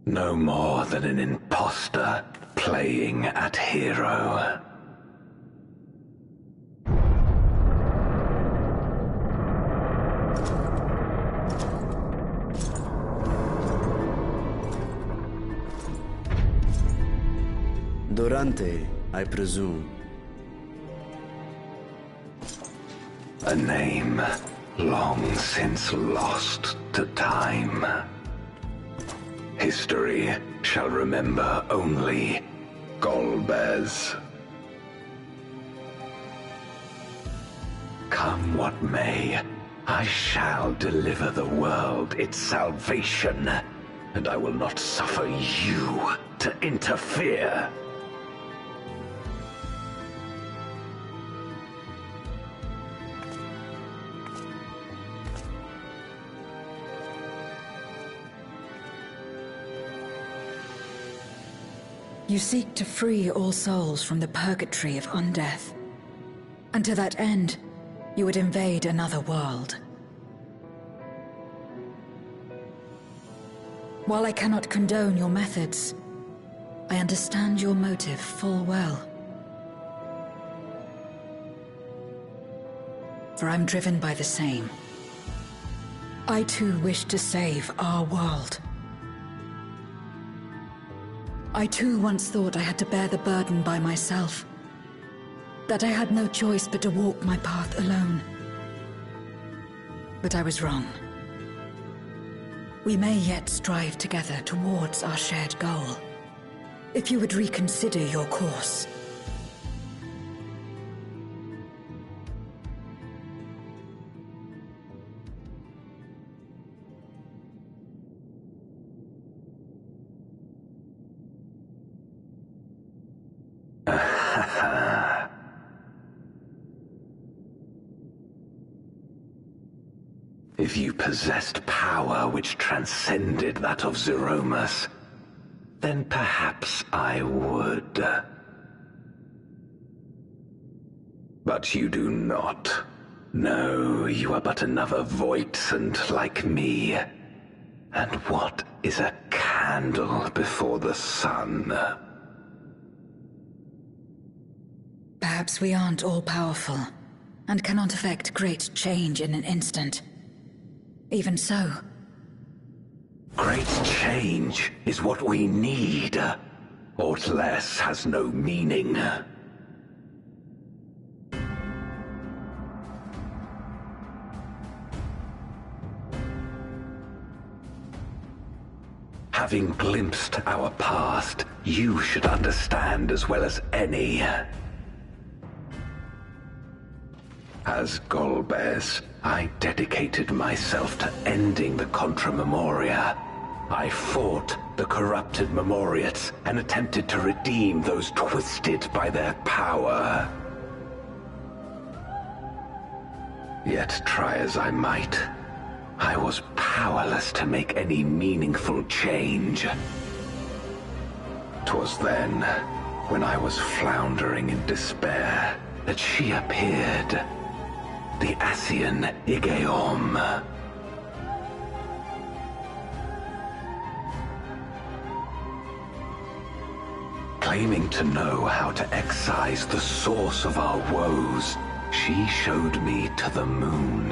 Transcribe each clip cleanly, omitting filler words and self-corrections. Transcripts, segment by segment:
No more than an imposter playing at hero. Durante, I presume. A name long since lost to time. History shall remember only Golbez. Come what may, I shall deliver the world its salvation, and I will not suffer you to interfere. You seek to free all souls from the purgatory of undeath. And to that end, you would invade another world. While I cannot condone your methods, I understand your motive full well. For I'm driven by the same. I too wish to save our world. I too once thought I had to bear the burden by myself. That I had no choice but to walk my path alone. But I was wrong. We may yet strive together towards our shared goal. If you would reconsider your course. If you possessed power which transcended that of Zeromus, then perhaps I would. But you do not. No, you are but another Voidsent like me. And what is a candle before the sun? Perhaps we aren't all-powerful, and cannot effect great change in an instant. Even so. Great change is what we need. Aught less has no meaning. Having glimpsed our past, you should understand as well as any. As Golbez, I dedicated myself to ending the Contra Memoria. I fought the corrupted Memoriates and attempted to redeem those twisted by their power. Yet try as I might, I was powerless to make any meaningful change. 'Twas then, when I was floundering in despair, that she appeared. The Ascian Igeom. Claiming to know how to excise the source of our woes, she showed me to the moon,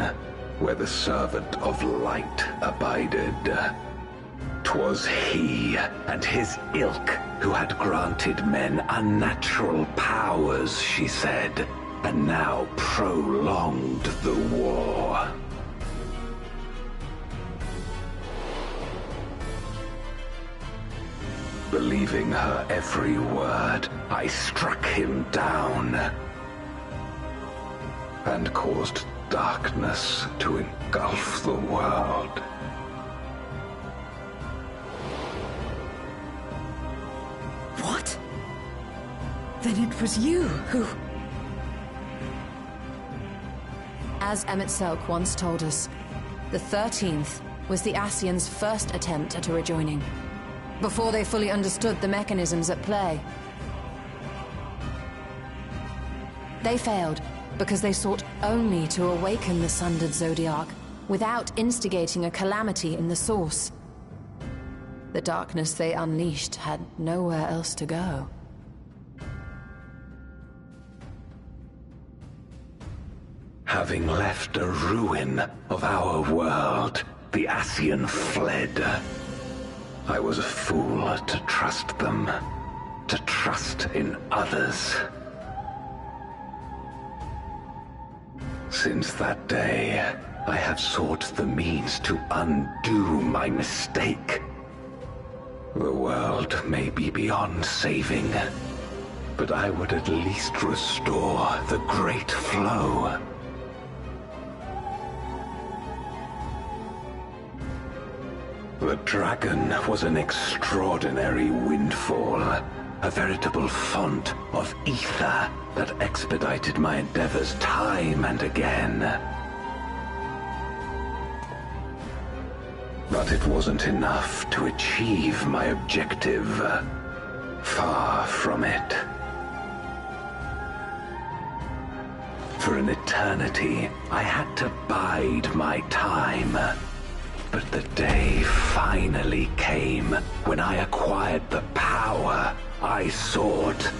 where the servant of light abided. 'Twas he and his ilk who had granted men unnatural powers, she said, and now prolonged the war. Believing her every word, I struck him down and caused darkness to engulf the world. What? Then it was you who... As Emmett Selk once told us, the 13th was the Ascians' first attempt at a rejoining, before they fully understood the mechanisms at play. They failed because they sought only to awaken the sundered Zodiac without instigating a calamity in the source. The darkness they unleashed had nowhere else to go. Having left a ruin of our world, the Ascian fled. I was a fool to trust them, to trust in others. Since that day, I have sought the means to undo my mistake. The world may be beyond saving, but I would at least restore the Great Flow. The dragon was an extraordinary windfall, a veritable font of ether that expedited my endeavors time and again. But it wasn't enough to achieve my objective. Far from it. For an eternity, I had to bide my time. But the day finally came when I acquired the power I sought.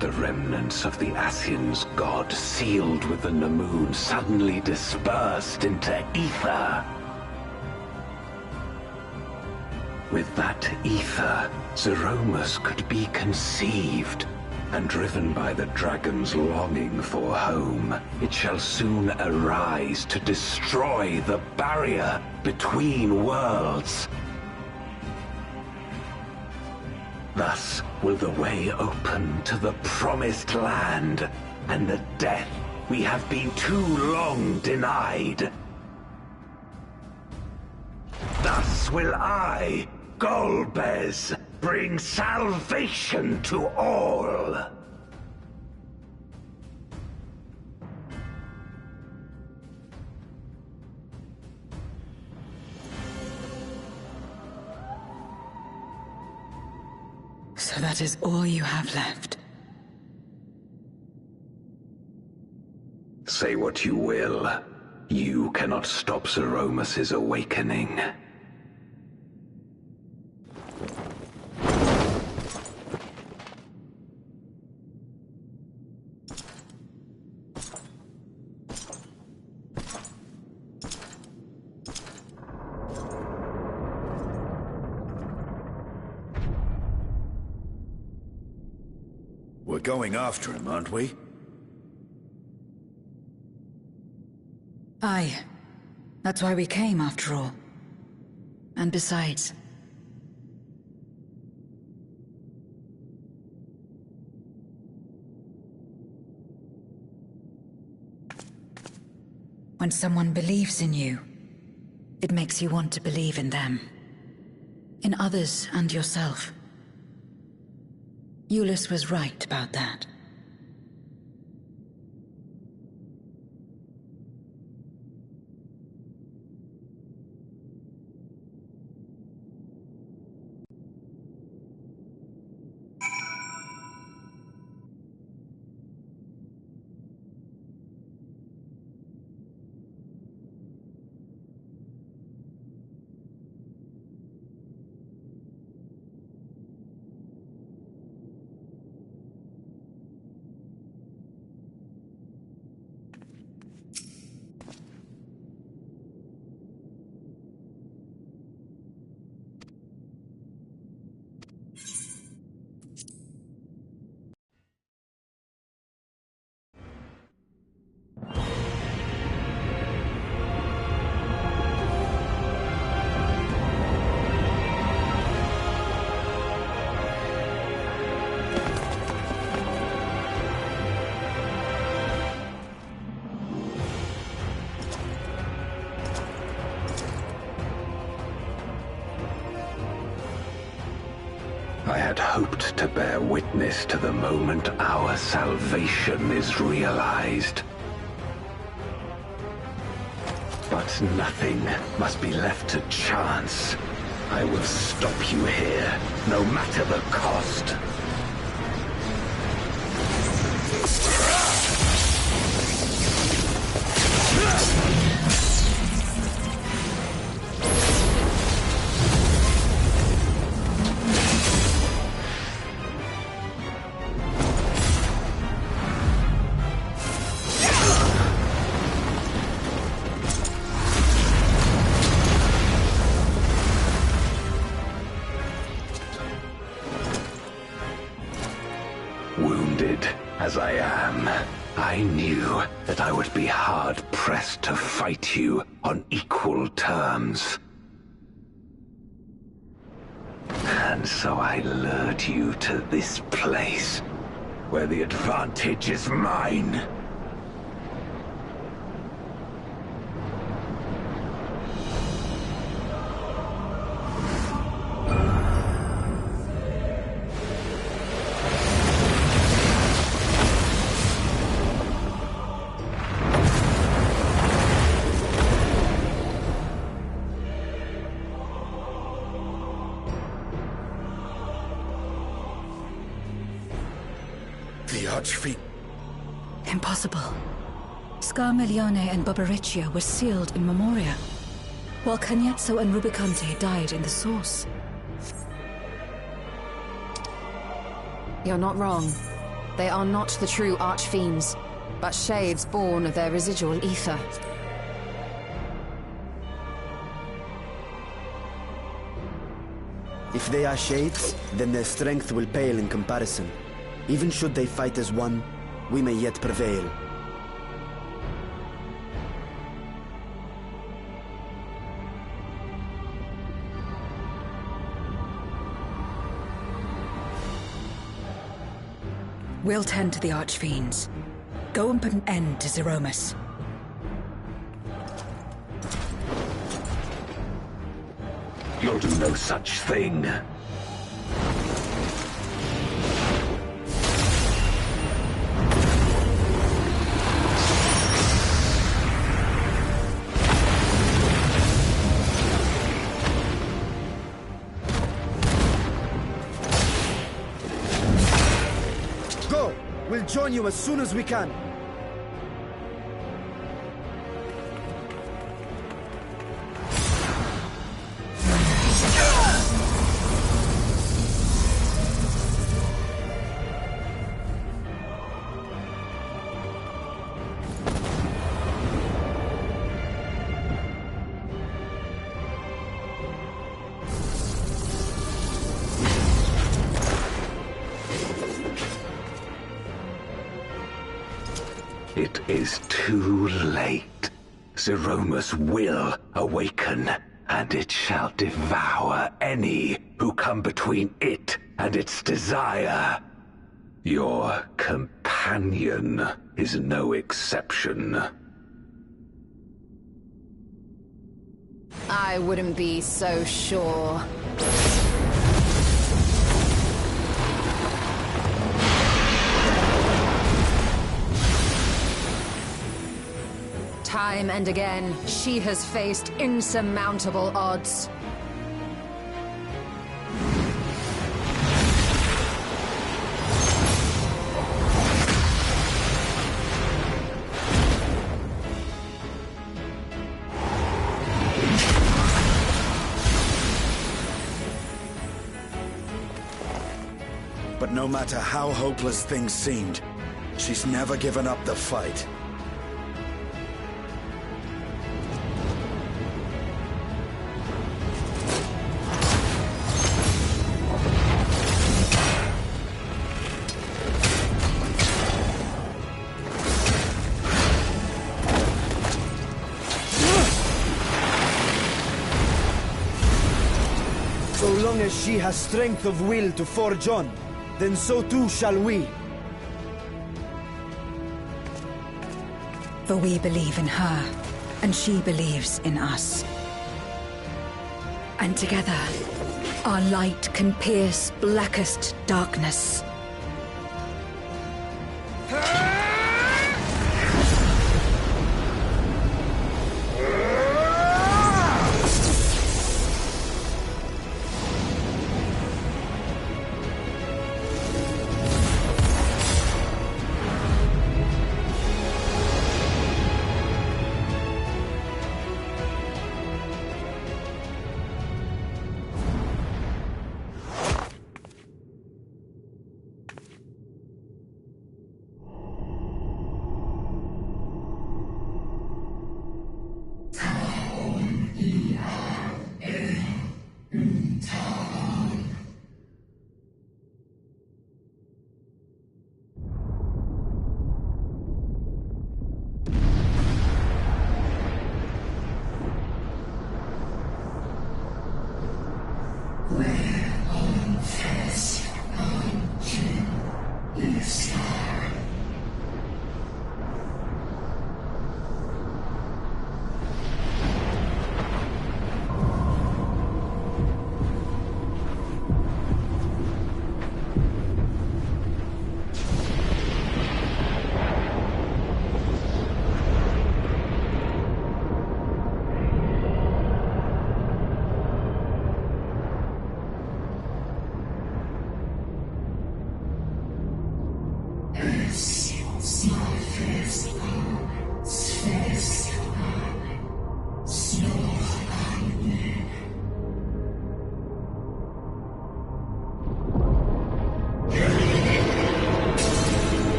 The remnants of the Ascian's god sealed within the moon suddenly dispersed into ether. With that ether, Zeromus could be conceived, and driven by the dragon's longing for home, it shall soon arise to destroy the barrier between worlds. Thus will the way open to the promised land, and the death we have been too long denied. Thus will I, Golbez, bring salvation to all. So that is all you have left. Say what you will. You cannot stop Zeromus's awakening. We're going after him, aren't we? Aye. That's why we came, after all. And besides... when someone believes in you, it makes you want to believe in them. In others and yourself. Euless was right about that. I had hoped to bear witness to the moment our salvation is realized. But nothing must be left to chance. I will stop you here, no matter the cost. as I am, I knew that I would be hard-pressed to fight you on equal terms. And so I lured you to this place, where the advantage is mine. The Archfiend. Impossible. Scarmiglione and Barbariccia were sealed in Memoria, while Cagnezzo and Rubicante died in the Source. You're not wrong. They are not the true Archfiends, but shades born of their residual ether. If they are shades, then their strength will pale in comparison. Even should they fight as one, we may yet prevail. We'll tend to the Archfiends. Go and put an end to Zeromus. You'll do no such thing. Go! We'll join you as soon as we can. It is too late. Zeromus will awaken, and it shall devour any who come between it and its desire. Your companion is no exception. I wouldn't be so sure. Time and again, she has faced insurmountable odds. But no matter how hopeless things seemed, she's never given up the fight. So long as she has strength of will to forge on, then so too shall we. For we believe in her, and she believes in us. And together, our light can pierce blackest darkness.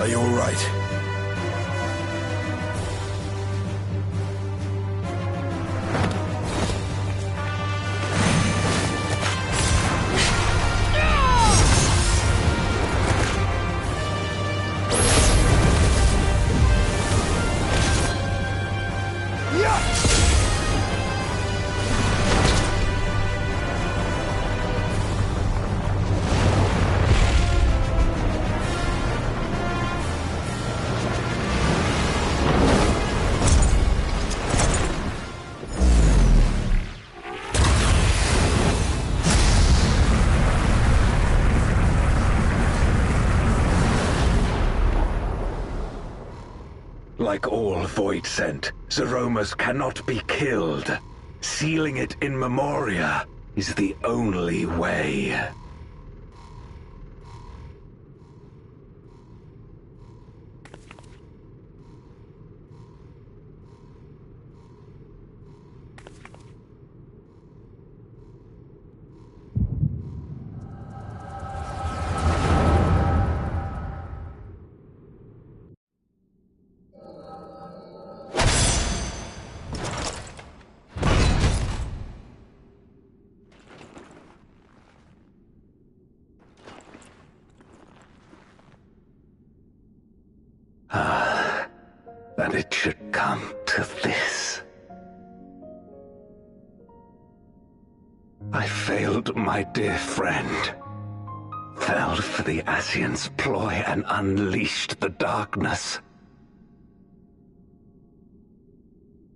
Are you all right? Like all Void Sent, Zeromus cannot be killed. Sealing it in Memoria is the only way. That it should come to this. I failed my dear friend. Fell for the Ascians' ploy and unleashed the darkness.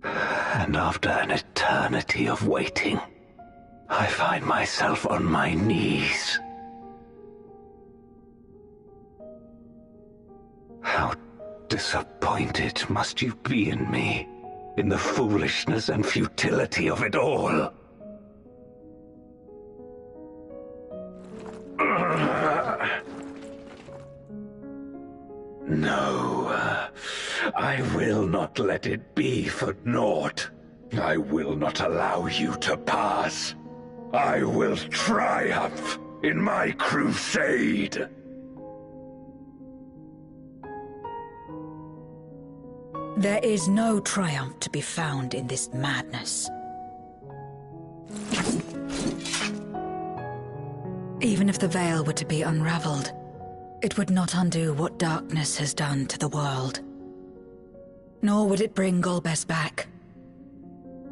And after an eternity of waiting, I find myself on my knees. How disappointed must you be in me, in the foolishness and futility of it all. No, I will not let it be for naught. I will not allow you to pass. I will triumph in my crusade. There is no triumph to be found in this madness. Even if the veil were to be unraveled, it would not undo what darkness has done to the world. Nor would it bring Golbez back.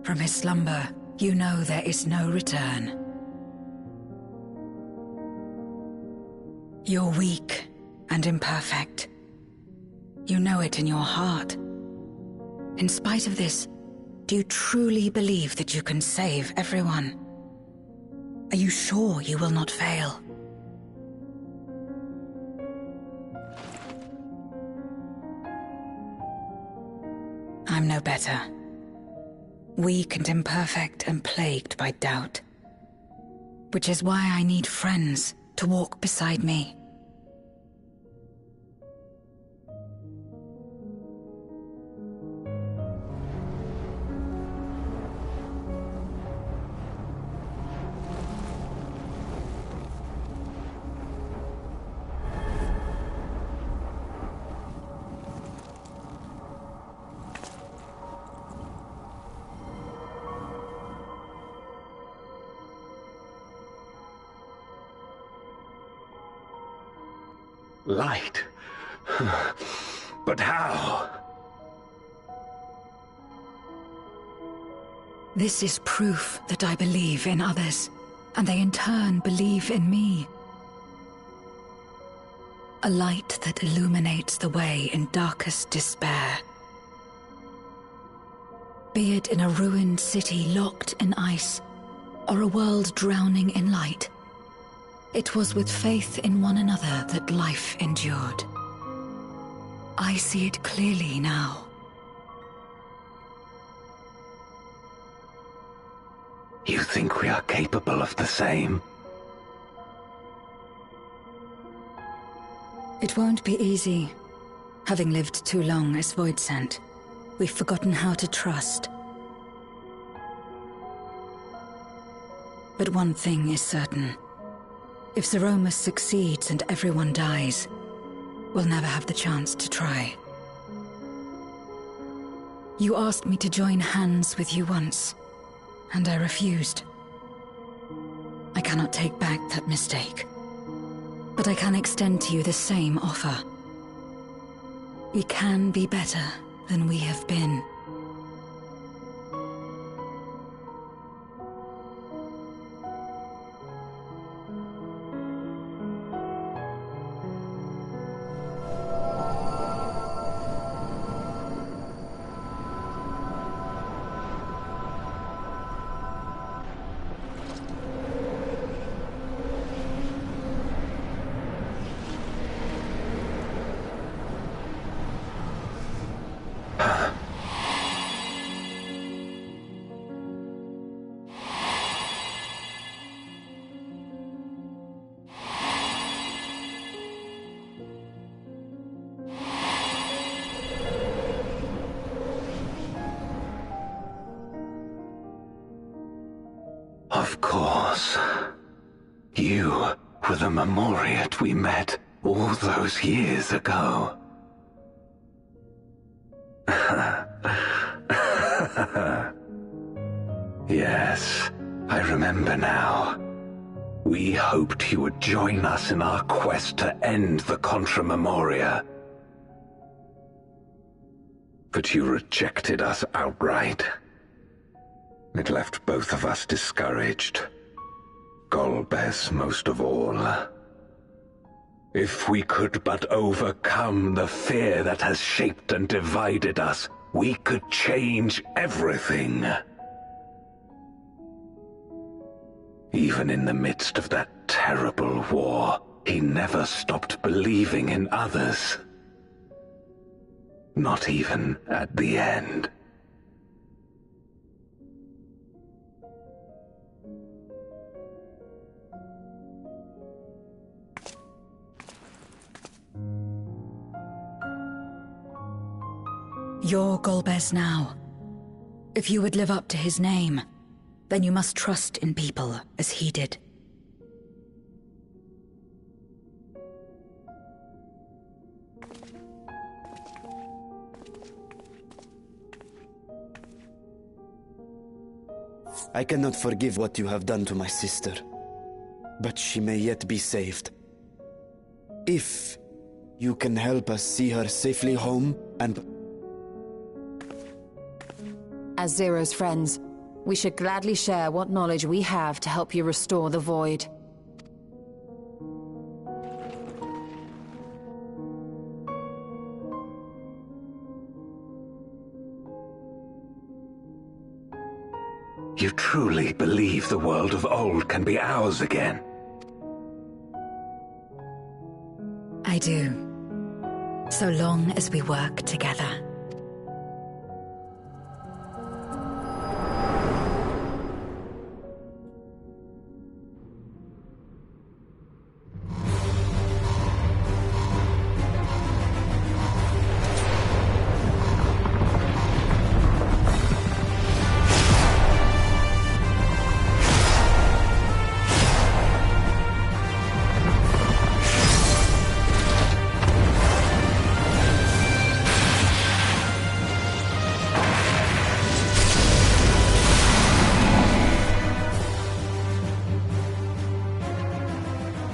From his slumber, you know there is no return. You're weak and imperfect. You know it in your heart. In spite of this, do you truly believe that you can save everyone? Are you sure you will not fail? I'm no better. Weak and imperfect and plagued by doubt. Which is why I need friends to walk beside me. Light? But how? This is proof that I believe in others, and they in turn believe in me. A light that illuminates the way in darkest despair. Be it in a ruined city locked in ice, or a world drowning in light, it was with faith in one another that life endured. I see it clearly now. You think we are capable of the same? It won't be easy. Having lived too long as Void Sent, we've forgotten how to trust. But one thing is certain. If Zeromus succeeds and everyone dies, will never have the chance to try. You asked me to join hands with you once, and I refused. I cannot take back that mistake, but I can extend to you the same offer. We can be better than we have been. Of course. You were the Memoriat we met all those years ago. Yes, I remember now. We hoped you would join us in our quest to end the Contra Memoria. But you rejected us outright. It left both of us discouraged. Golbez most of all. If we could but overcome the fear that has shaped and divided us, we could change everything. Even in the midst of that terrible war, he never stopped believing in others. Not even at the end. You're Golbez now. If you would live up to his name, then you must trust in people as he did. I cannot forgive what you have done to my sister, but she may yet be saved. If you can help us see her safely home and... As Zero's friends, we should gladly share what knowledge we have to help you restore the Void. You truly believe the world of old can be ours again? I do. So long as we work together.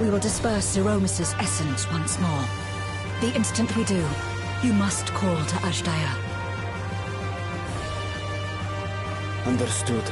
We will disperse Zeromus's essence once more. The instant we do, you must call to Ajdaya. Understood.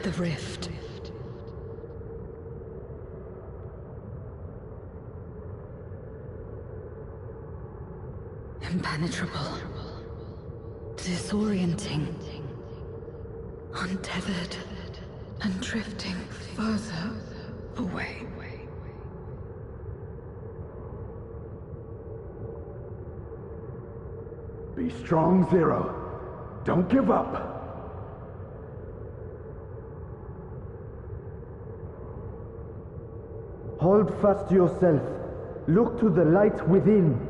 the rift. Impenetrable. Disorienting. Untethered. And drifting further away. Be strong, Zero. Don't give up. Hold fast to yourself. Look to the light within.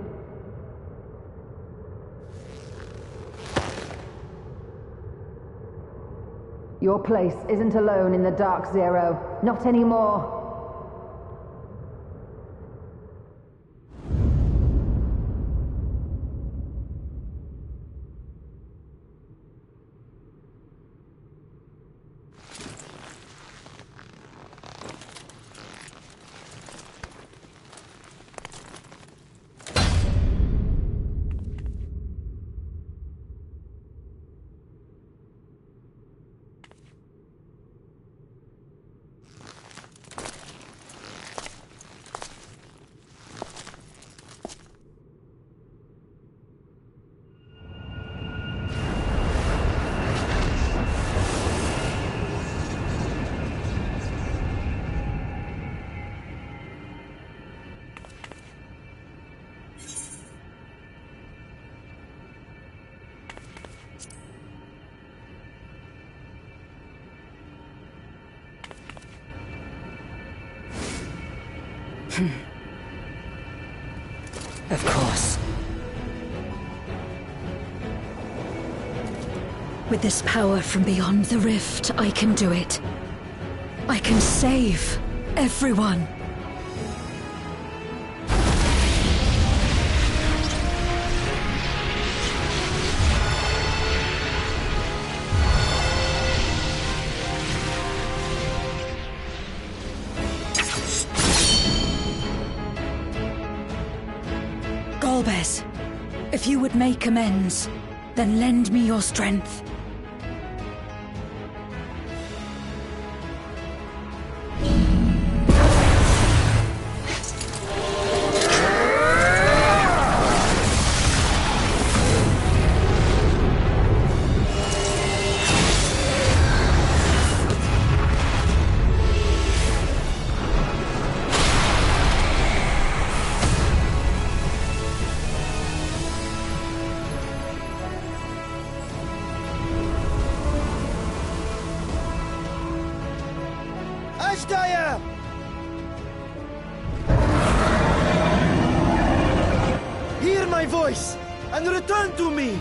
Your place isn't alone in the dark, Zero. Not anymore. Of course. With this power from beyond the rift, I can do it. I can save everyone. Golbez, if you would make amends, then lend me your strength. Hear my voice and return to me!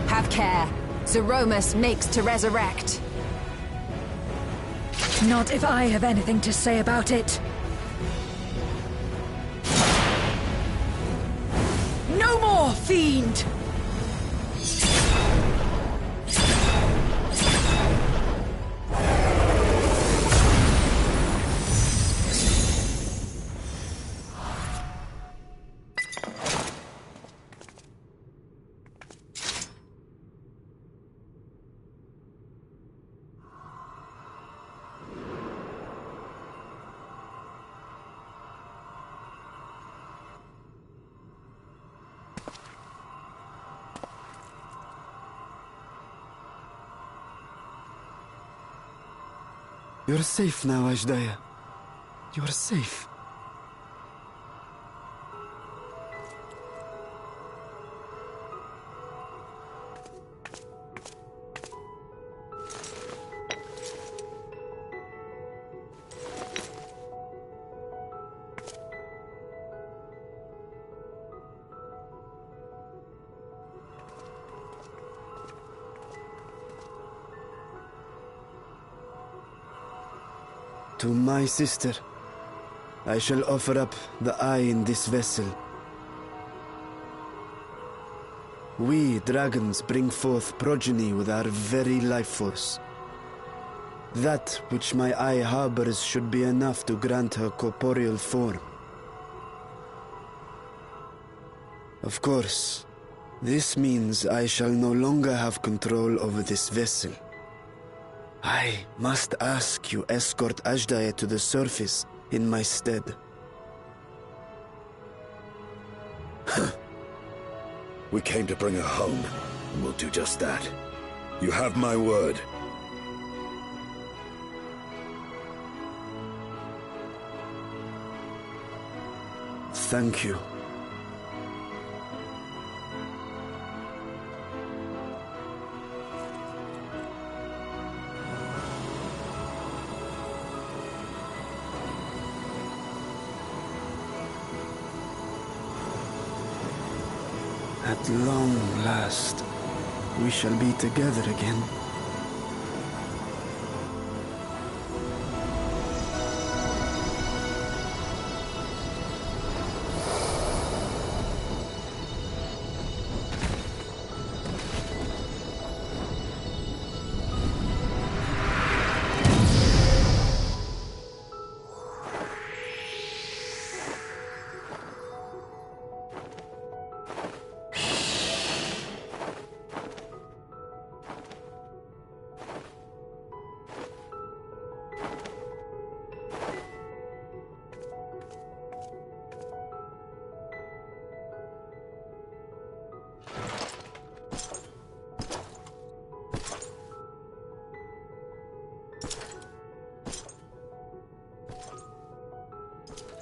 Have care. Zeromus makes to resurrect. Not if I have anything to say about it. No more, fiend! You're safe now, Ashdaya. You're safe. To my sister, I shall offer up the eye in this vessel. We, dragons, bring forth progeny with our very life force. That which my eye harbors should be enough to grant her corporeal form. Of course, this means I shall no longer have control over this vessel. I must ask you escort Ajdaya to the surface in my stead. We came to bring her home, and we'll do just that. You have my word. Thank you. At long last, we shall be together again.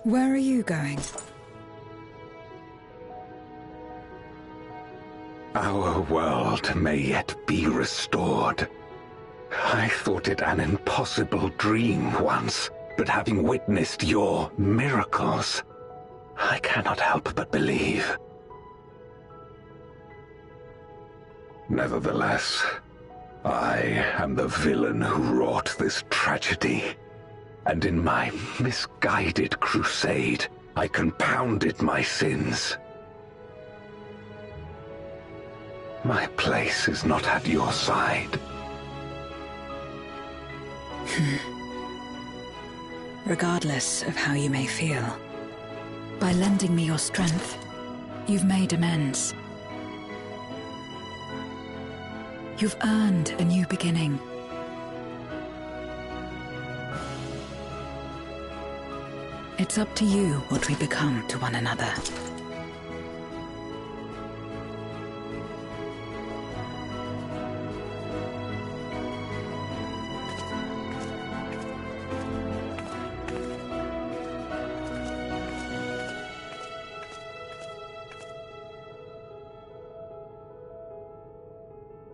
Where are you going? Our world may yet be restored. I thought it an impossible dream once, but having witnessed your miracles, I cannot help but believe. Nevertheless, I am the villain who wrought this tragedy. And in my misguided crusade, I compounded my sins. My place is not at your side. Regardless of how you may feel, by lending me your strength, you've made amends. You've earned a new beginning. It's up to you what we become to one another.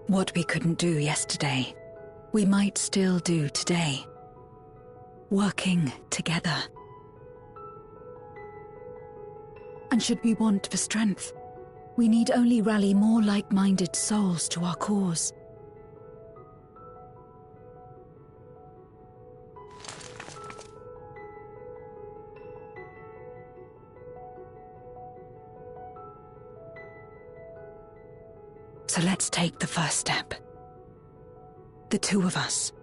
What we couldn't do yesterday, we might still do today. Working together. And should we want for strength, we need only rally more like-minded souls to our cause. So let's take the first step. The two of us.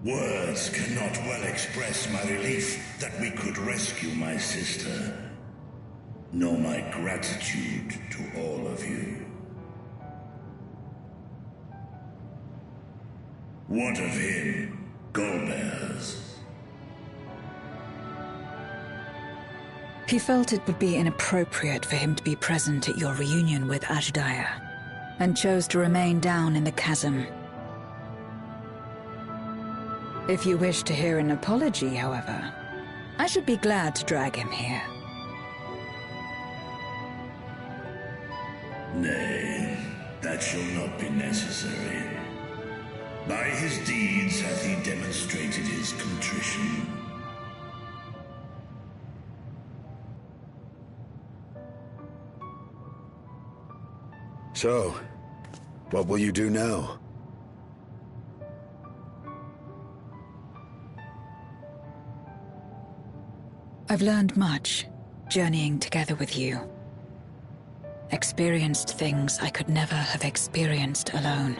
Words cannot well express my relief that we could rescue my sister, nor my gratitude to all of you. What of him, Golbez? He felt it would be inappropriate for him to be present at your reunion with Azhdaya, and chose to remain down in the chasm. If you wish to hear an apology, however, I should be glad to drag him here. Nay, that shall not be necessary. By his deeds hath he demonstrated his contrition. So, what will you do now? I've learned much, journeying together with you. Experienced things I could never have experienced alone.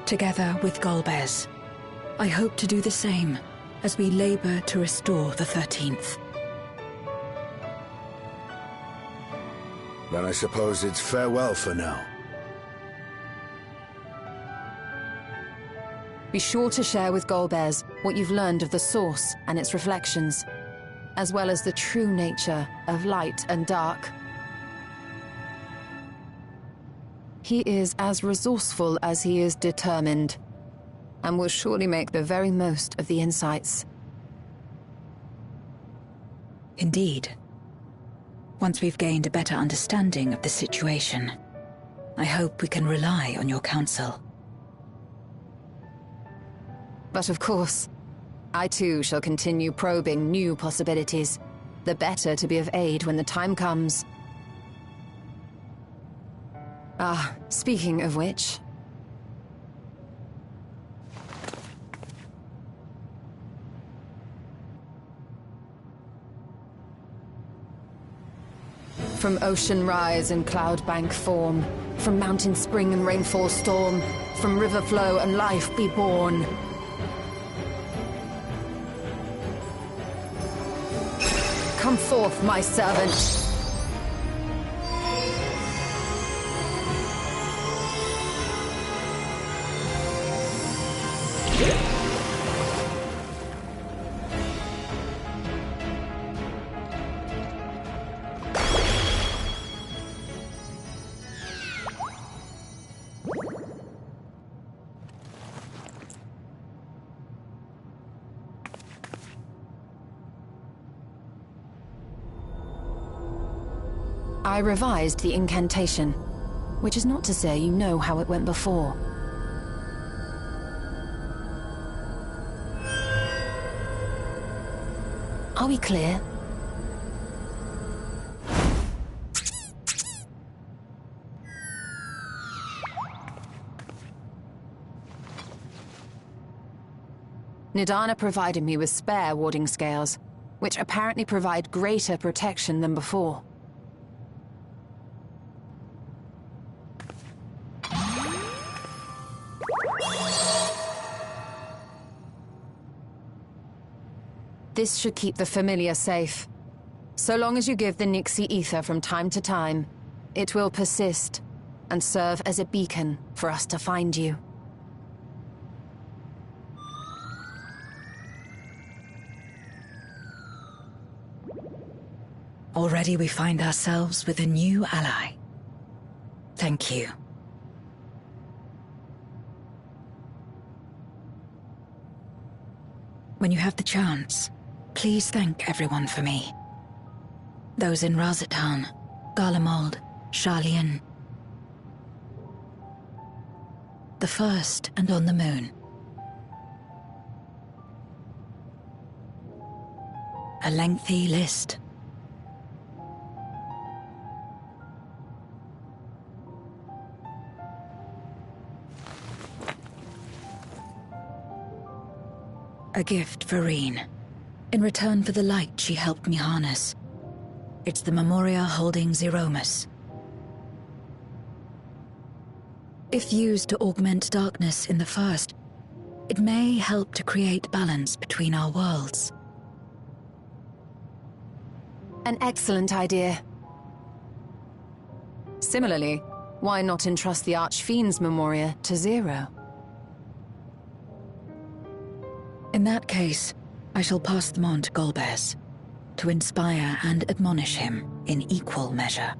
Together with Golbez, I hope to do the same as we labor to restore the 13th. Then I suppose it's farewell for now. Be sure to share with Golbez what you've learned of the Source and its reflections, as well as the true nature of light and dark. He is as resourceful as he is determined, and will surely make the very most of the insights. Indeed. Once we've gained a better understanding of the situation, I hope we can rely on your counsel. But of course, I too shall continue probing new possibilities, the better to be of aid when the time comes. Ah, speaking of which... From ocean rise and cloud bank form, from mountain spring and rainfall storm, from river flow and life be born. Come forth, my servant. I revised the incantation, which is not to say you know how it went before. Are we clear? Nidana provided me with spare warding scales, which apparently provide greater protection than before. This should keep the familiar safe. So long as you give the Nixie ether from time to time, it will persist, and serve as a beacon for us to find you. Already we find ourselves with a new ally. Thank you. When you have the chance, please thank everyone for me. Those in Razatan, Garlemald, Sharlayan. The First and on the Moon. A lengthy list. A gift for Reen, in return for the light she helped me harness. It's the Memoria holding Zeromus. If used to augment darkness in the First, it may help to create balance between our worlds. An excellent idea. Similarly, why not entrust the Archfiend's Memoria to Zero? In that case, I shall pass them on to Golbez, to inspire and admonish him in equal measure.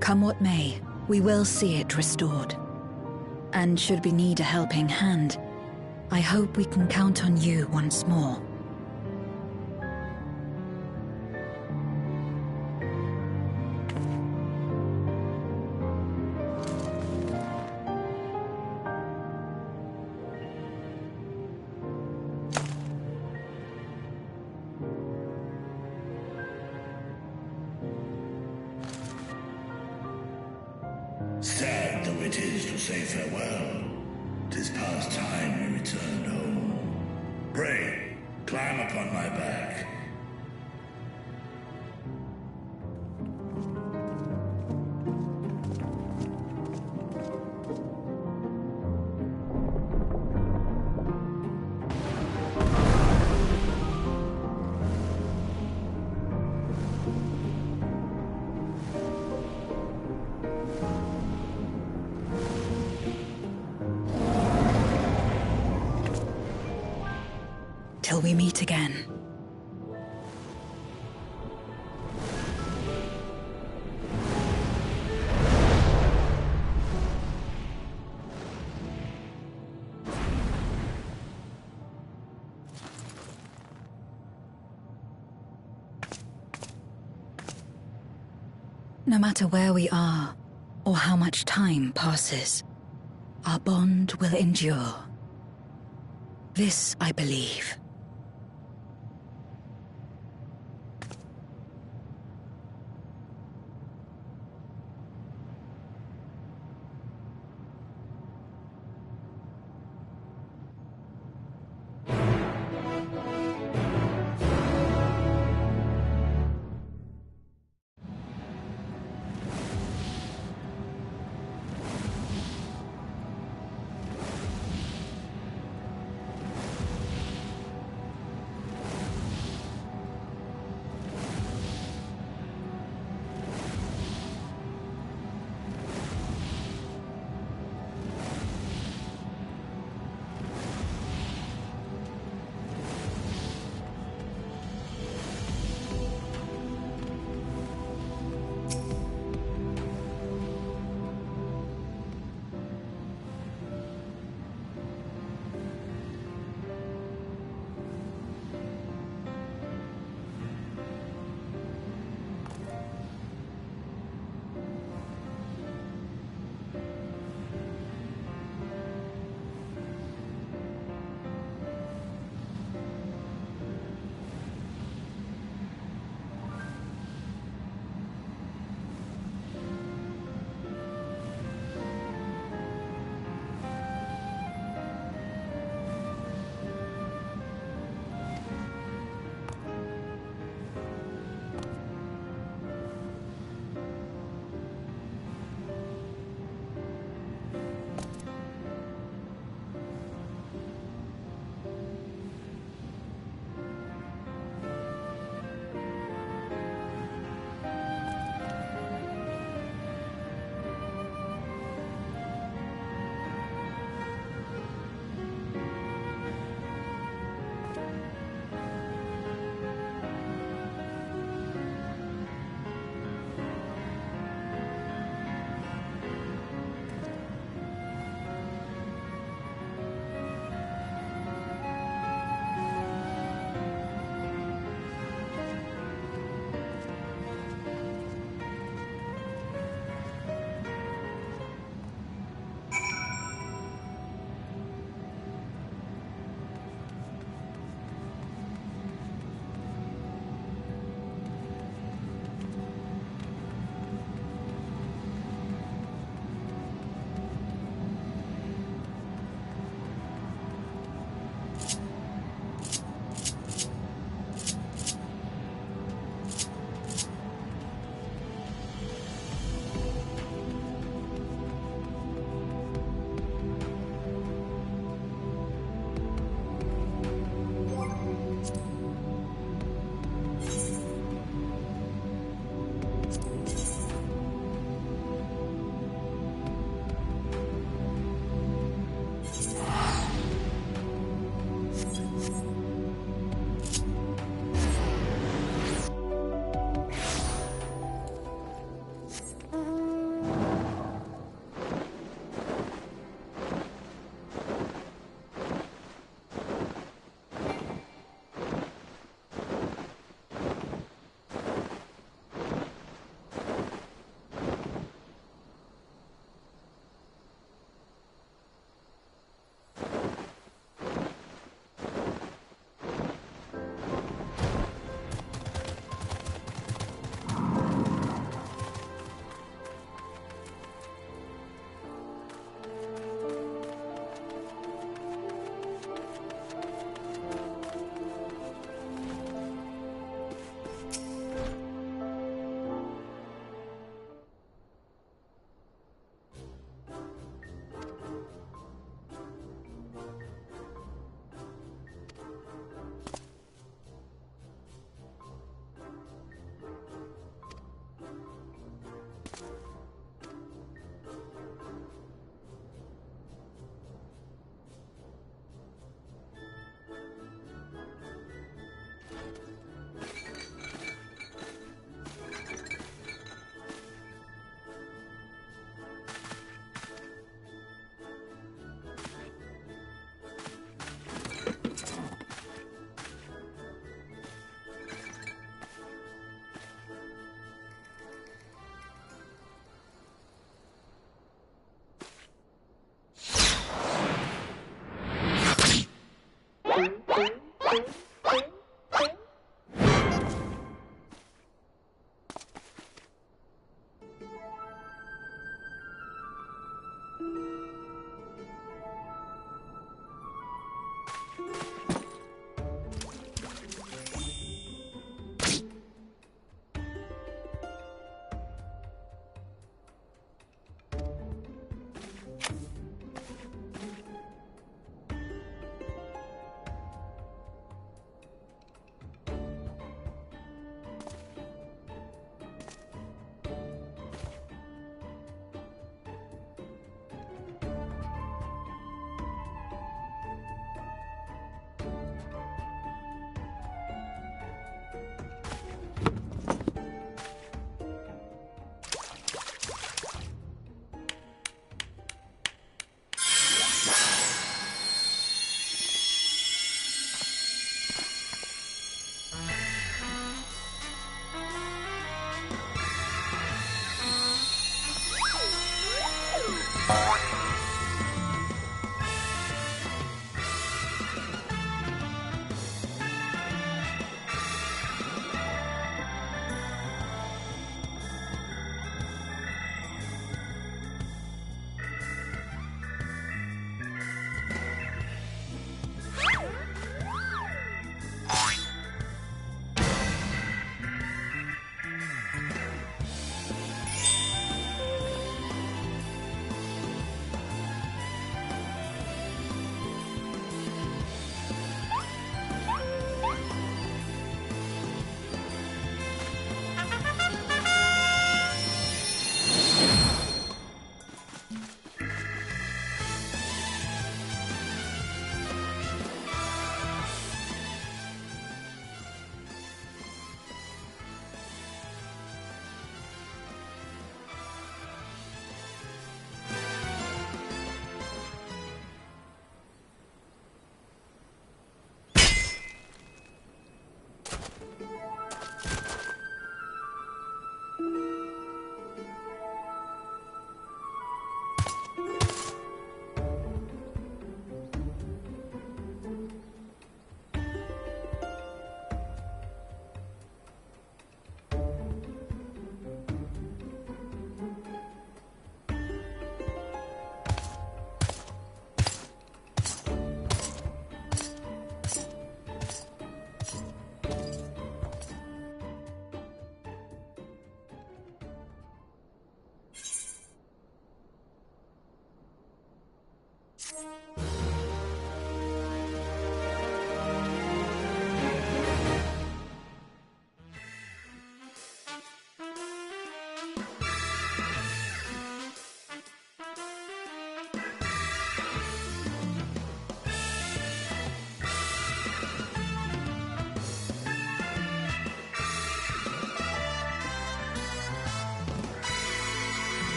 Come what may, we will see it restored. And should we need a helping hand, I hope we can count on you once more. Sad though it is to say farewell, 'tis past time we returned home. Pray, climb upon my back. Till we meet again. No matter where we are, or how much time passes, our bond will endure. This I believe.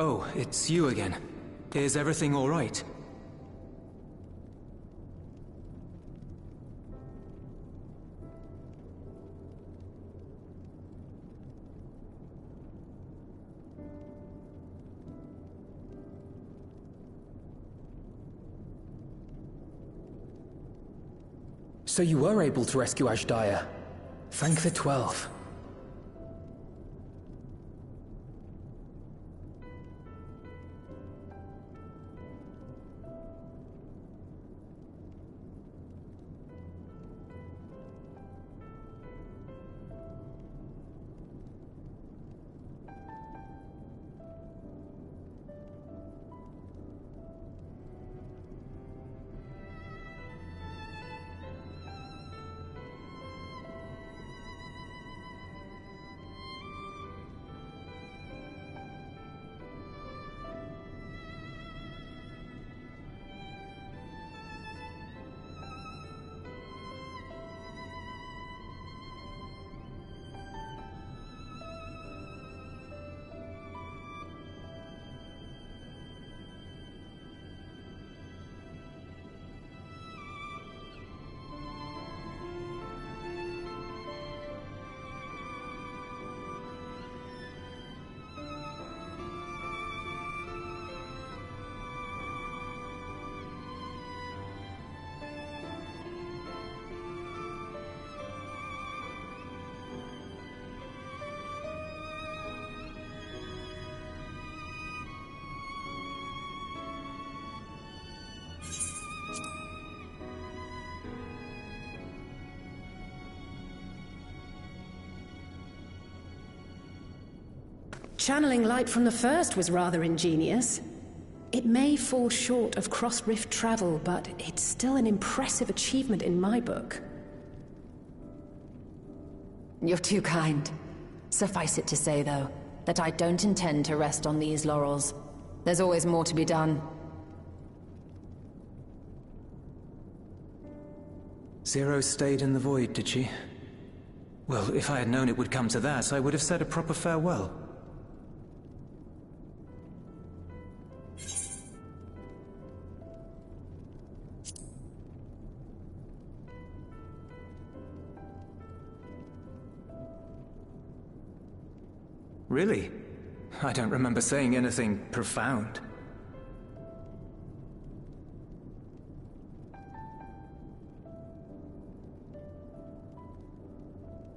Oh, it's you again. Is everything all right? So you were able to rescue Ashdaya. Thank the 12. Channeling light from the first was rather ingenious. It may fall short of cross-rift travel, but it's still an impressive achievement in my book. You're too kind. Suffice it to say, though, that I don't intend to rest on these laurels. There's always more to be done. Zero stayed in the void, did she? Well, if I had known it would come to that, I would have said a proper farewell. Really? I don't remember saying anything profound.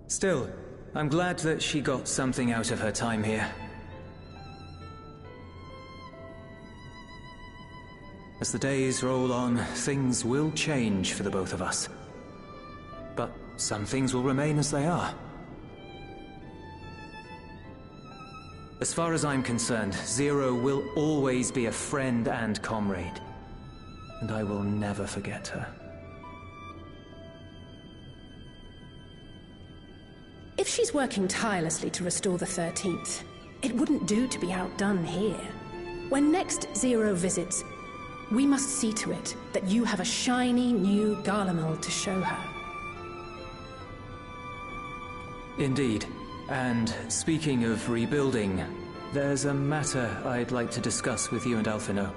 Still, I'm glad that she got something out of her time here. As the days roll on, things will change for the both of us. But some things will remain as they are. As far as I'm concerned, Zero will always be a friend and comrade. And I will never forget her. If she's working tirelessly to restore the 13th, it wouldn't do to be outdone here. When next Zero visits, we must see to it that you have a shiny new Garlemald to show her. Indeed. And speaking of rebuilding, there's a matter I'd like to discuss with you and Alphino.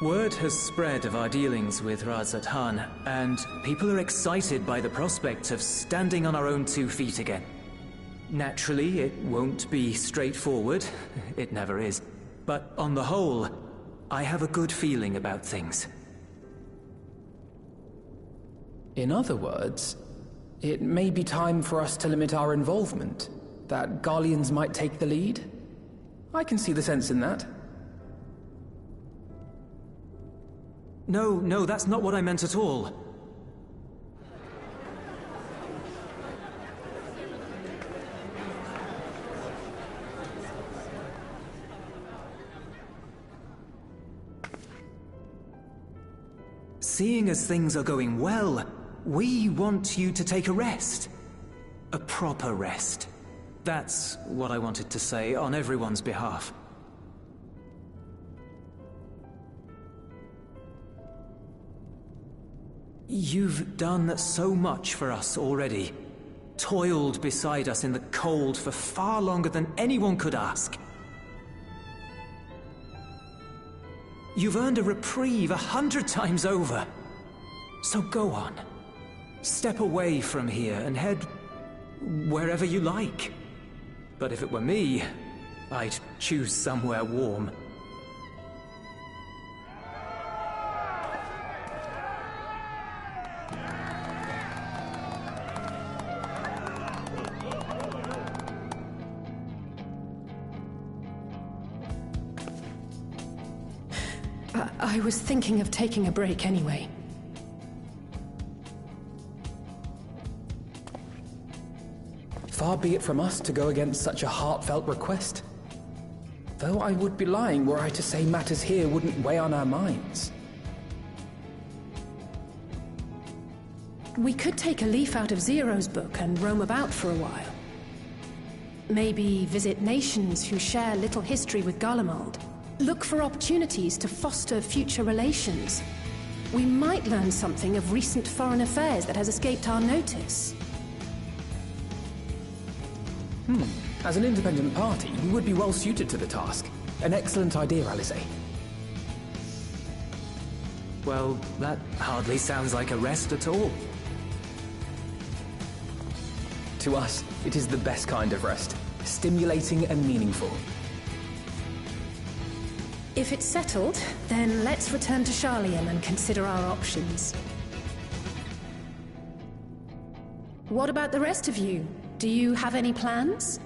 Word has spread of our dealings with Razat Han, and people are excited by the prospect of standing on our own 2 feet again. Naturally, it won't be straightforward. It never is. But on the whole, I have a good feeling about things. In other words, it may be time for us to limit our involvement, that Garleans might take the lead. I can see the sense in that. No, that's not what I meant at all. Seeing as things are going well, we want you to take a rest. A proper rest. That's what I wanted to say on everyone's behalf. You've done so much for us already. toiled beside us in the cold for far longer than anyone could ask. You've earned a reprieve 100 times over. So go on. Step away from here and head wherever you like. But if it were me, I'd choose somewhere warm. I was thinking of taking a break anyway. Far be it from us to go against such a heartfelt request. Though I would be lying were I to say matters here wouldn't weigh on our minds. We could take a leaf out of Zero's book and roam about for a while. Maybe visit nations who share little history with Garlemald. Look for opportunities to foster future relations. We might learn something of recent foreign affairs that has escaped our notice. As an independent party, we would be well suited to the task. An excellent idea, Alice. Well, that hardly sounds like a rest at all. To us, it is the best kind of rest. Stimulating and meaningful. If it's settled, then let's return to Sharlayan and consider our options. What about the rest of you? Do you have any plans?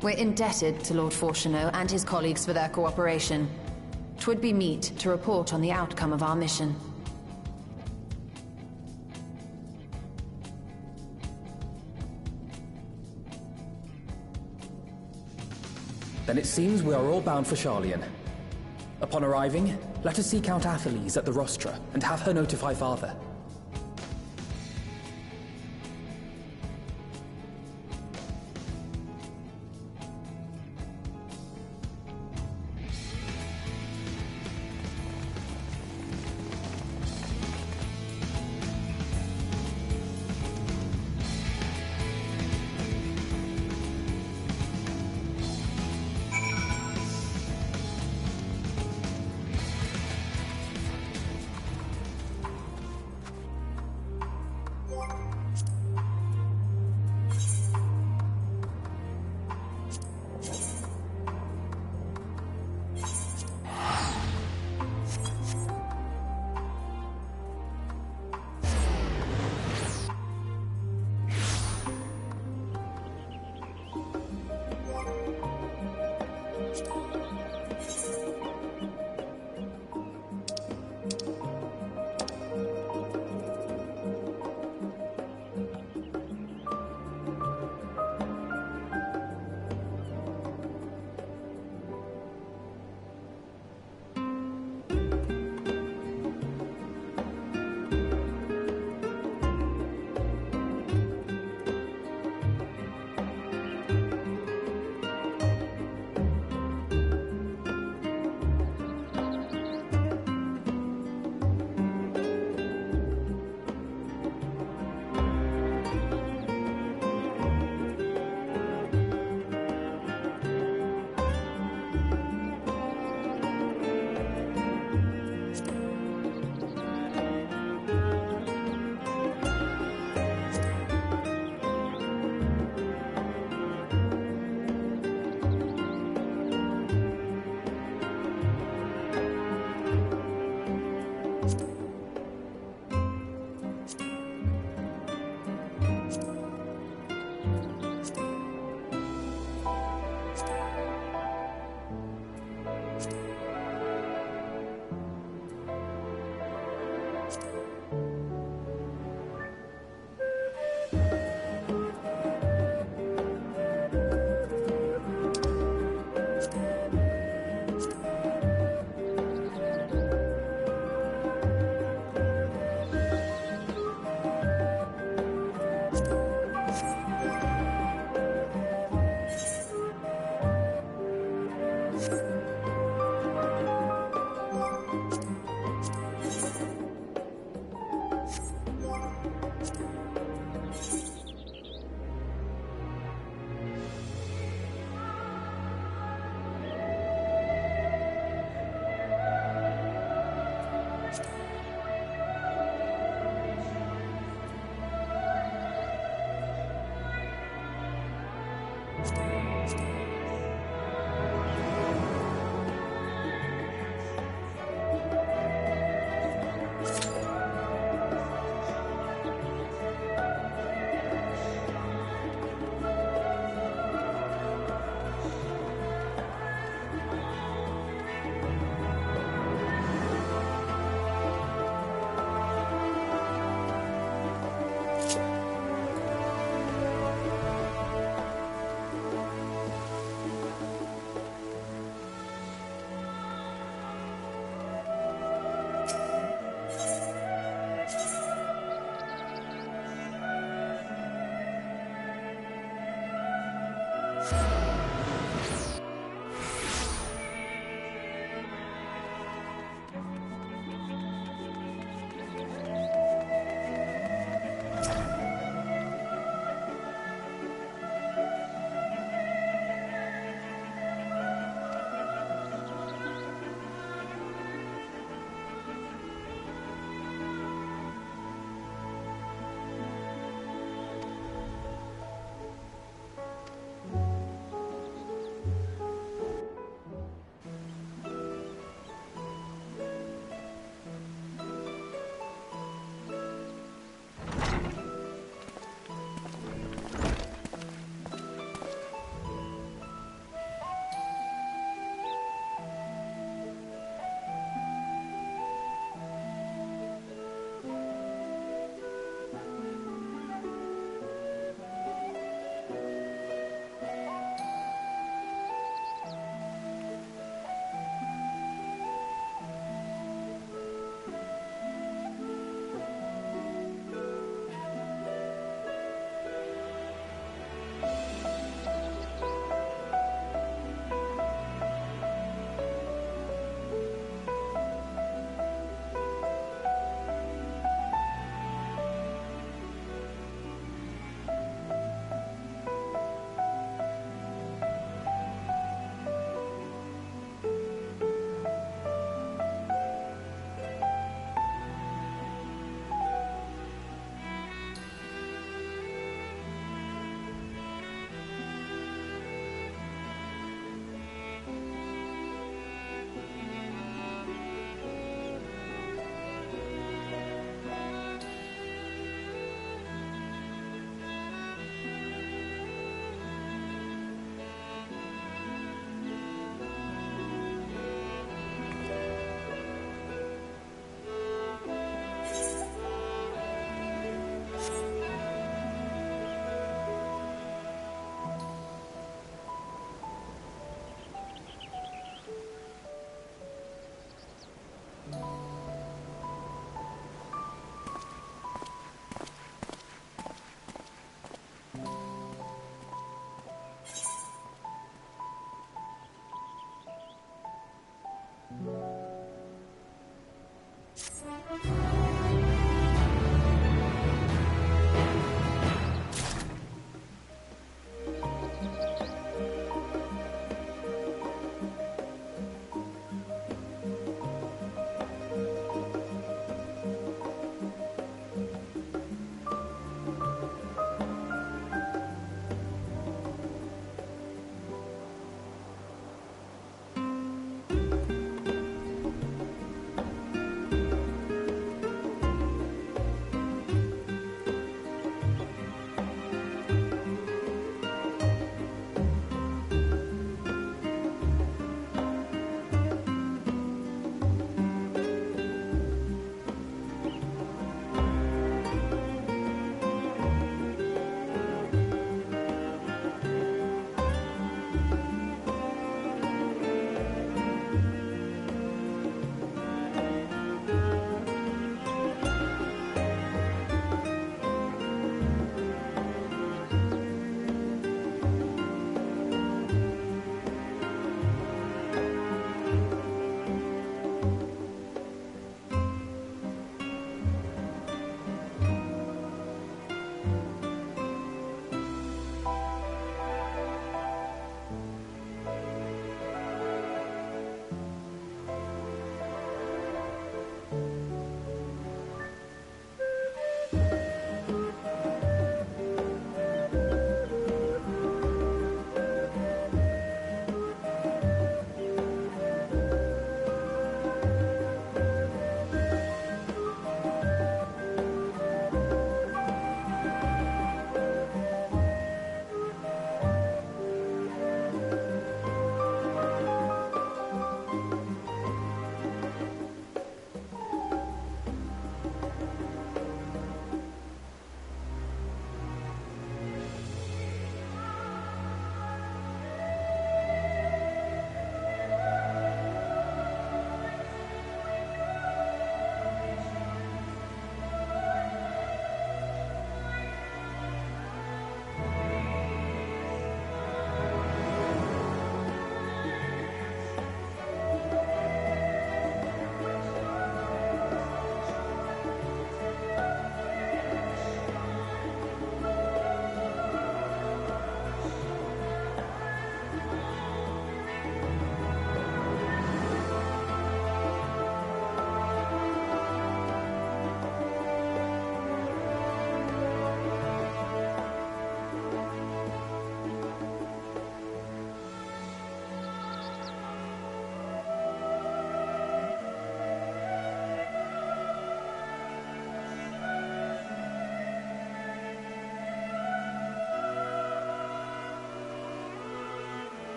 We're indebted to Lord Fortuneau and his colleagues for their cooperation. 'Twould be meet to report on the outcome of our mission. Then it seems we are all bound for Sharlayan. Upon arriving, let us seek out Atheles at the rostra and have her notify Father.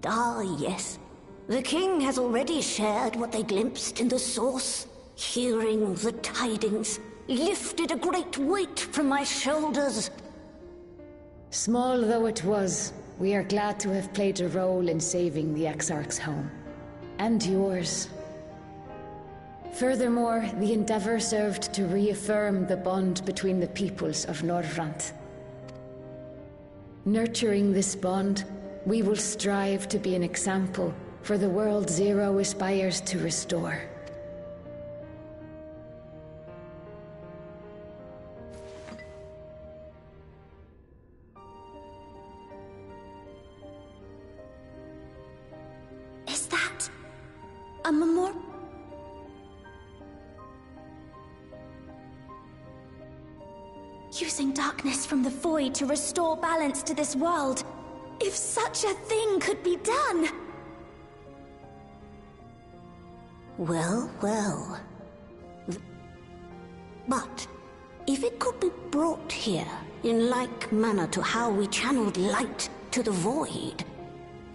Ah, yes. The king has already shared what they glimpsed in the source. Hearing the tidings lifted a great weight from my shoulders. Small though it was, we are glad to have played a role in saving the Exarch's home. And yours. Furthermore, the Endeavor served to reaffirm the bond between the peoples of Norvrant. Nurturing this bond, we will strive to be an example for the world Zero aspires to restore. Is that a memorial? Using darkness from the void to restore balance to this world. If such a thing could be done! Well, well. But if it could be brought here in like manner to how we channeled light to the void,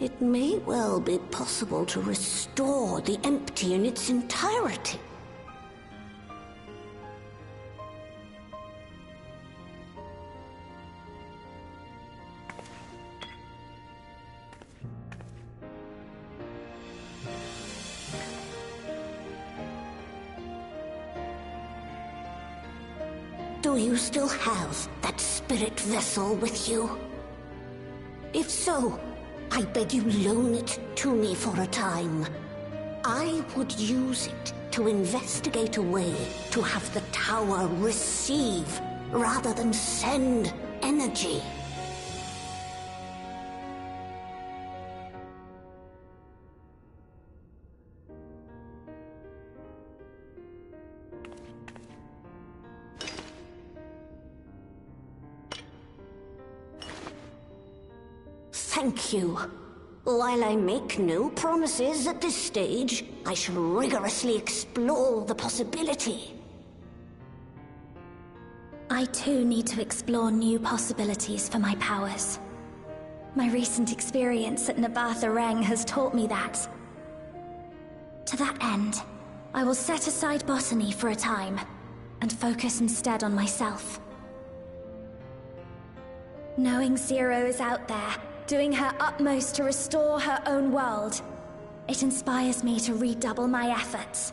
it may well be possible to restore the empty in its entirety. Do you still have that spirit vessel with you? If so, I beg you loan it to me for a time. I would use it to investigate a way to have the tower receive rather than send energy. Thank you. While I make no promises at this stage, I shall rigorously explore the possibility. I too need to explore new possibilities for my powers. My recent experience at Navatha Reng has taught me that. To that end, I will set aside botany for a time, and focus instead on myself. Knowing Zero is out there, doing her utmost to restore her own world, it inspires me to redouble my efforts.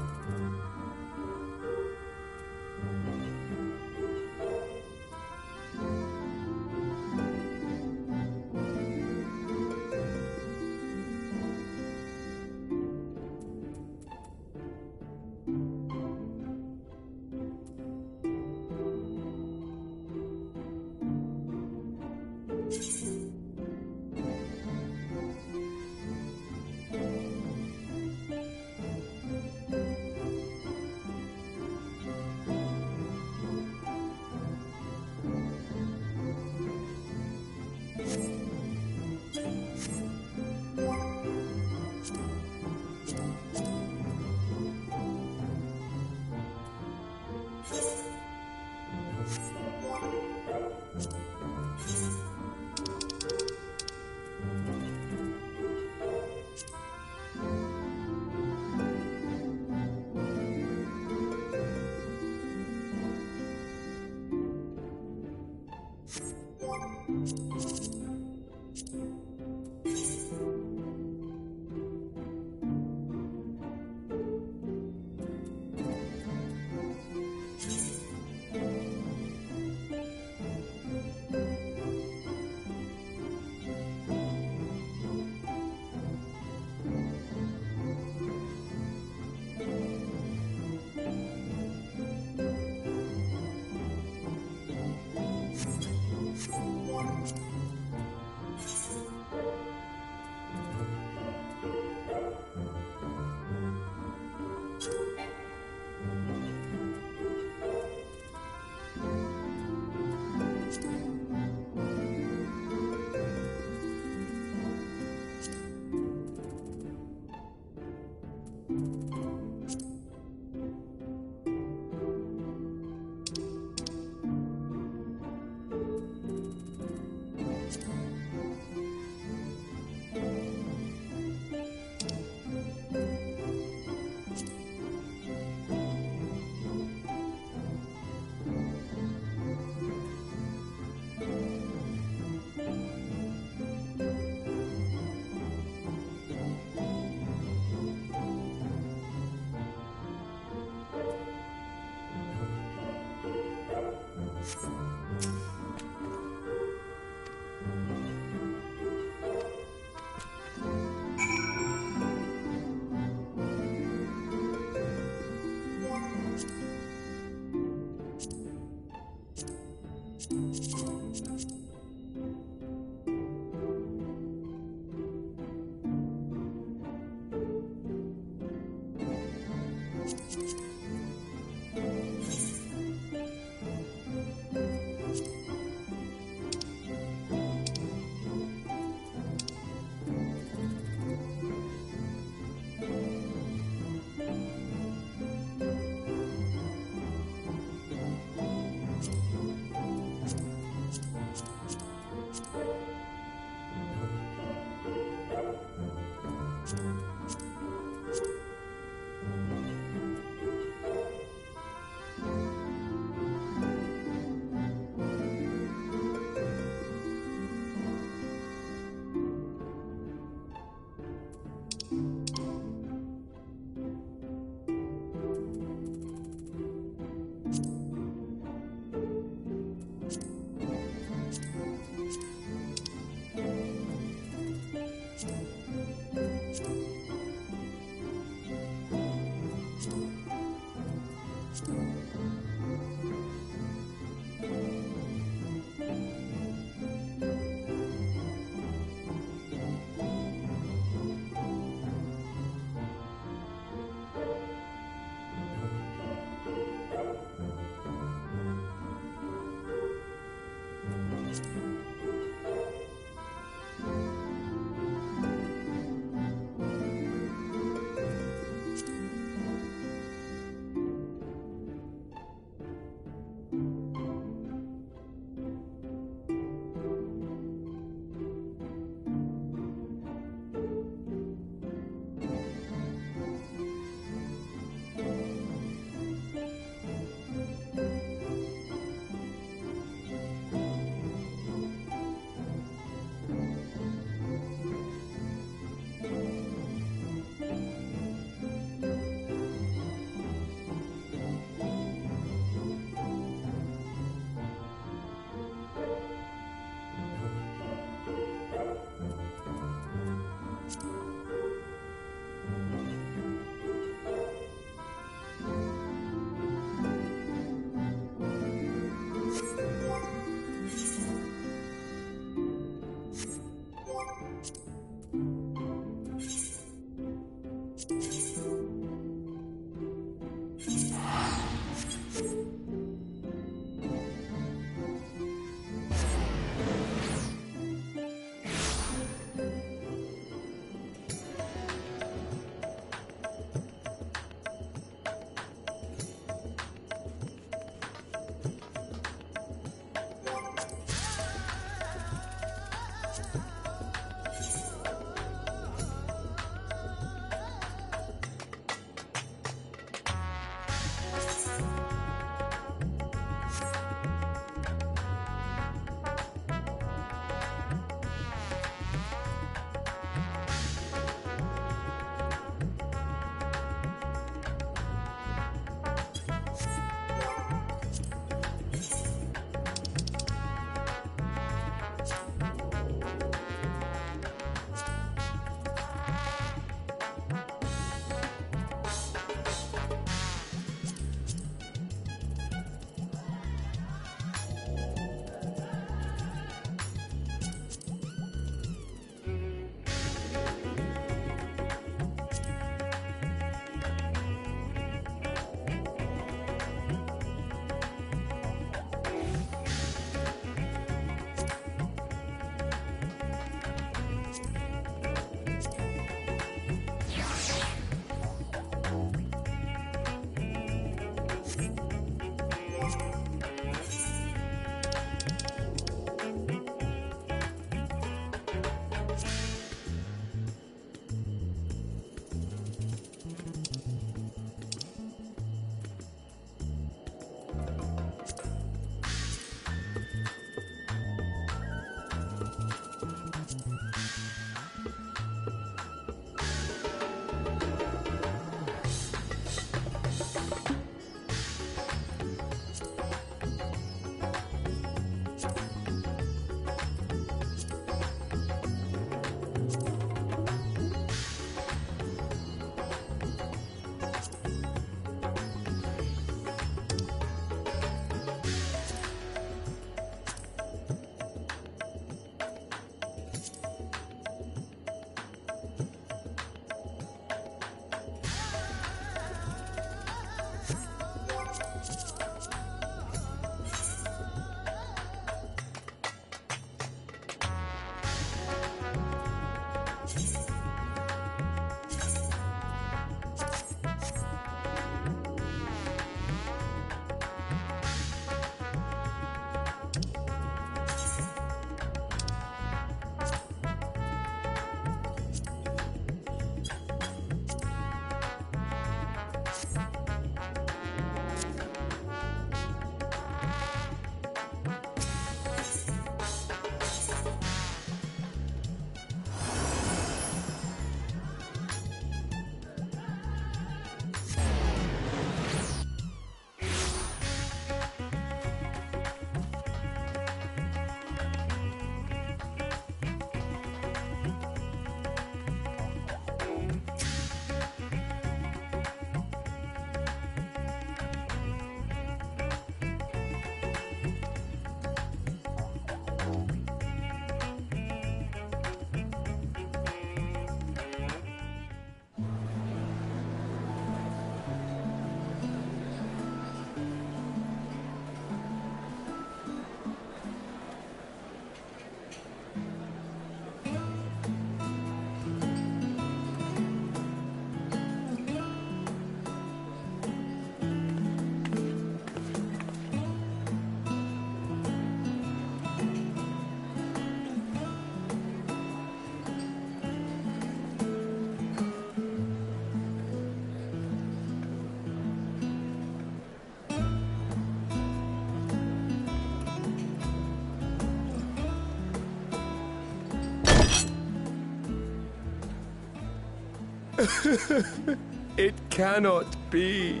It cannot be.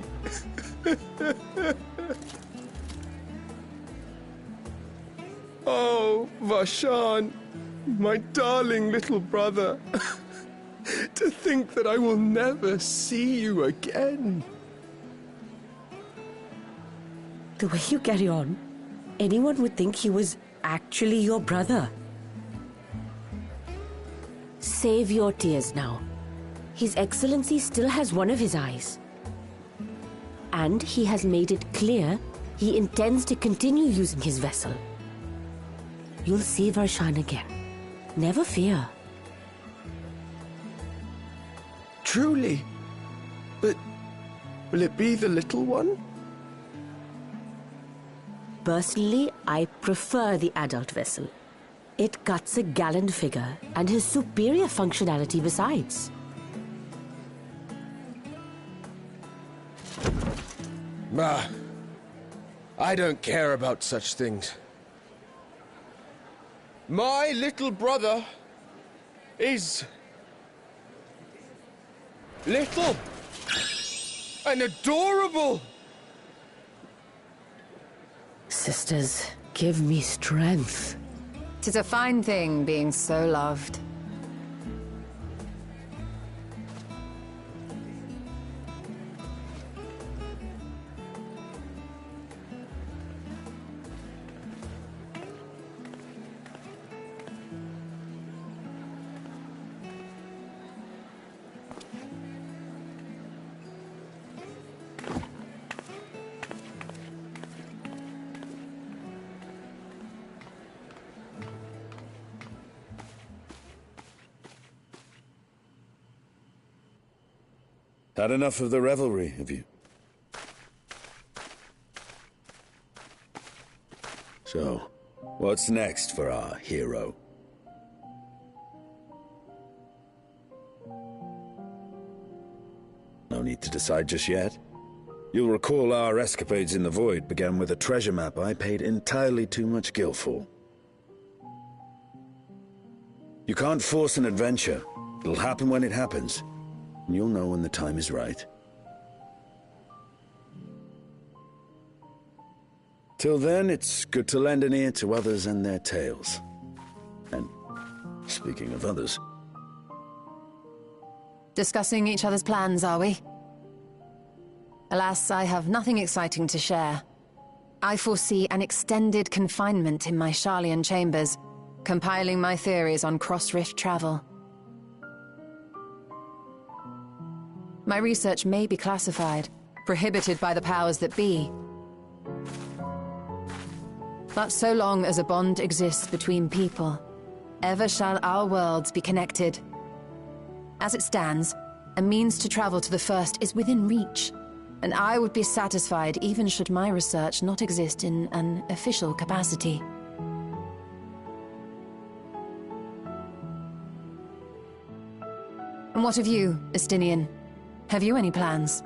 Oh, Vashan, my darling little brother. To think that I will never see you again. The way you carry on, anyone would think he was actually your brother. Save your tears now. His Excellency still has one of his eyes. And he has made it clear he intends to continue using his vessel. You'll see Varshan again. Never fear. Truly? But will it be the little one? Personally, I prefer the adult vessel. It cuts a gallant figure and has superior functionality besides. Bah, I don't care about such things. My little brother is little and adorable. Sisters, give me strength. 'Tis a fine thing being so loved. Had enough of the revelry, have you? So, what's next for our hero? No need to decide just yet. You'll recall our escapades in the Void began with a treasure map I paid entirely too much gil for. You can't force an adventure. It'll happen when it happens. And you'll know when the time is right. Till then, it's good to lend an ear to others and their tales. And speaking of others... Discussing each other's plans, are we? Alas, I have nothing exciting to share. I foresee an extended confinement in my Sharlayan chambers, compiling my theories on cross-rift travel. My research may be classified, prohibited by the powers that be. But so long as a bond exists between people, ever shall our worlds be connected. As it stands, a means to travel to the First is within reach, and I would be satisfied even should my research not exist in an official capacity. And what of you, Estinian? Have you any plans?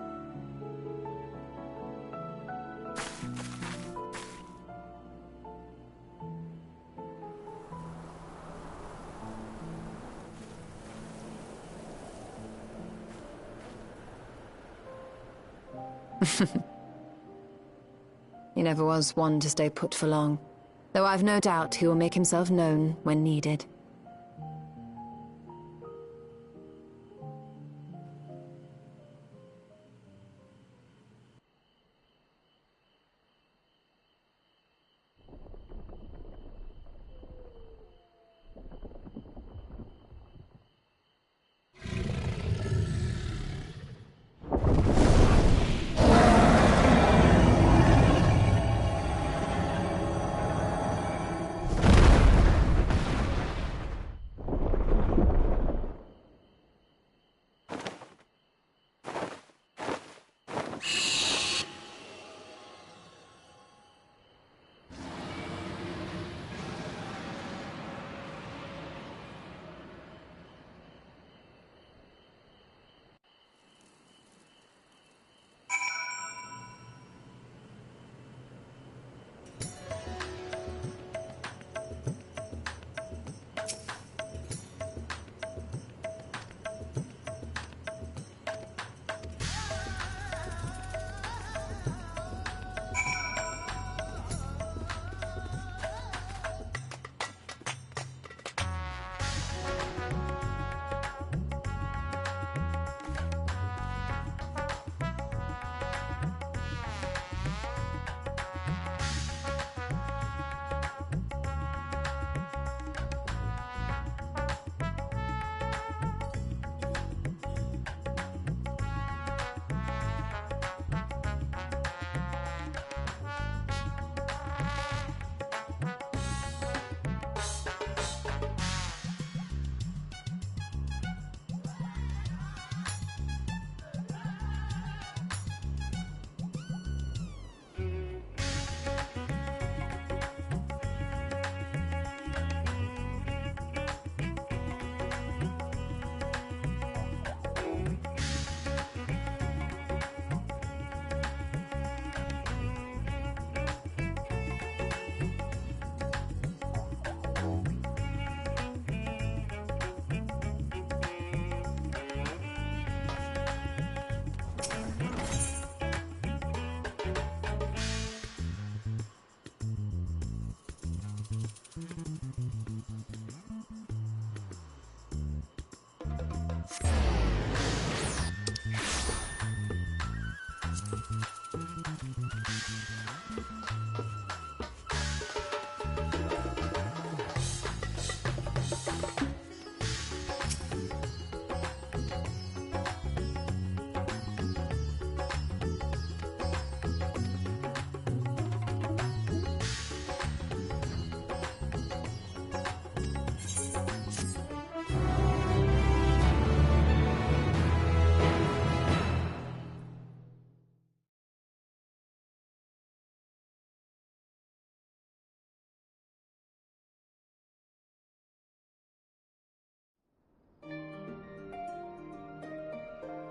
He never was one to stay put for long, though I've no doubt he will make himself known when needed.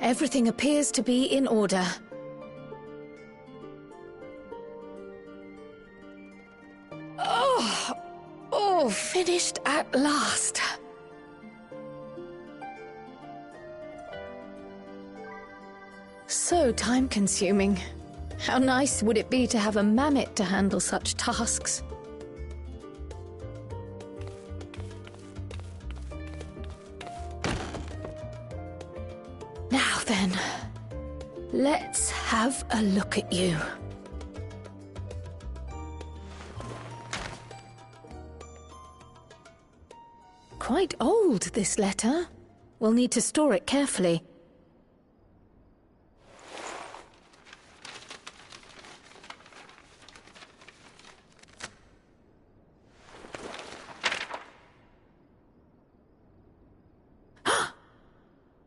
Everything appears to be in order. Oh, finished at last. So time-consuming. How nice would it be to have a mammoth to handle such tasks? Now then, let's have a look at you. Quite old, this letter. We'll need to store it carefully.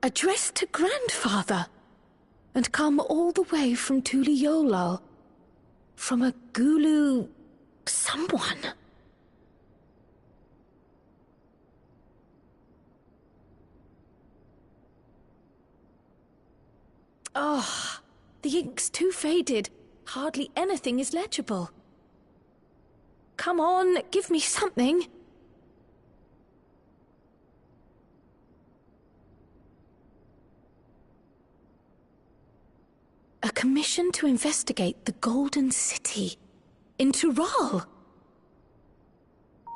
Addressed to Grandfather, and come all the way from Tuliolal, from a Gulu... someone. Oh, the ink's too faded. Hardly anything is legible. Come on, give me something. A commission to investigate the Golden City in Tural.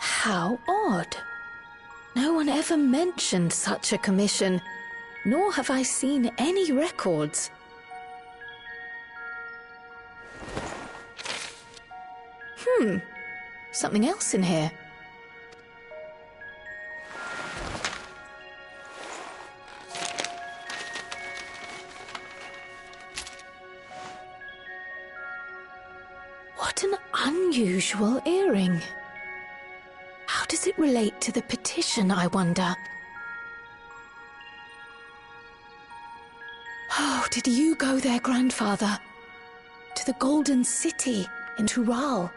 How odd. No one ever mentioned such a commission, nor have I seen any records. Something else in here. What an unusual earring. How does it relate to the petition, I wonder? Oh, did you go there, Grandfather? To the Golden City in Tural?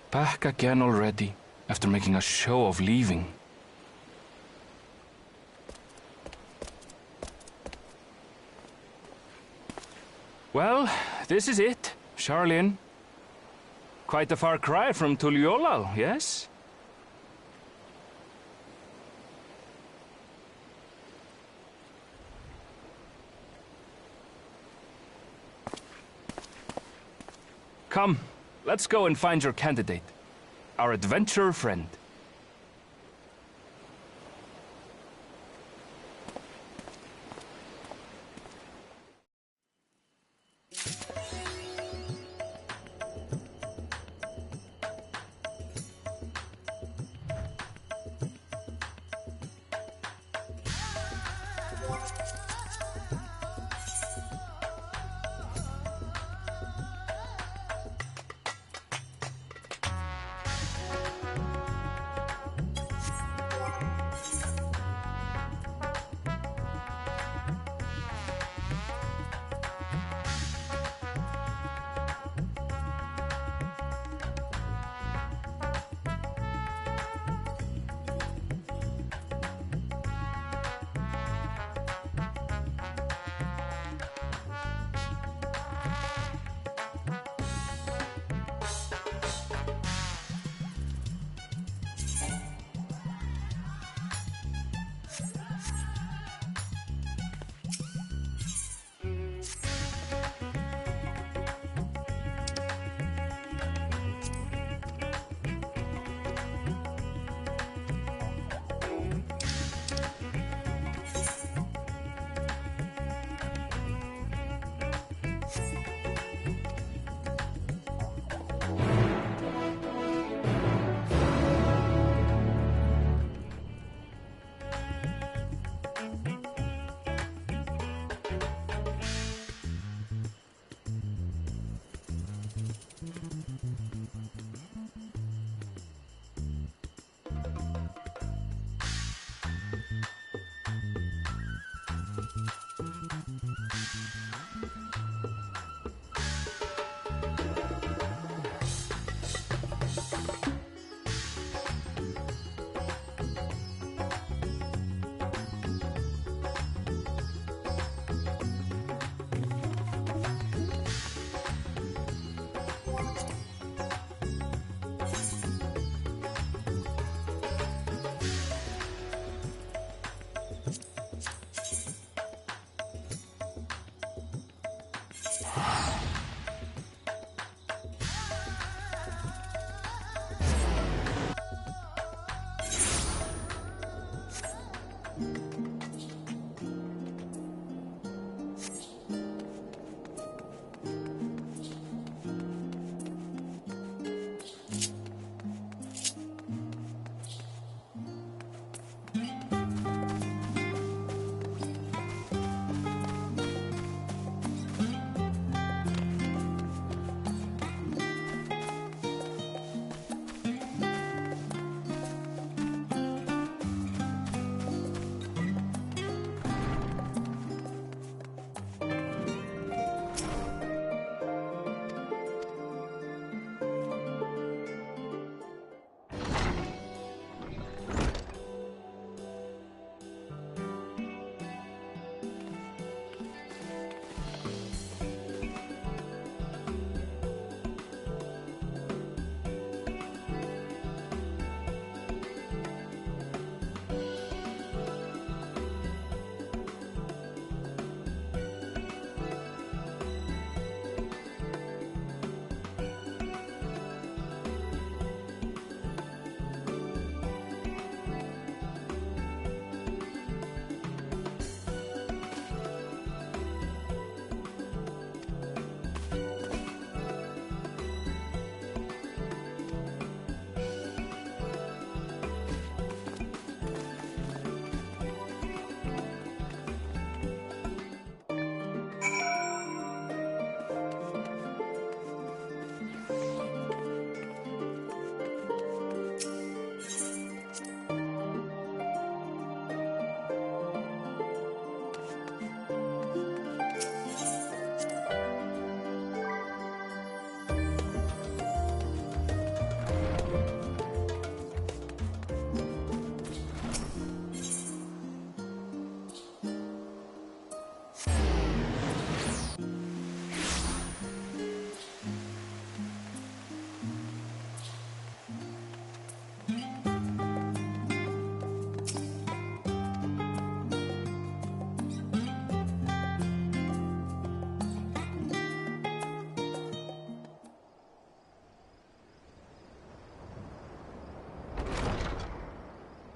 Back again already, after making a show of leaving. Well, this is it, Charlene. Quite a far cry from Tuliolal, yes? Come, let's go and find your candidate, our adventurer friend.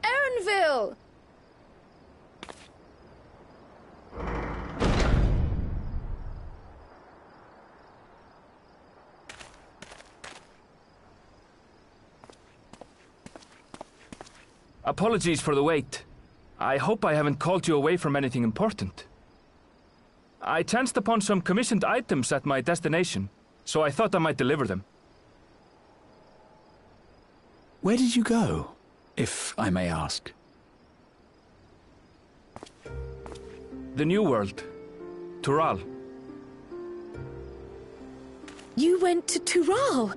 Erenville! Apologies for the wait. I hope I haven't called you away from anything important. I chanced upon some commissioned items at my destination, so I thought I might deliver them. Where did you go, if I may ask? The New World. Tural. You went to Tural?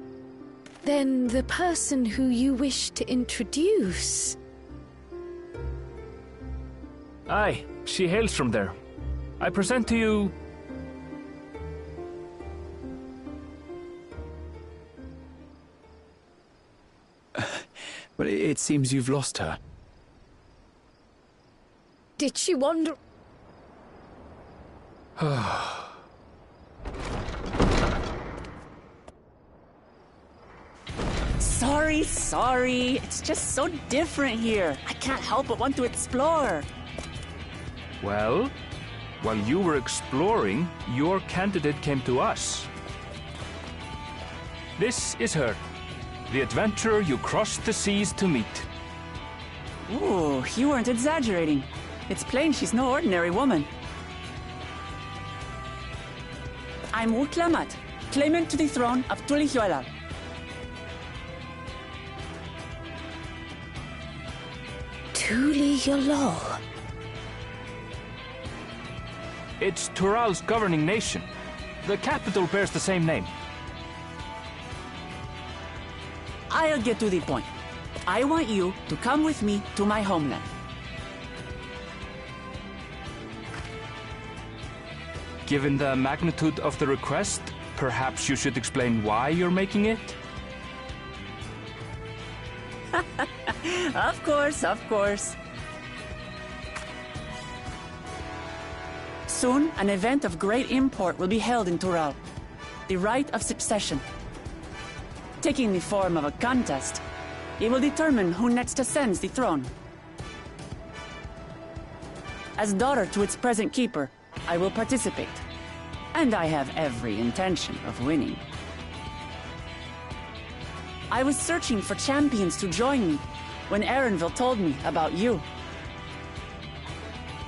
Then the person who you wish to introduce... Aye, she hails from there. I present to you... But it seems you've lost her. Did she wander... Sorry. It's just so different here. I can't help but want to explore. Well, while you were exploring, your candidate came to us. This is her, the adventurer you crossed the seas to meet. Ooh, you weren't exaggerating. It's plain she's no ordinary woman. I'm Uklamat, claimant to the throne of Tulihuela. Tulihuela? It's Tural's governing nation. The capital bears the same name. I'll get to the point. I want you to come with me to my homeland. Given the magnitude of the request, perhaps you should explain why you're making it? Of course. Soon, an event of great import will be held in Tural. The Rite of Succession. Taking the form of a contest, it will determine who next ascends the throne. As daughter to its present keeper, I will participate. And I have every intention of winning. I was searching for champions to join me when Erenville told me about you.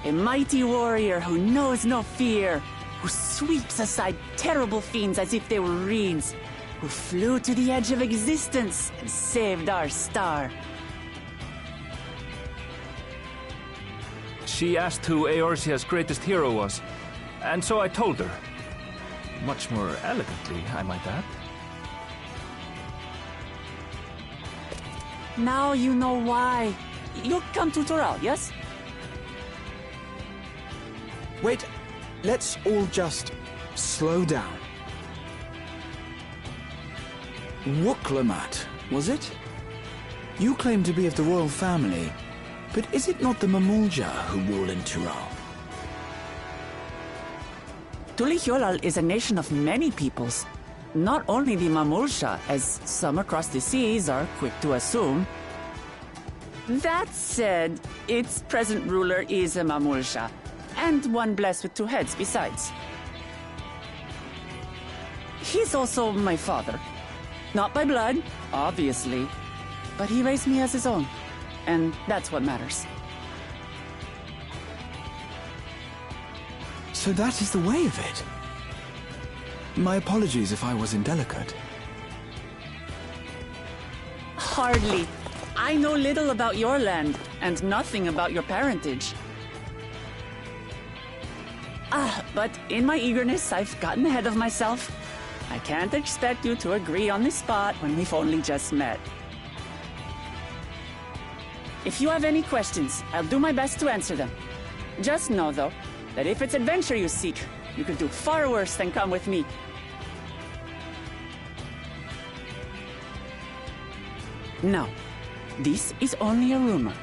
A mighty warrior who knows no fear, who sweeps aside terrible fiends as if they were reeds, who flew to the edge of existence and saved our star. She asked who Eorzea's greatest hero was, and so I told her. Much more elegantly, I might add. Now you know why. You'll come to Tural, yes? Wait, let's all just slow down. Wuklamat, was it? You claim to be of the royal family, but is it not the Mamulja who rule in Tural? Tulihyolal is a nation of many peoples. Not only the Mamulja, as some across the seas are quick to assume. That said, its present ruler is a Mamulja, and one blessed with 2 heads besides. He's also my father. Not by blood, obviously, but he raised me as his own, and that's what matters. So that is the way of it. My apologies if I was indelicate. Hardly. I know little about your land, and nothing about your parentage. But in my eagerness, I've gotten ahead of myself. I can't expect you to agree on the spot when we've only just met. If you have any questions, I'll do my best to answer them. Just know, though, that if it's adventure you seek, you could do far worse than come with me. Now, this is only a rumor.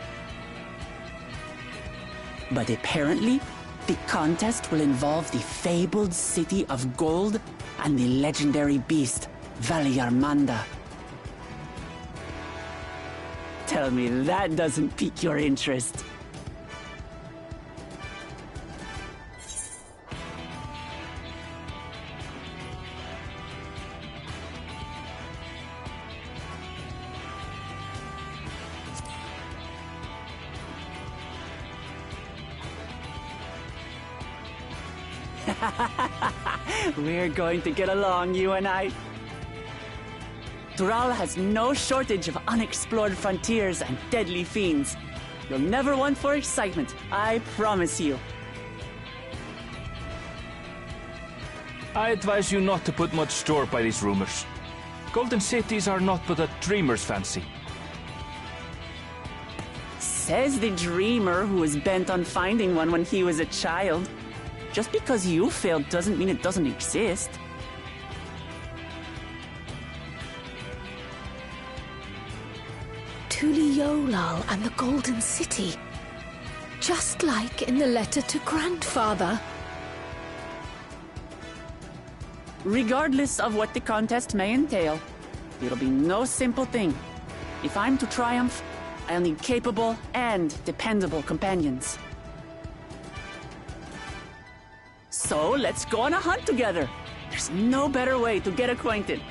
But apparently, the contest will involve the fabled city of gold and the legendary beast, Valyarmanda. Tell me that doesn't pique your interest. We're going to get along, you and I. Tural has no shortage of unexplored frontiers and deadly fiends. You'll never want for excitement, I promise you. I advise you not to put much store by these rumors. Golden cities are not but a dreamer's fancy. Says the dreamer who was bent on finding one when he was a child. Just because you failed doesn't mean it doesn't exist. Tulihyolal and the Golden City. Just like in the letter to Grandfather. Regardless of what the contest may entail, it'll be no simple thing. If I'm to triumph, I'll need capable and dependable companions. So let's go on a hunt together. There's no better way to get acquainted.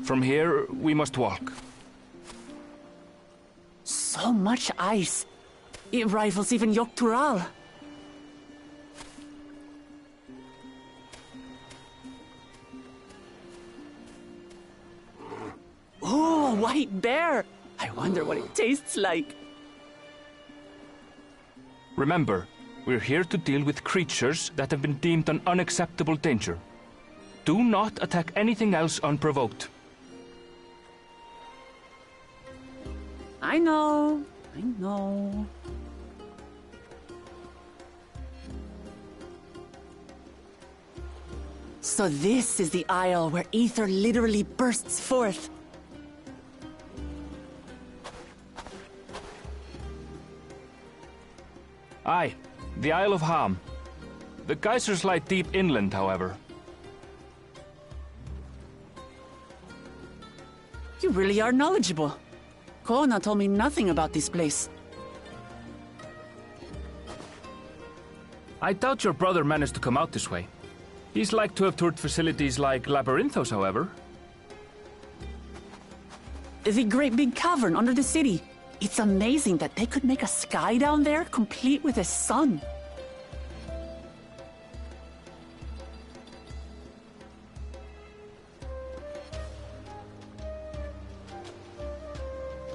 From here, we must walk. So much ice. It rivals even Yogg-Tural. Oh, a white bear! I wonder what it tastes like. Remember, we're here to deal with creatures that have been deemed an unacceptable danger. Do not attack anything else unprovoked. I know. I know. So this is the isle where ether literally bursts forth. Aye, the Isle of Ham. The geysers lie deep inland, however. You really are knowledgeable. Kona told me nothing about this place. I doubt your brother managed to come out this way. He's like to have toured facilities like Labyrinthos, however. The great big cavern under the city. It's amazing that they could make a sky down there complete with a sun.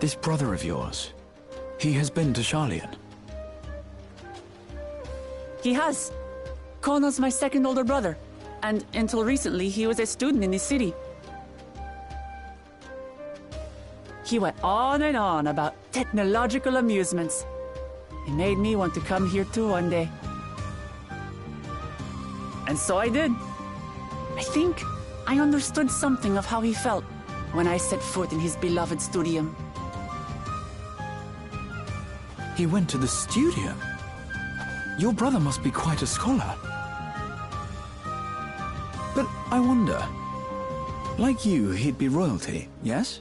This brother of yours, he has been to Sharlayan. He has. Kona's my second older brother, and until recently he was a student in this city. He went on and on about technological amusements. It made me want to come here too one day. And so I did. I think I understood something of how he felt when I set foot in his beloved studium. He went to the studio? Your brother must be quite a scholar. But I wonder, like you, he'd be royalty, yes?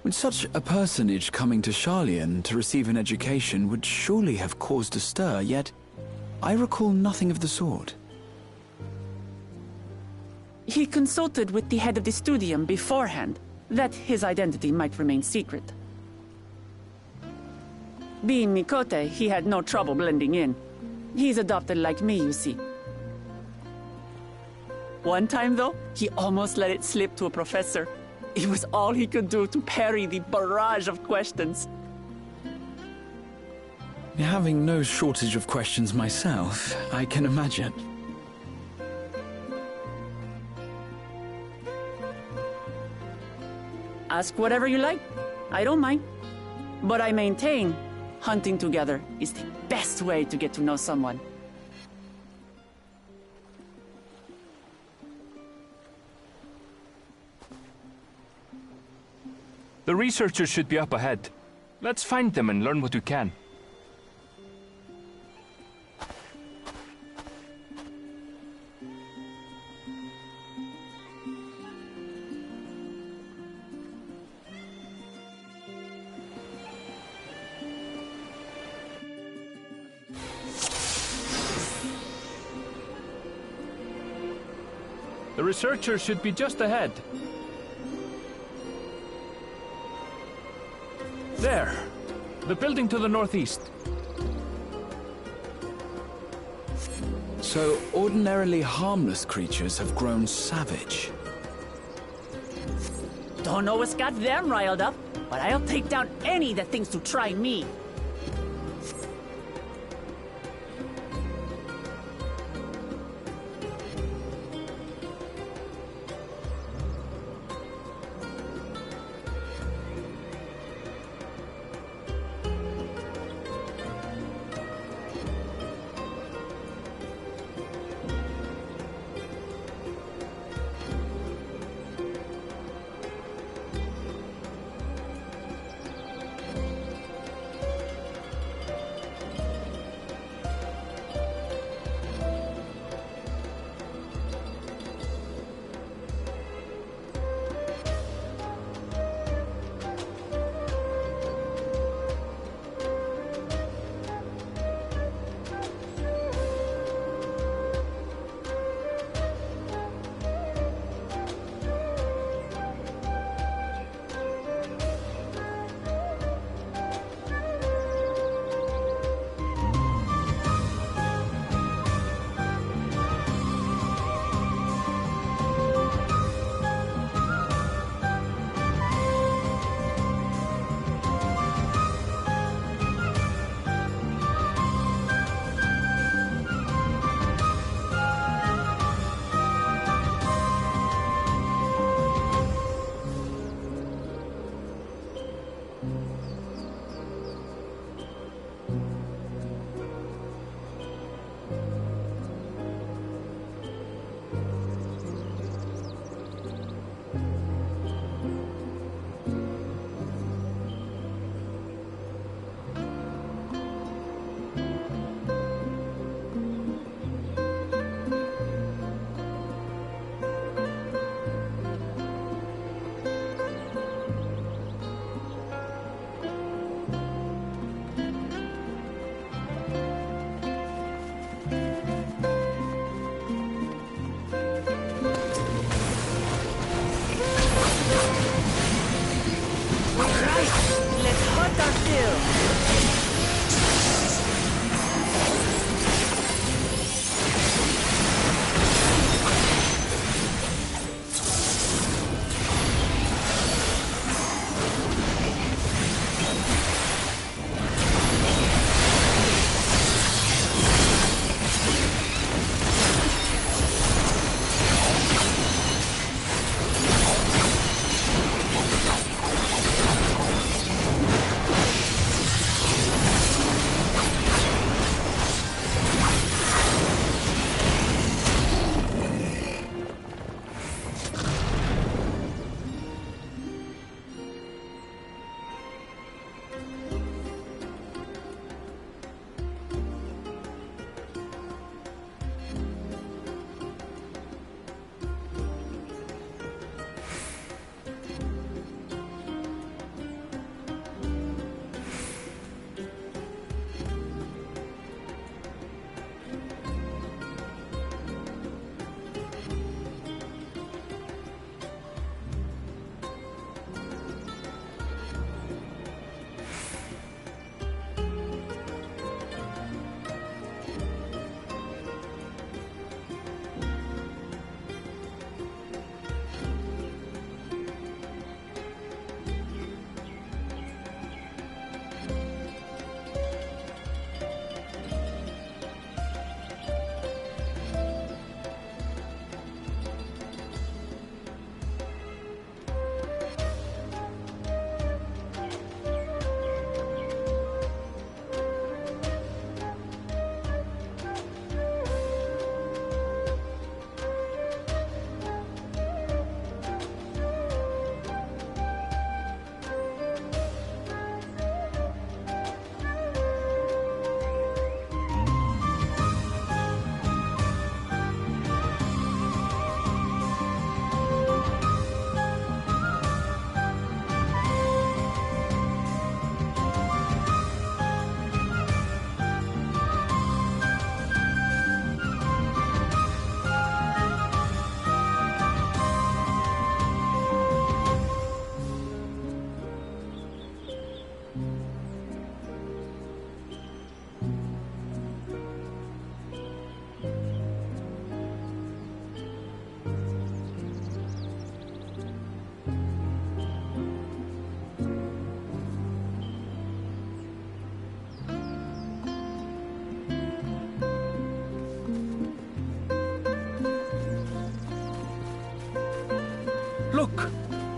With such a personage coming to Sharlayan to receive an education would surely have caused a stir, yet I recall nothing of the sort. He consulted with the head of the studium beforehand, that his identity might remain secret. Being Mikote, he had no trouble blending in. He's adopted like me, you see. One time, though, he almost let it slip to a professor. It was all he could do to parry the barrage of questions. Having no shortage of questions myself, I can imagine. Ask whatever you like. I don't mind. But I maintain, hunting together is the best way to get to know someone. The researchers should be up ahead. Let's find them and learn what we can. The researchers should be just ahead. There. The building to the northeast. So, ordinarily harmless creatures have grown savage. Don't know what's got them riled up, but I'll take down any that thinks to try me.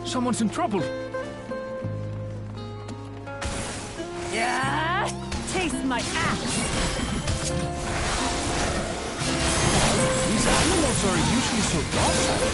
Someone's in trouble. Yeah! Taste my axe! These animals are usually so docile.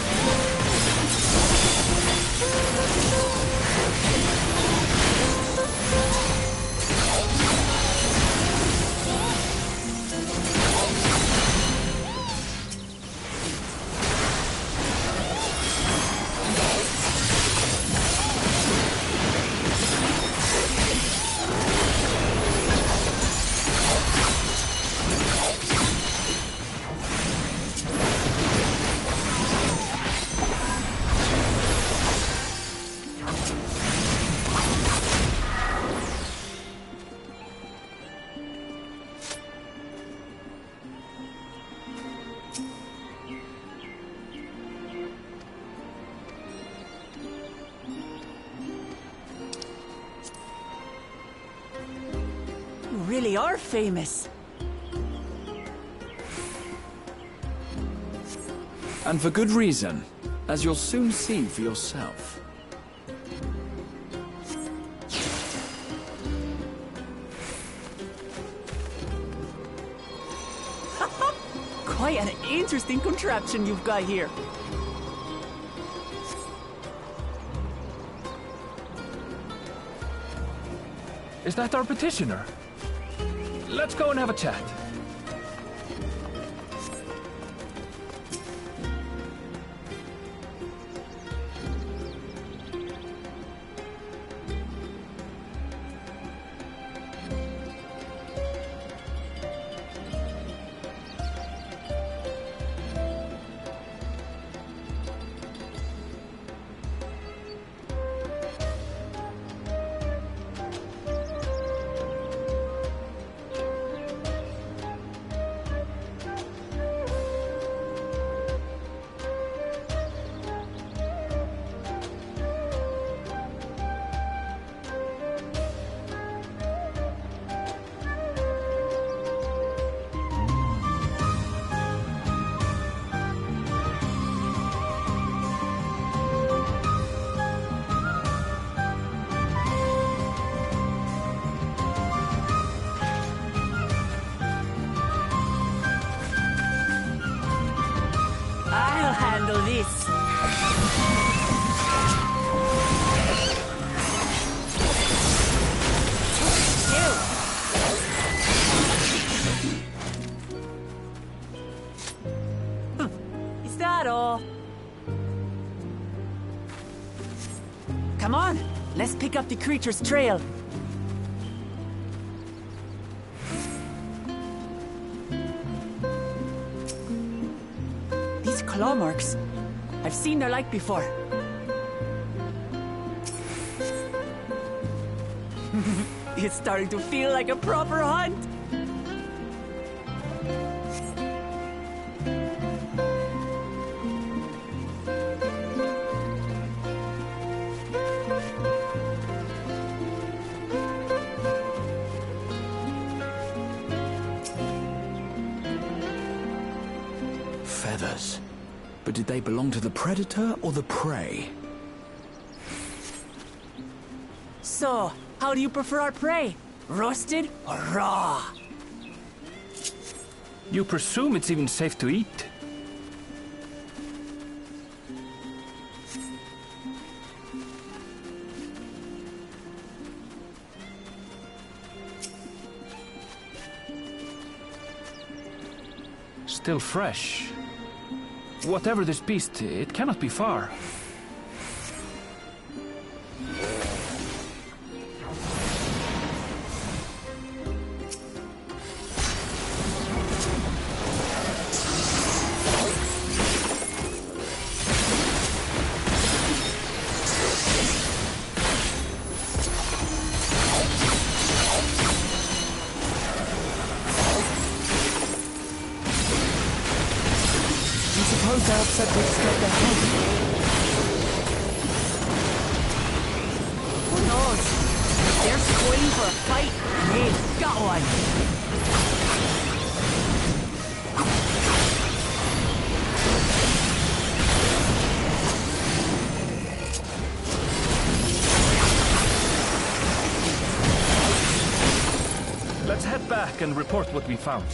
Really are famous. And for good reason, as you'll soon see for yourself. Quite an interesting contraption you've got here. Is that our petitioner? Let's go and have a chat. I'll handle this. Is that all? Come on, let's pick up the creature's trail. These claw marks, I've seen their like before. It's starting to feel like a proper hunt. Feathers. But did they belong to the predator or the prey? So, how do you prefer our prey? Roasted or raw? You presume it's even safe to eat? Still fresh. Whatever this beast, it cannot be far. Suppose they're upset to escape their home. Who knows? If they're spoiling for a fight, they've got one. back and report what we found.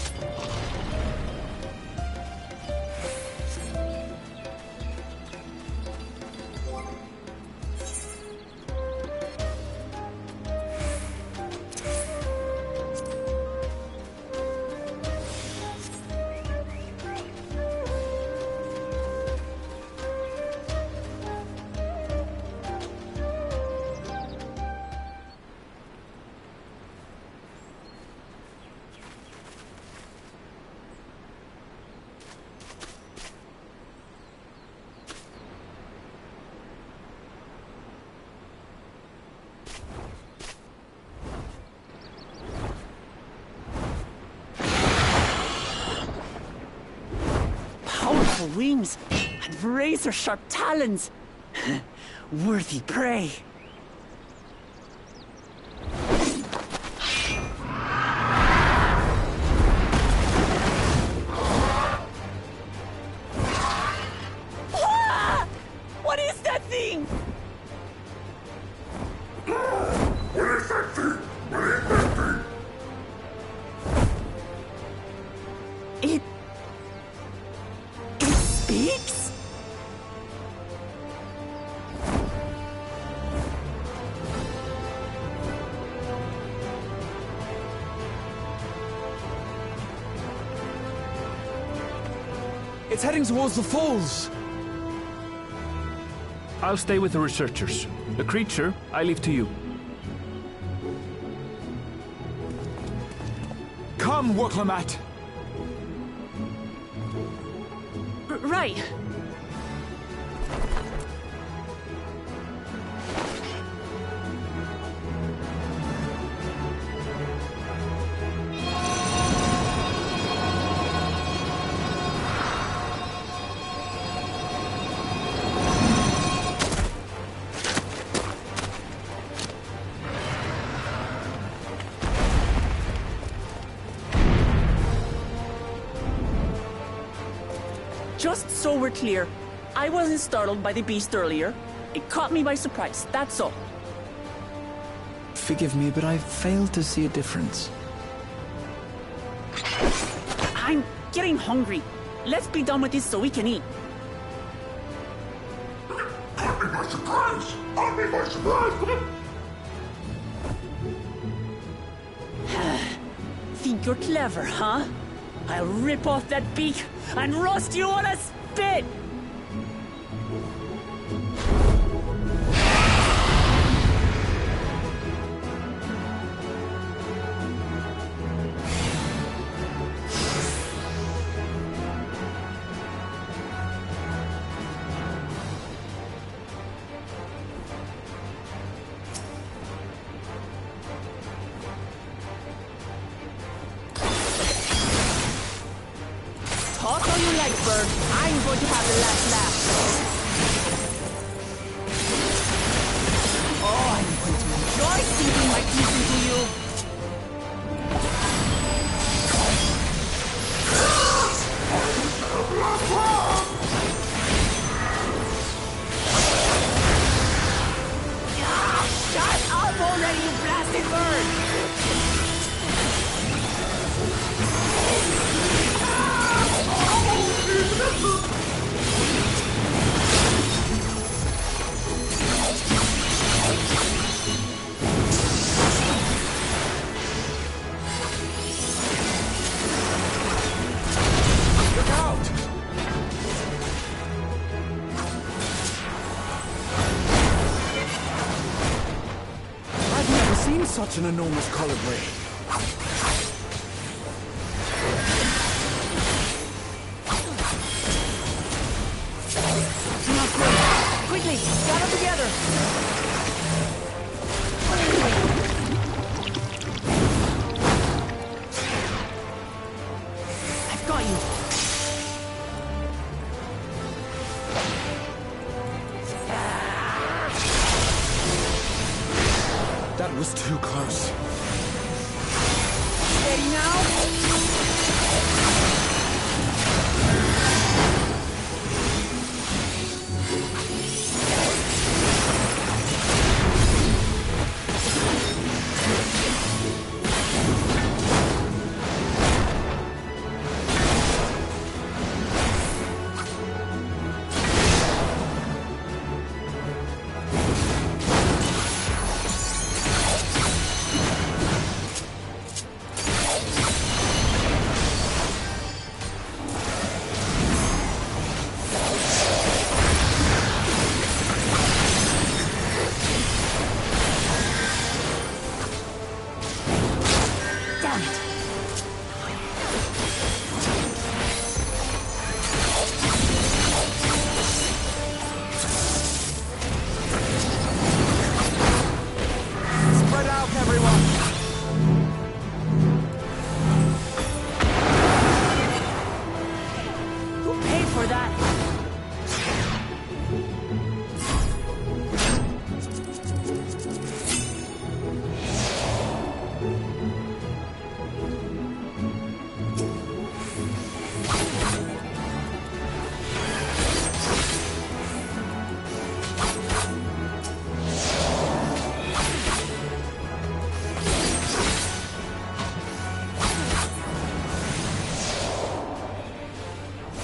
Powerful wings and razor-sharp talons. Worthy prey. Ah! What is that thing? What is that thing? What is that thing? It speaks? It's heading towards the falls. I'll stay with the researchers. The creature, I leave to you. Come, Woklamat. Right. Just so we're clear, I wasn't startled by the beast earlier. It caught me by surprise, that's all. Forgive me, but I failed to see a difference. I'm getting hungry. Let's be done with this so we can eat. Caught me by surprise! Caught me by surprise! Think you're clever, huh? I'll rip off that beak and roast you on a spit! Talk all you like, bird. I'm going to have the last laugh. Oh, I'm going to enjoy sinking my teeth into you. Shut up already, you blasted bird! Look out! I've never seen such an enormous colibri. Quickly, gather together! I've got you. That was too close. Ready now?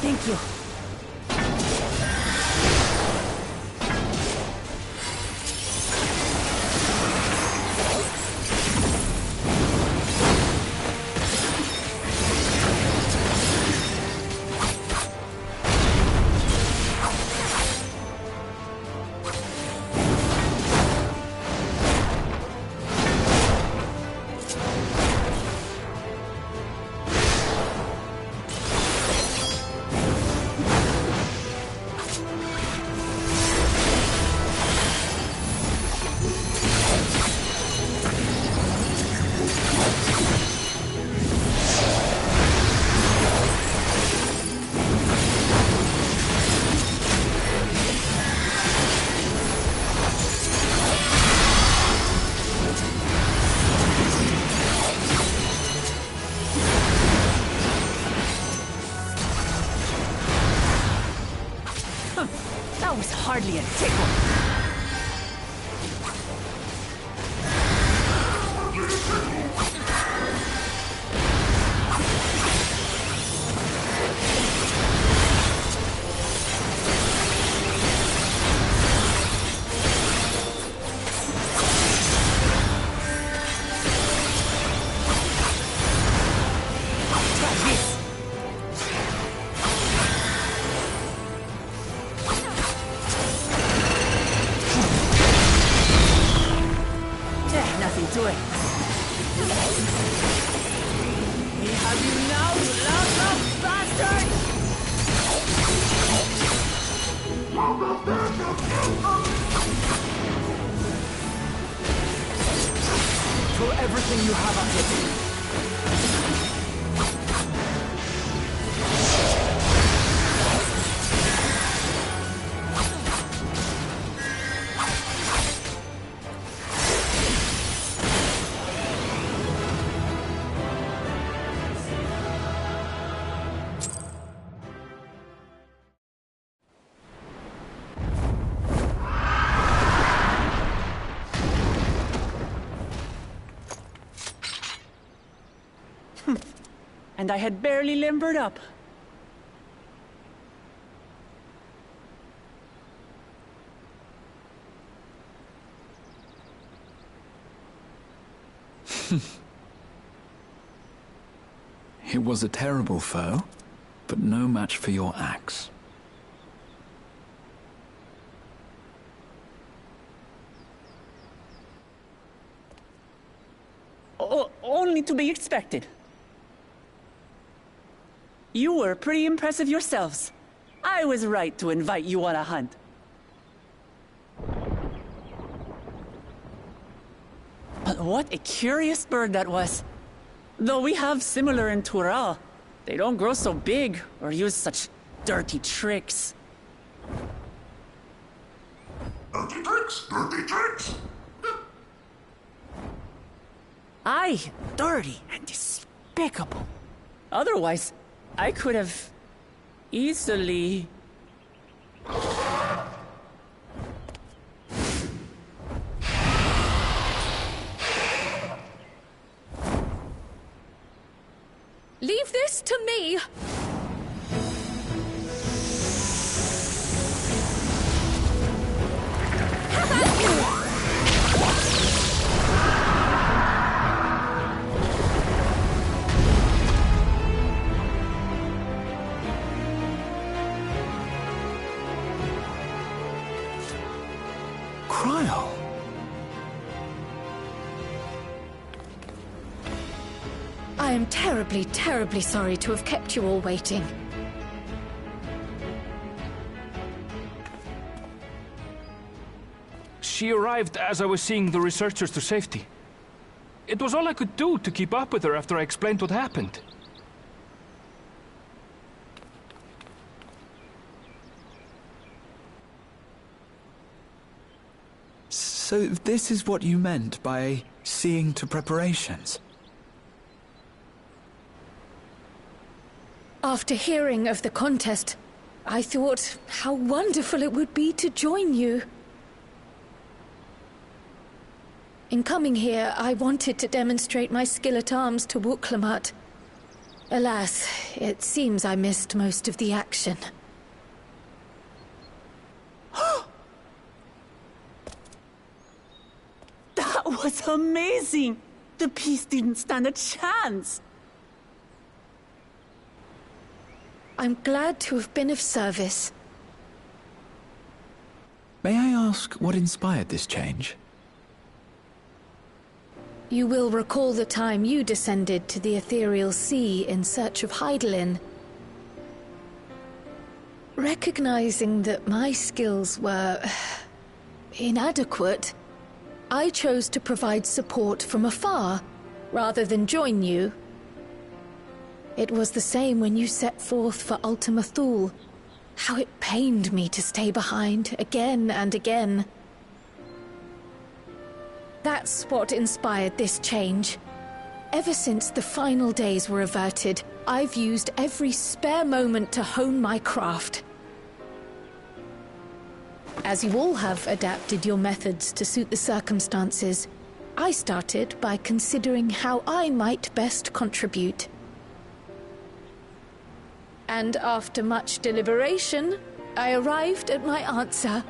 Thank you. That was hardly a tickle. To it. We have you now, you loud bastard! Throw everything you have at it. And I had barely limbered up. It was a terrible foe, but no match for your axe. Only to be expected. You were pretty impressive yourselves. I was right to invite you on a hunt. But what a curious bird that was. Though we have similar in Tural, they don't grow so big or use such dirty tricks. Dirty tricks? Dirty tricks? Aye, dirty and despicable. Otherwise, I could have easily... Leave this to me! Cryle! I am terribly, terribly sorry to have kept you all waiting. She arrived as I was seeing the researchers to safety. It was all I could do to keep up with her after I explained what happened. So this is what you meant by seeing to preparations? After hearing of the contest, I thought how wonderful it would be to join you. In coming here, I wanted to demonstrate my skill at arms to Wuklamut. Alas, it seems I missed most of the action. That was amazing! The piece didn't stand a chance! I'm glad to have been of service. May I ask what inspired this change? You will recall the time you descended to the ethereal sea in search of Heidelin. Recognizing that my skills were inadequate, I chose to provide support from afar, rather than join you. It was the same when you set forth for Ultima Thule. How it pained me to stay behind, again and again. That's what inspired this change. Ever since the final days were averted, I've used every spare moment to hone my craft. As you all have adapted your methods to suit the circumstances, I started by considering how I might best contribute. And after much deliberation, I arrived at my answer.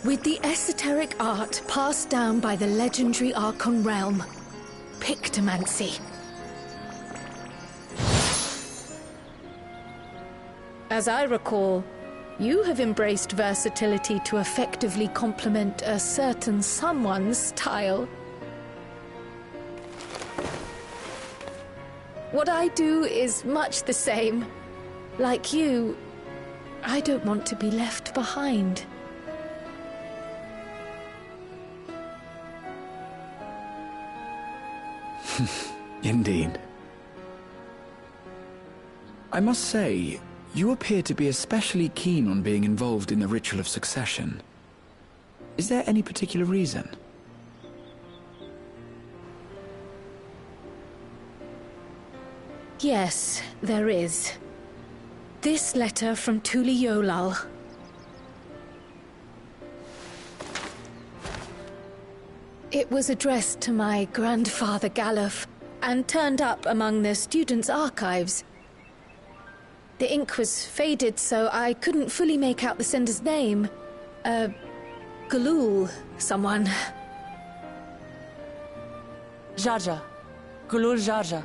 With the esoteric art passed down by the legendary Archon realm, Pictomancy. As I recall, you have embraced versatility to effectively complement a certain someone's style. What I do is much the same. Like you, I don't want to be left behind. Indeed. I must say, you appear to be especially keen on being involved in the ritual of succession. Is there any particular reason? Yes, there is. This letter from Tuli Yolal. It was addressed to my grandfather Galuf, and turned up among the students' archives. The ink was faded, so I couldn't fully make out the sender's name. Galul, someone. Jaja. Gulul Jaja.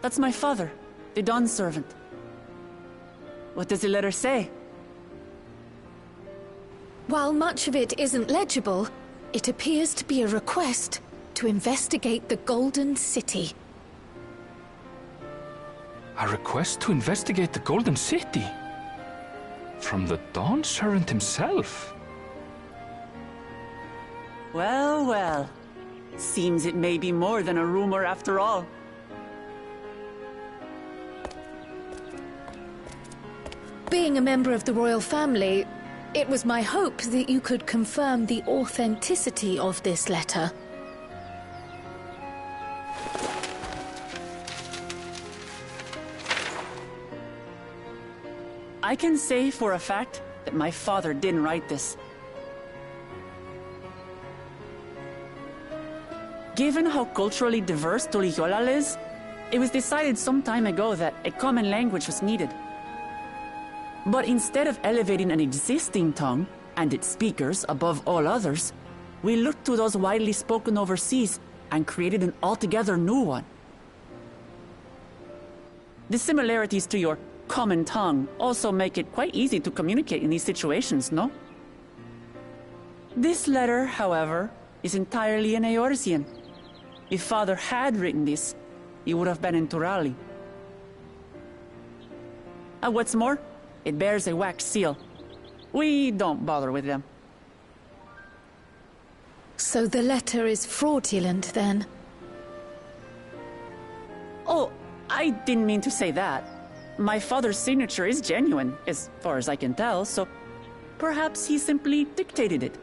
That's my father, the Dawn servant. What does the letter say? While much of it isn't legible, it appears to be a request to investigate the Golden City. A request to investigate the Golden City? From the Dawn Servant himself? Well, well. Seems it may be more than a rumor after all. Being a member of the royal family, it was my hope that you could confirm the authenticity of this letter. I can say for a fact that my father didn't write this. Given how culturally diverse Tuli Yolal is, it was decided some time ago that a common language was needed. But instead of elevating an existing tongue and its speakers above all others, we looked to those widely spoken overseas and created an altogether new one. The similarities to your common tongue also make it quite easy to communicate in these situations, no? This letter, however, is entirely in Eorzean. If Father had written this, he would have been in Turali. And what's more, it bears a wax seal. We don't bother with them. So the letter is fraudulent, then? Oh, I didn't mean to say that. My father's signature is genuine, as far as I can tell, so perhaps he simply dictated it.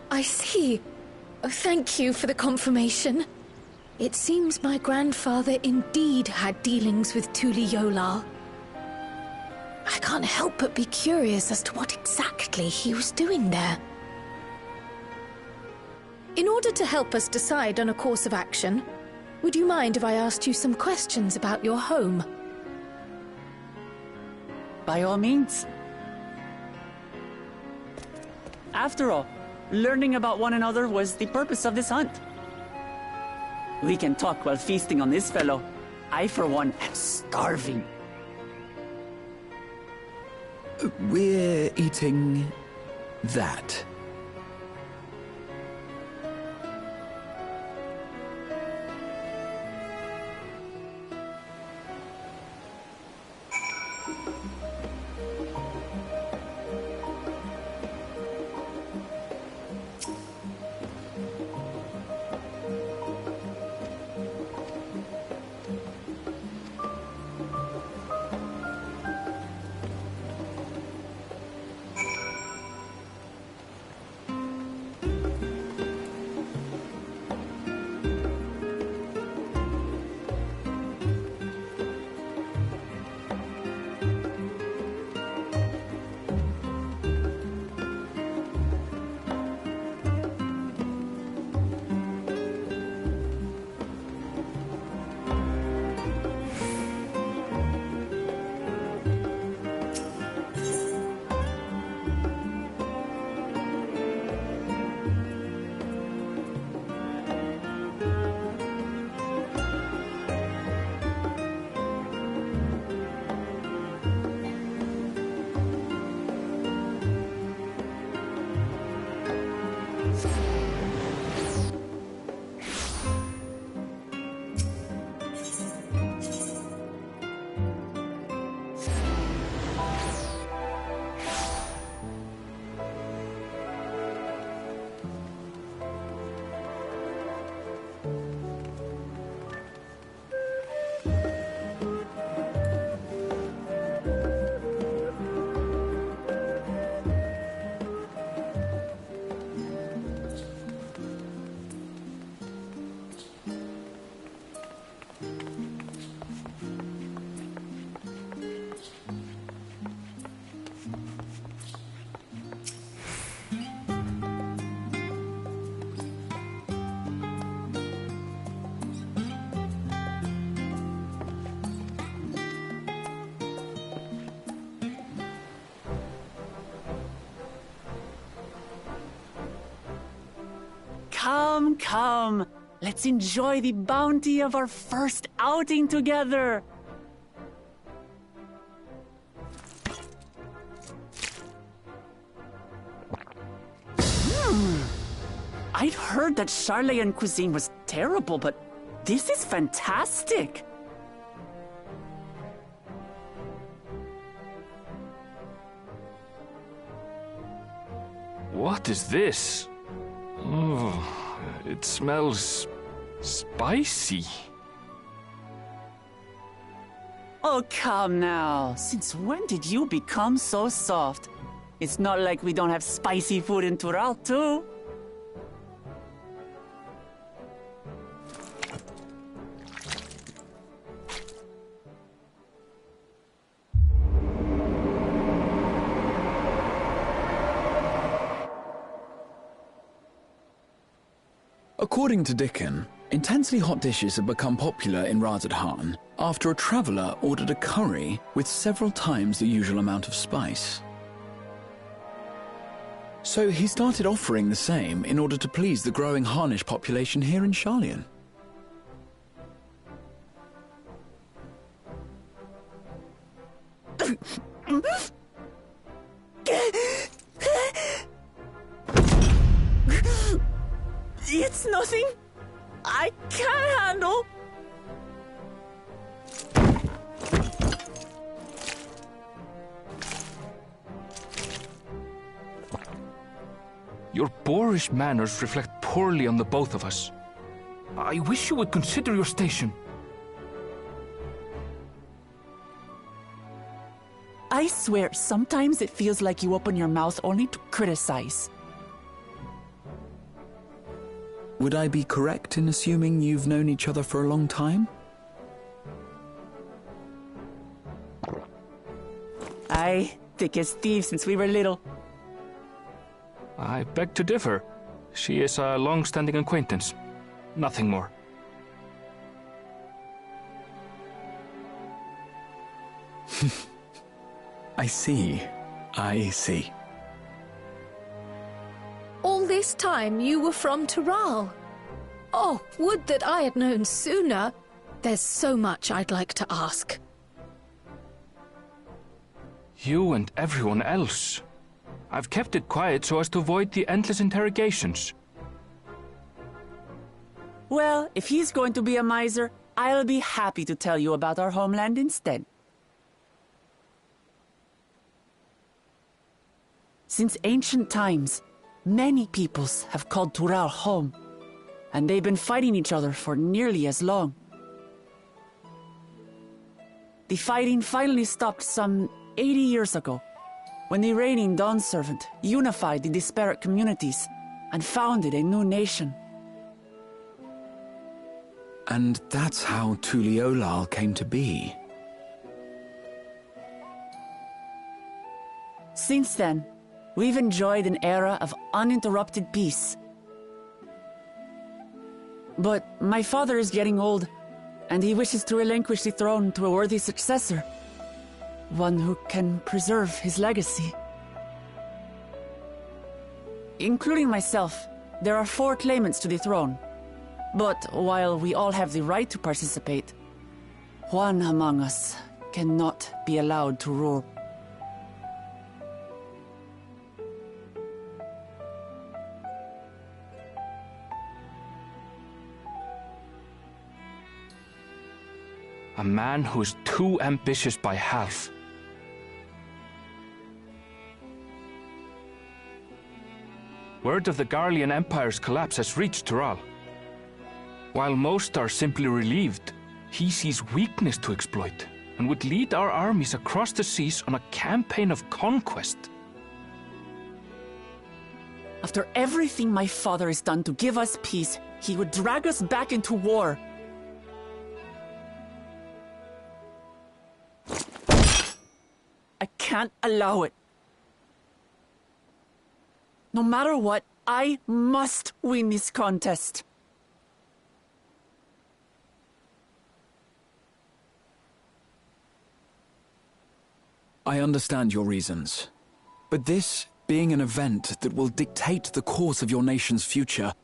I see. Thank you for the confirmation. It seems my grandfather indeed had dealings with Tuli Yolal. I can't help but be curious as to what exactly he was doing there. In order to help us decide on a course of action, would you mind if I asked you some questions about your home? By all means. After all, learning about one another was the purpose of this hunt. We can talk while feasting on this fellow. I, for one, am starving. We're eating that. Come, come. Let's enjoy the bounty of our first outing together. I'd heard that Charlayan cuisine was terrible, but this is fantastic. What is this? Oh, it smells spicy. Oh, come now. Since when did you become so soft? It's not like we don't have spicy food in Tural, too. According to Dickon, intensely hot dishes have become popular in Razadhan after a traveller ordered a curry with several times the usual amount of spice. So he started offering the same in order to please the growing Harnish population here in Sharlayan. It's nothing I can't handle. Your boorish manners reflect poorly on the both of us. I wish you would consider your station. I swear, sometimes it feels like you open your mouth only to criticize. would I be correct in assuming you've known each other for a long time? Aye, thick as thieves since we were little. I beg to differ. She is a long-standing acquaintance. Nothing more. I see. I see. All this time you were from Tural. Oh, would that I had known sooner. There's so much I'd like to ask. You and everyone else. I've kept it quiet so as to avoid the endless interrogations. Well, if he's going to be a miser, I'll be happy to tell you about our homeland instead. Since ancient times, many peoples have called Tural home, and they've been fighting each other for nearly as long. The fighting finally stopped some 80 years ago, when the reigning Dawn Servant unified the disparate communities and founded a new nation. And that's how Tuliolal came to be. Since then, we've enjoyed an era of uninterrupted peace. But my father is getting old, and he wishes to relinquish the throne to a worthy successor. One who can preserve his legacy. Including myself, there are 4 claimants to the throne. But while we all have the right to participate, one among us cannot be allowed to rule. A man who is too ambitious by half. Word of the Garlean Empire's collapse has reached Tural. While most are simply relieved, he sees weakness to exploit and would lead our armies across the seas on a campaign of conquest. After everything my father has done to give us peace, he would drag us back into war. I can't allow it. No matter what, I must win this contest. I understand your reasons. But this being an event that will dictate the course of your nation's future,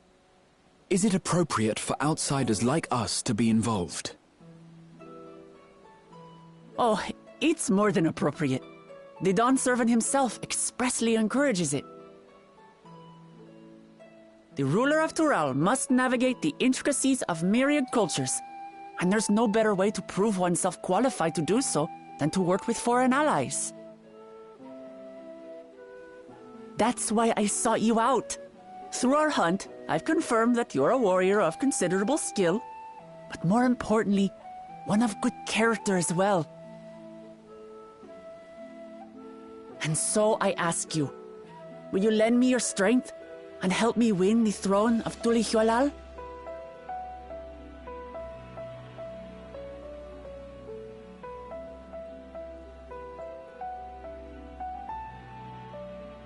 is it appropriate for outsiders like us to be involved? Oh, it's more than appropriate. The Dawn Servant himself expressly encourages it. The ruler of Tural must navigate the intricacies of myriad cultures, and there's no better way to prove oneself qualified to do so than to work with foreign allies. That's why I sought you out. Through our hunt, I've confirmed that you're a warrior of considerable skill, but more importantly, one of good character as well. And so I ask you, will you lend me your strength and help me win the throne of Tuliolal?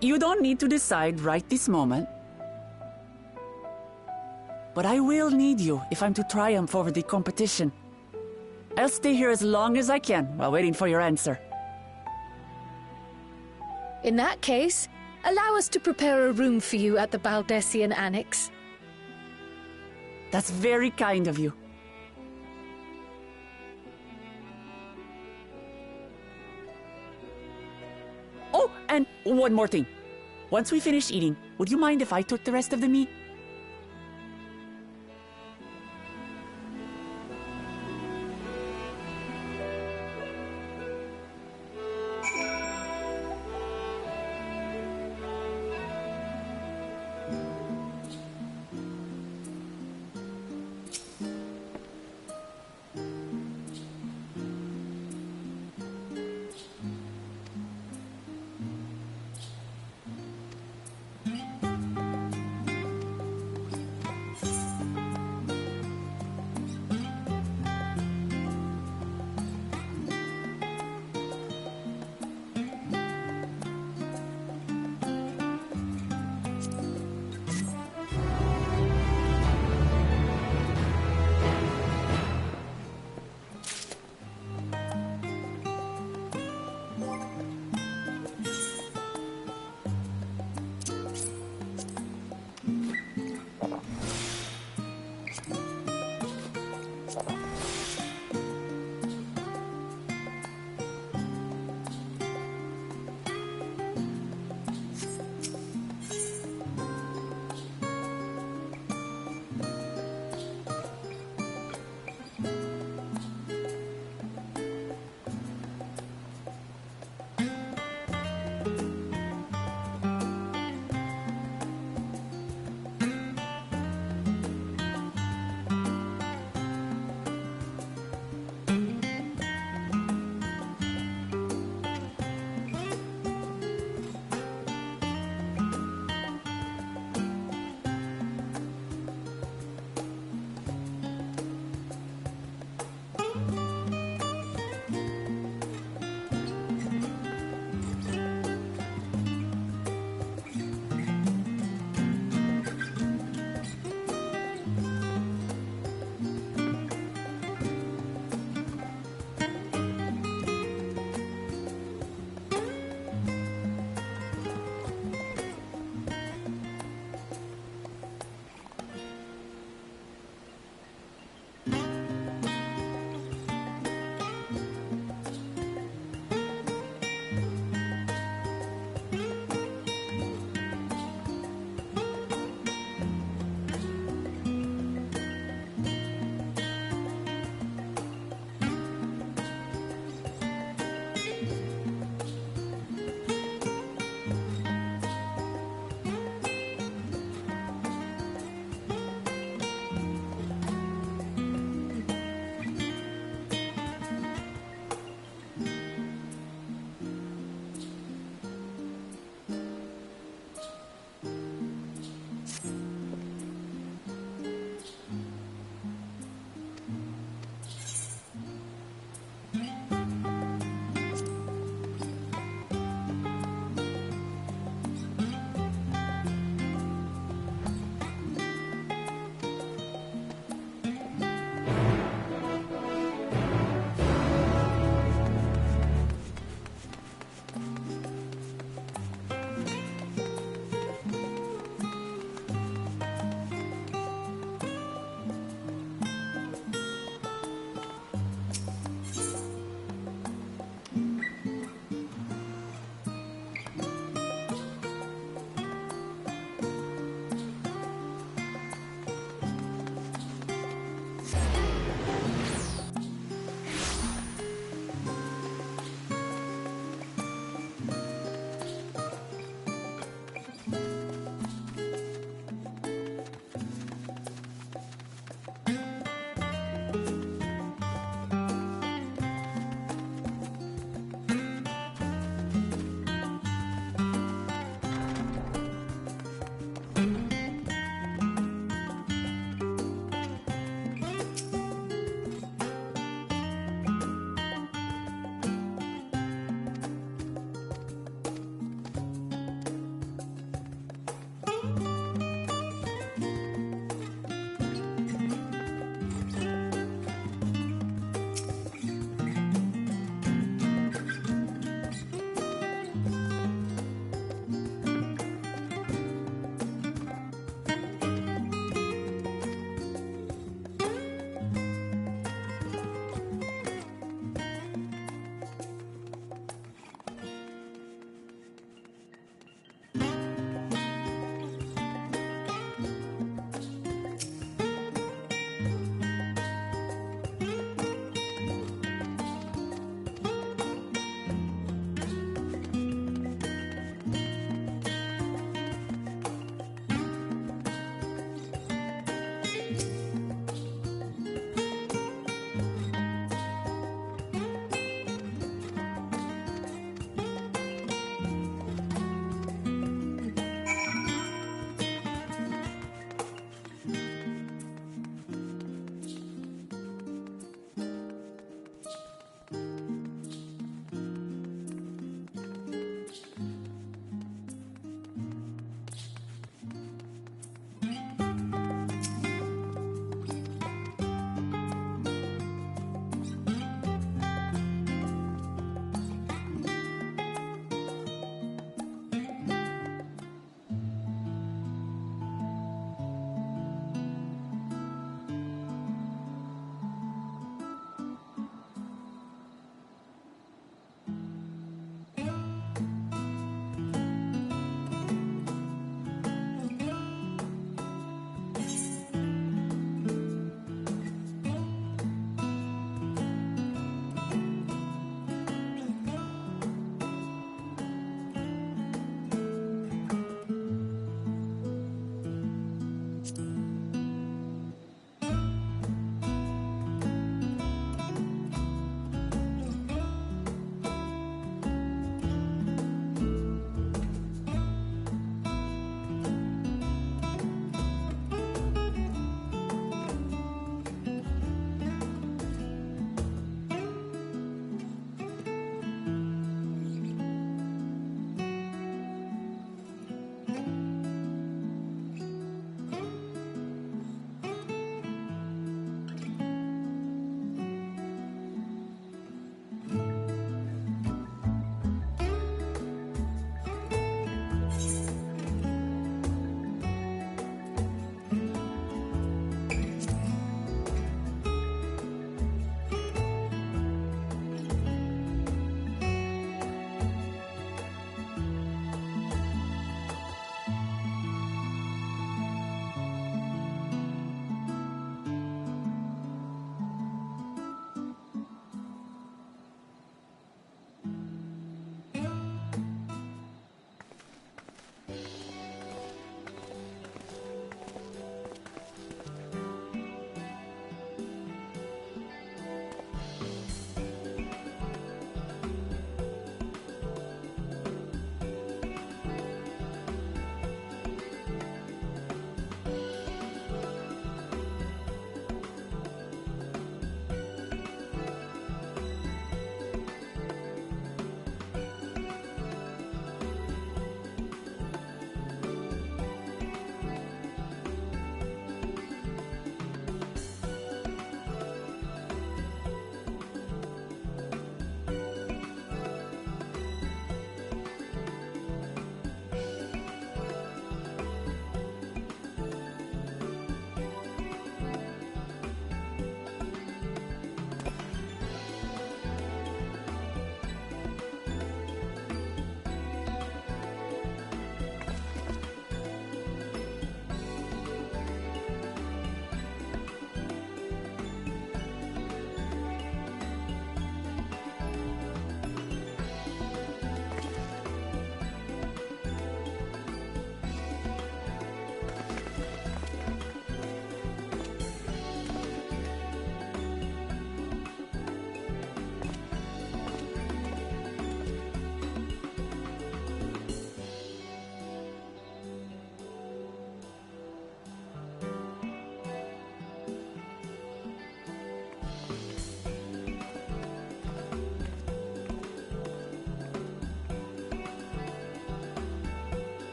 You don't need to decide right this moment. But I will need you if I'm to triumph over the competition. I'll stay here as long as I can while waiting for your answer. In that case, allow us to prepare a room for you at the Baldessian Annex. That's very kind of you. Oh, and one more thing. Once we finish eating, would you mind if I took the rest of the meat?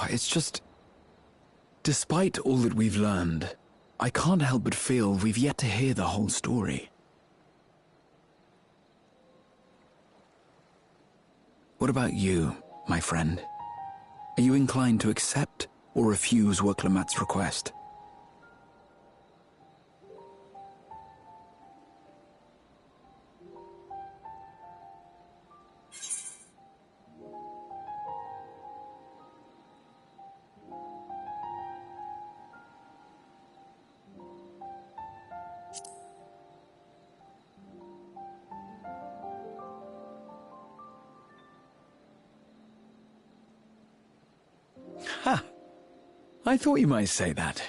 It's just... Despite all that we've learned, I can't help but feel we've yet to hear the whole story. What about you, my friend? Are you inclined to accept or refuse Worklamat's request? Ha! I thought you might say that.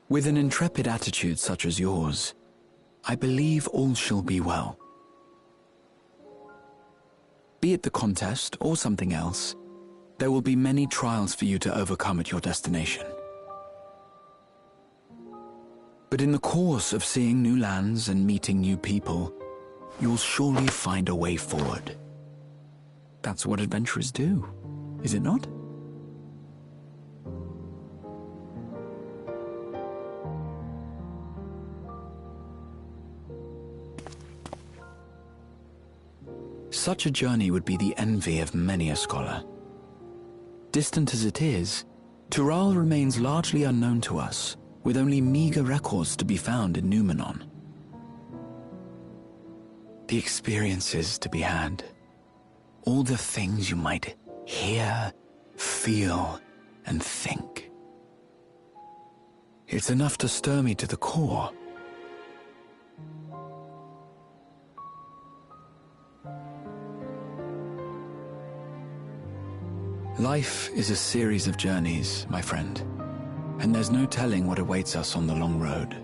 With an intrepid attitude such as yours, I believe all shall be well. Be it the contest or something else, there will be many trials for you to overcome at your destination. But in the course of seeing new lands and meeting new people, you'll surely find a way forward. That's what adventurers do, is it not? Such a journey would be the envy of many a scholar. Distant as it is, Tural remains largely unknown to us, with only meager records to be found in Numenor. The experiences to be had, all the things you might hear, feel, and think. It's enough to stir me to the core. Life is a series of journeys, my friend, and there's no telling what awaits us on the long road.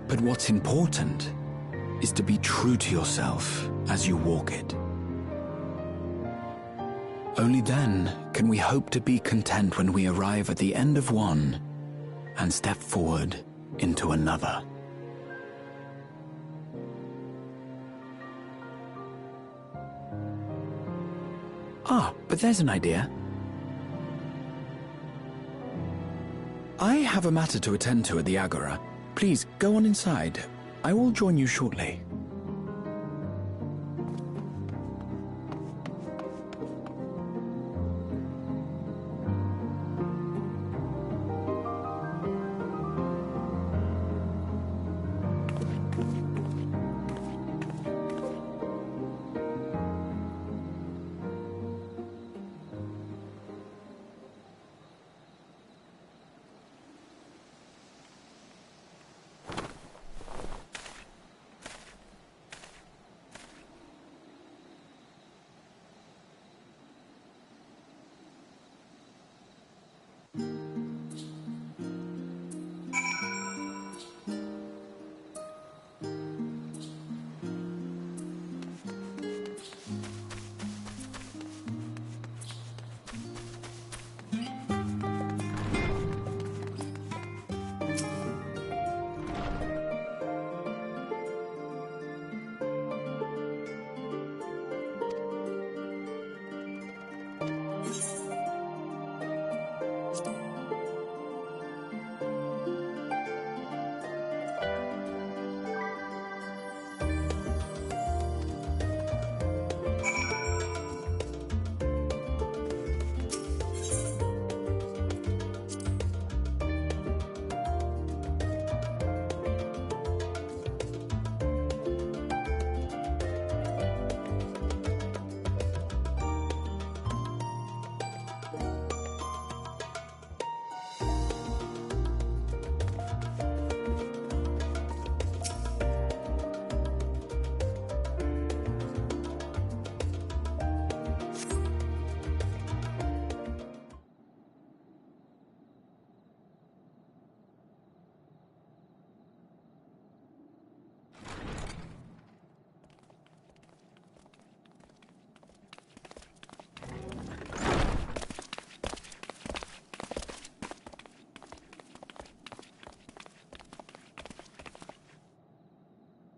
But what's important is to be true to yourself as you walk it. Only then can we hope to be content when we arrive at the end of one and step forward into another. Ah, but there's an idea. I have a matter to attend to at the Agora. Please, go on inside. I will join you shortly.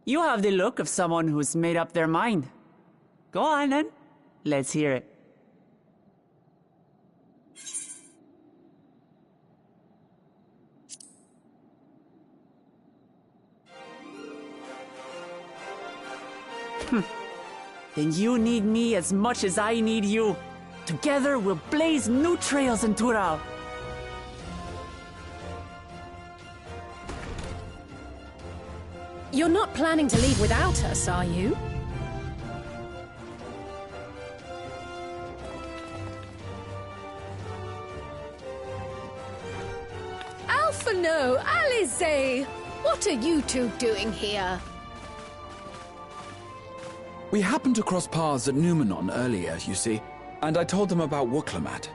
You have the look of someone who's made up their mind. Go on then. Let's hear it. Then you need me as much as I need you. Together we'll blaze new trails in Tural. You're not planning to leave without us, are you? Alphino, Alize! What are you two doing here? We happened to cross paths at Numenon earlier, you see, and I told them about Wuklamat.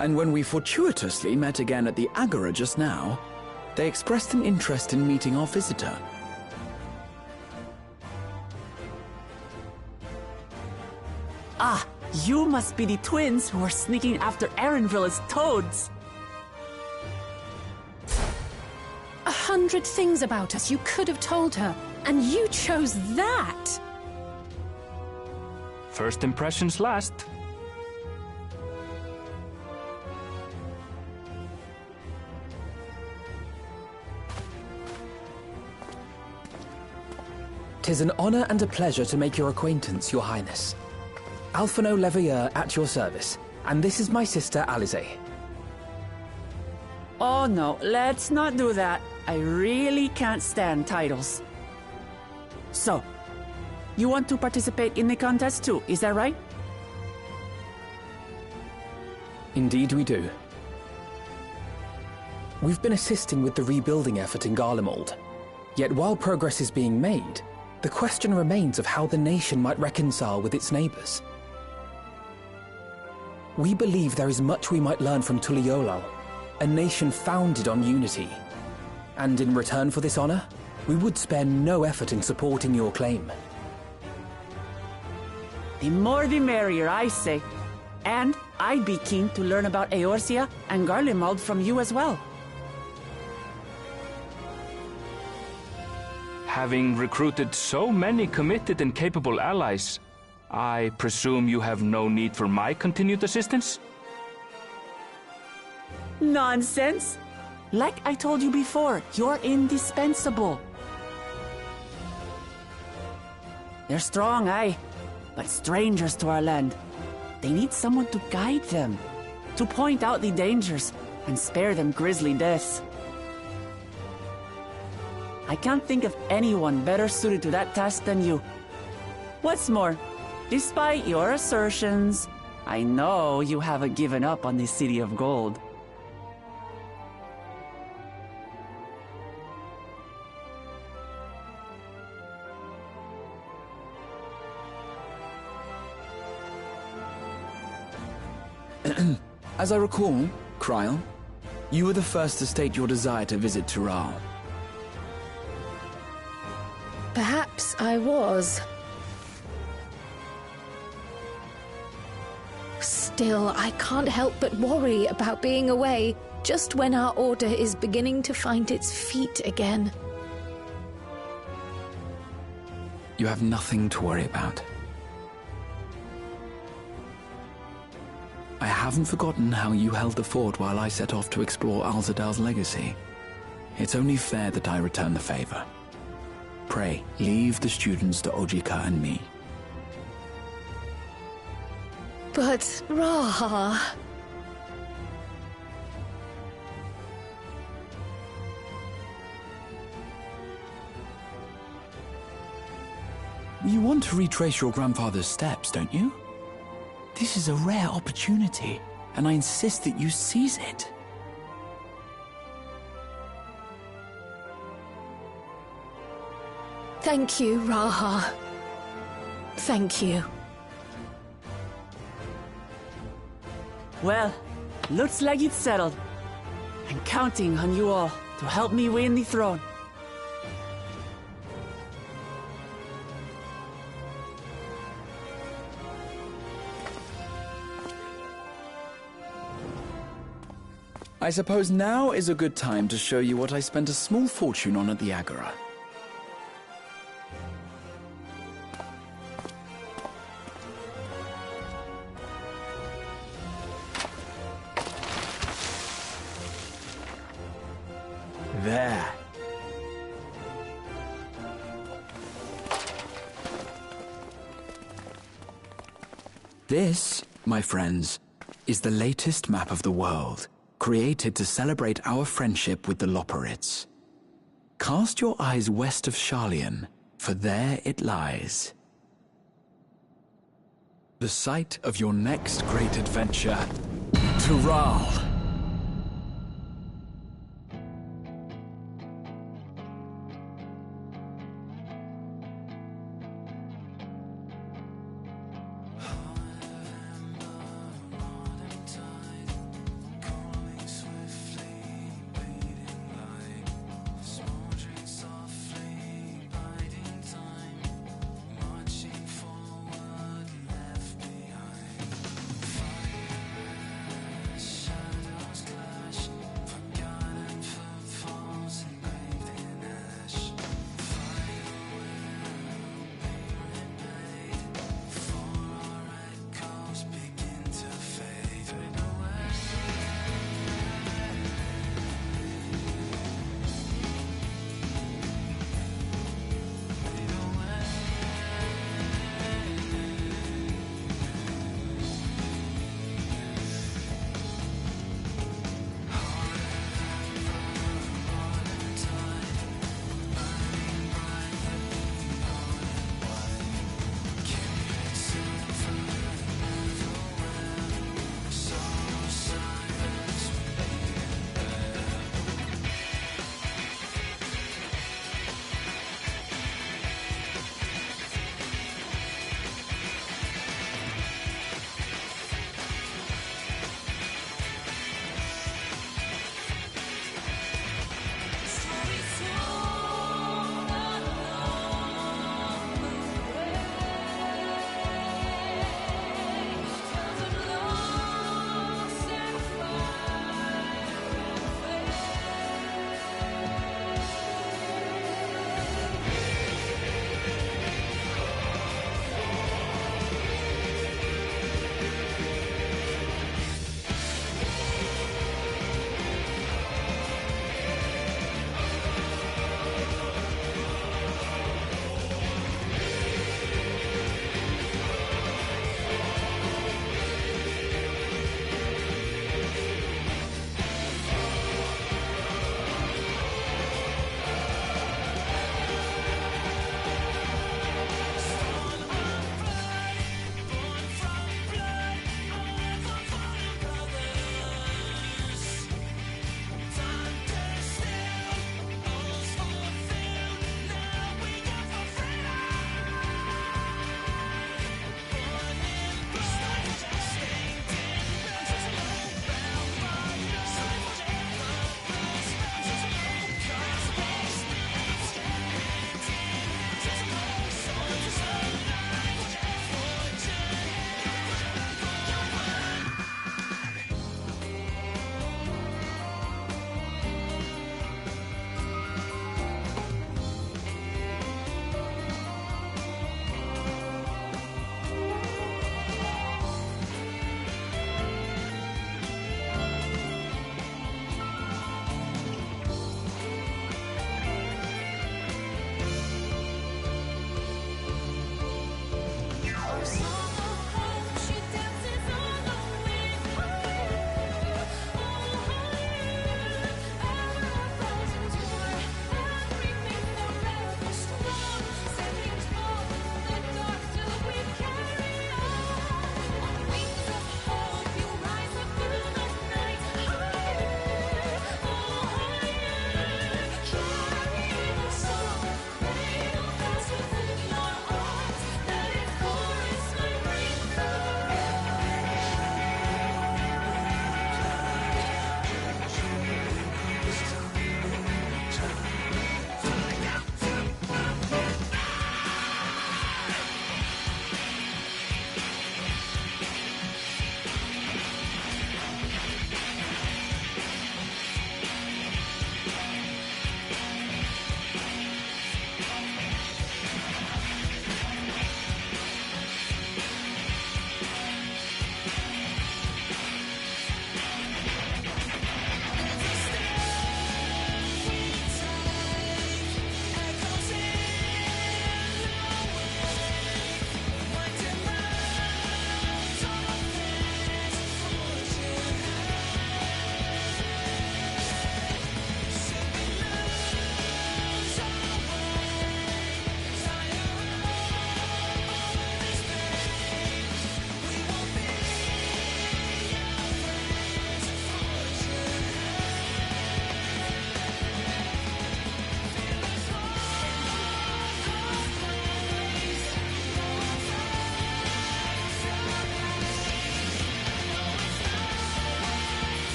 And when we fortuitously met again at the Agora just now, they expressed an interest in meeting our visitor. Ah, you must be the twins who are sneaking after Erenville as toads. 100 things about us you could have told her, and you chose that! First impressions last. "'Tis an honor and a pleasure to make your acquaintance, Your Highness. Alphino Leveilleur at your service, and this is my sister Alize." Oh no, let's not do that. I really can't stand titles. So, you want to participate in the contest too, is that right? Indeed we do. We've been assisting with the rebuilding effort in Garlemald. Yet while progress is being made, the question remains of how the nation might reconcile with its neighbors. We believe there is much we might learn from Tuliolal, a nation founded on unity. And in return for this honor, we would spare no effort in supporting your claim. The more the merrier, I say. And I'd be keen to learn about Eorzea and Garlemald from you as well. Having recruited so many committed and capable allies, I presume you have no need for my continued assistance? Nonsense! Like I told you before, you're indispensable. They're strong, aye, but strangers to our land. They need someone to guide them, to point out the dangers and spare them grisly deaths. I can't think of anyone better suited to that task than you. What's more, despite your assertions, I know you haven't given up on the City of Gold. As I recall, Kryl, you were the first to state your desire to visit Tural. Perhaps I was. Still, I can't help but worry about being away just when our order is beginning to find its feet again. You have nothing to worry about. I haven't forgotten how you held the fort while I set off to explore Alzadal's legacy. It's only fair that I return the favor. Pray, leave the students to Ojika and me. But, Raha... You want to retrace your grandfather's steps, don't you? This is a rare opportunity, and I insist that you seize it. Thank you, Raha. Thank you. Well, looks like it's settled. I'm counting on you all to help me win the throne. I suppose now is a good time to show you what I spent a small fortune on at the Agora. there. This, my friends, is the latest map of the world, created to celebrate our friendship with the Loporrits. Cast your eyes west of Sharlayan, for there it lies. The site of your next great adventure, Tural. Shadow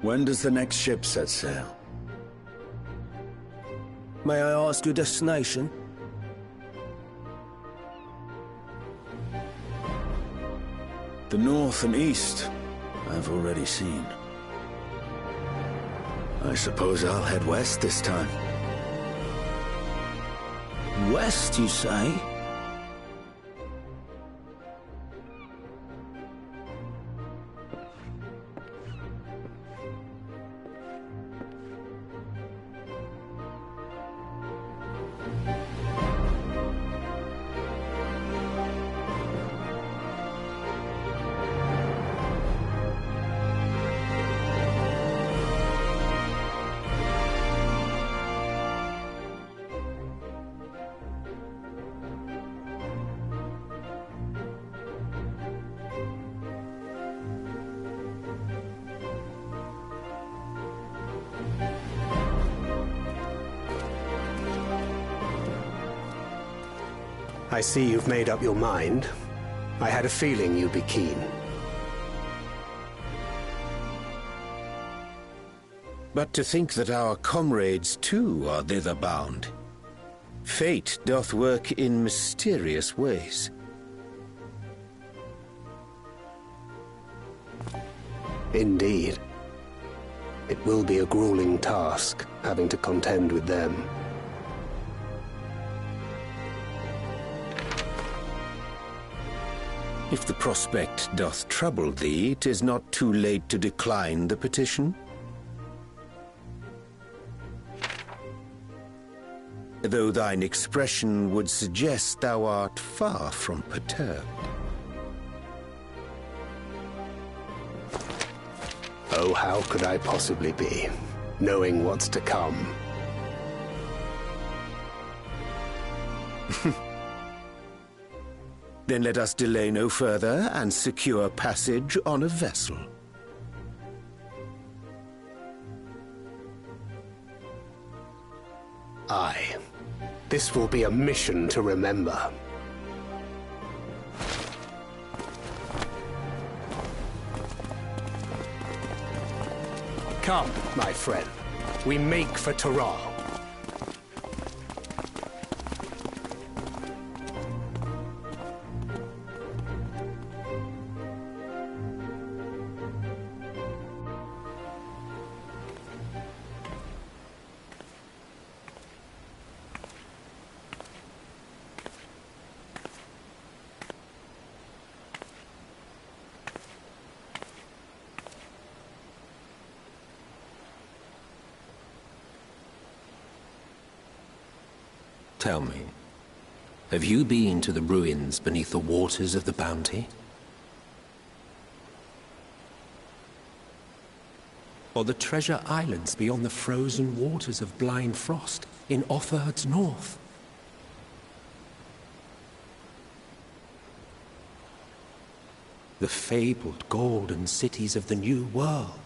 When does the next ship set sail? May I ask your destination? The north and east, I've already seen. I suppose I'll head west this time. West, you say? I see you've made up your mind. I had a feeling you'd be keen. But to think that our comrades too are thither bound. Fate doth work in mysterious ways. Indeed. It will be a grueling task, having to contend with them. If the prospect doth trouble thee, 'tis not too late to decline the petition. Though thine expression would suggest thou art far from perturbed. Oh, how could I possibly be, knowing what's to come? Then let us delay no further and secure passage on a vessel. Aye. This will be a mission to remember. Come, my friend. We make for Taral. Tell me, have you been to the ruins beneath the waters of the Bounty? Or the treasure islands beyond the frozen waters of Blind Frost in Offerd's north? The fabled golden cities of the New World?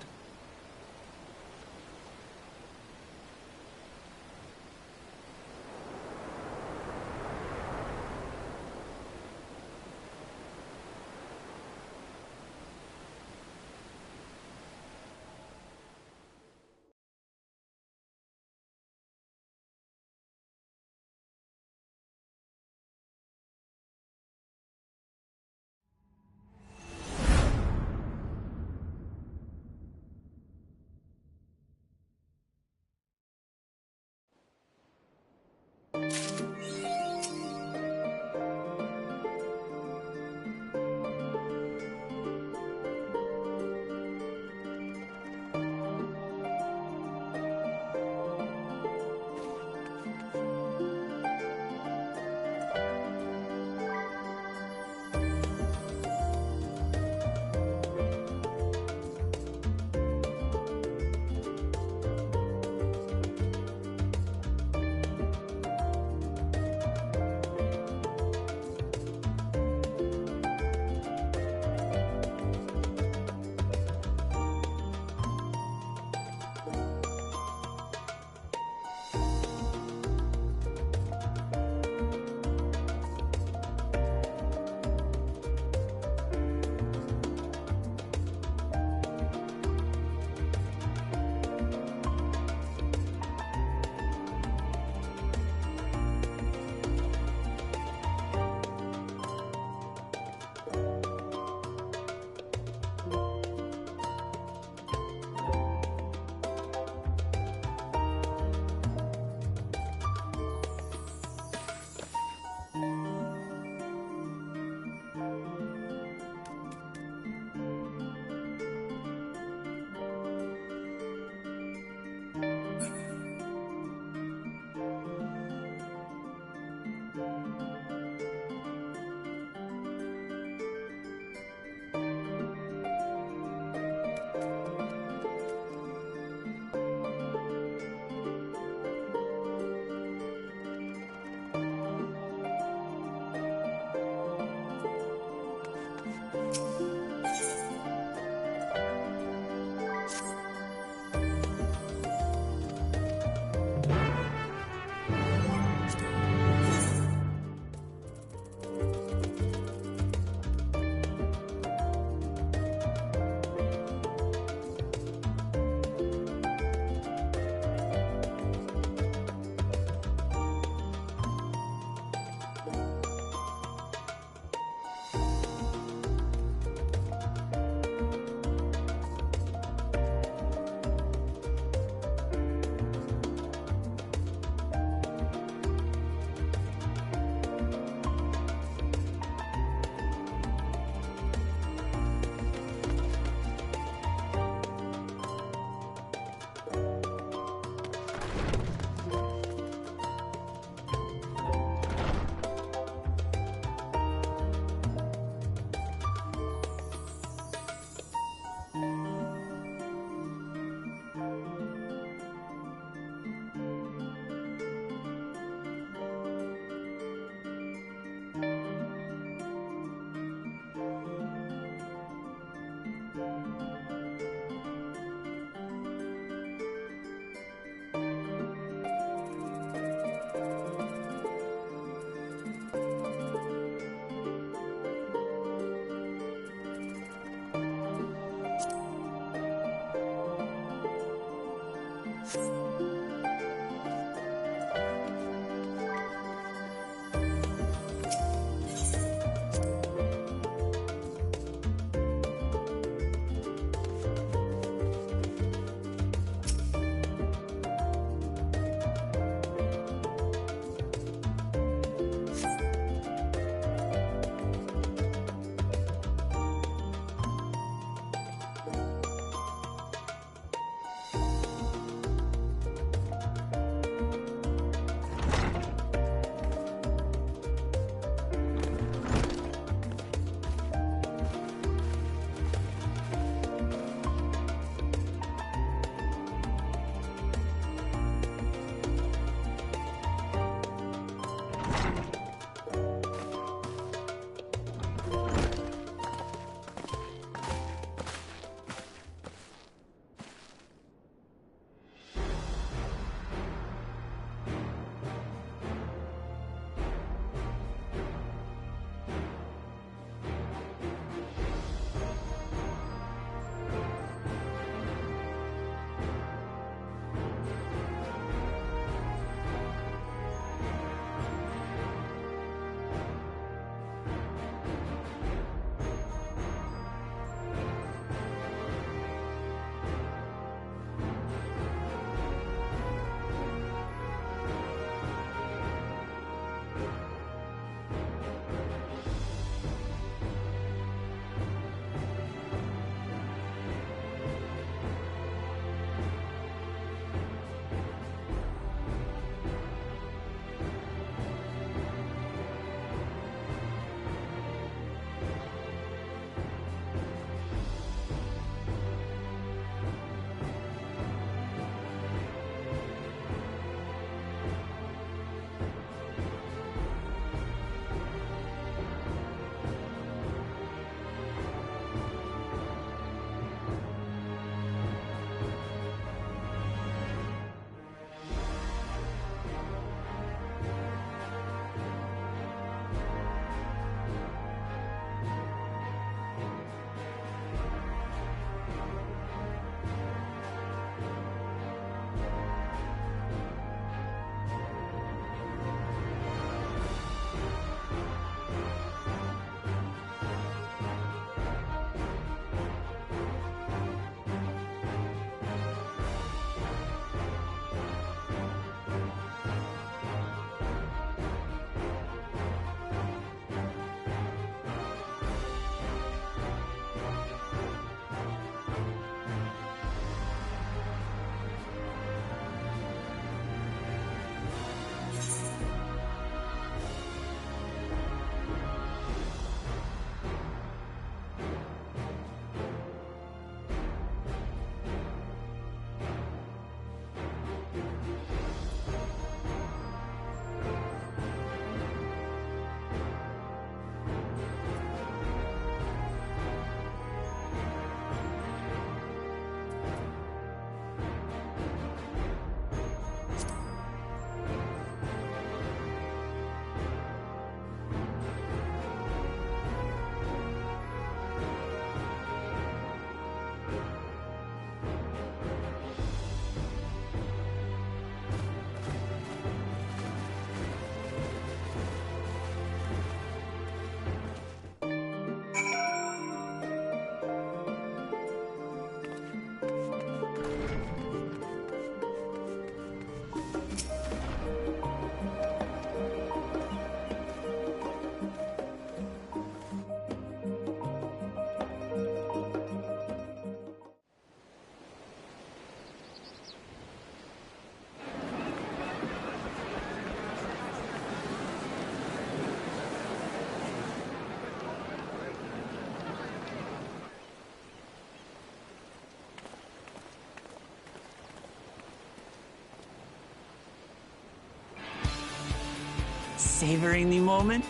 Savoring the moment?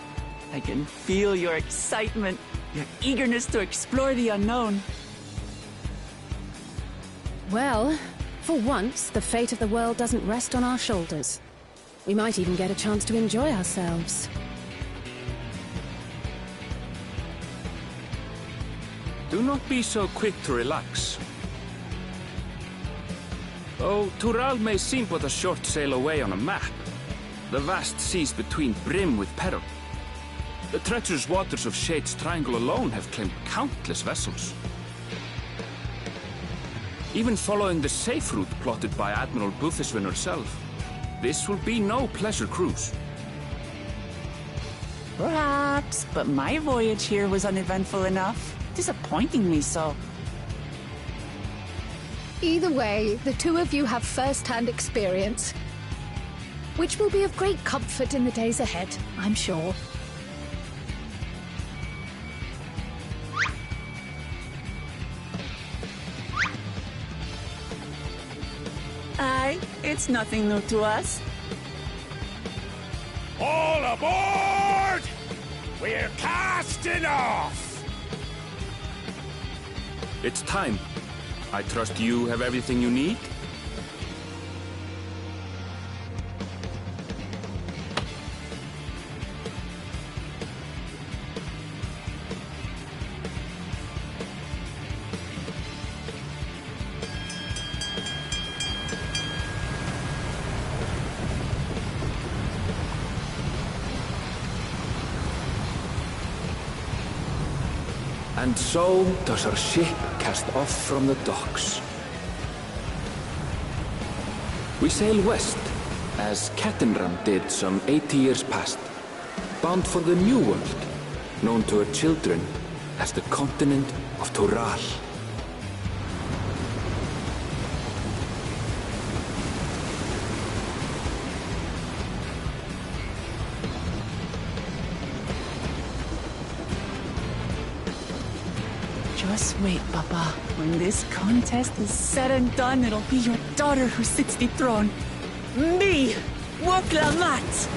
I can feel your excitement, your eagerness to explore the unknown. Well, for once, the fate of the world doesn't rest on our shoulders. We might even get a chance to enjoy ourselves. Do not be so quick to relax. Though Tural may seem but a short sail away on a map, the vast seas between brim with peril. The treacherous waters of Shade's Triangle alone have claimed countless vessels. Even following the safe route plotted by Admiral Buthiswin herself, this will be no pleasure cruise. Perhaps, but my voyage here was uneventful enough. Disappointingly so. Either way, the two of you have first-hand experience, which will be of great comfort in the days ahead, I'm sure. Aye, it's nothing new to us. All aboard! We're casting off! It's time. I trust you have everything you need? And so does our ship cast off from the docks. We sail west, as Cattenram did some 80 years past, bound for the New World, known to her children as the continent of Tural. Just wait, Papa. When this contest is said and done, it'll be your daughter who sits the throne. Me, Woklamat!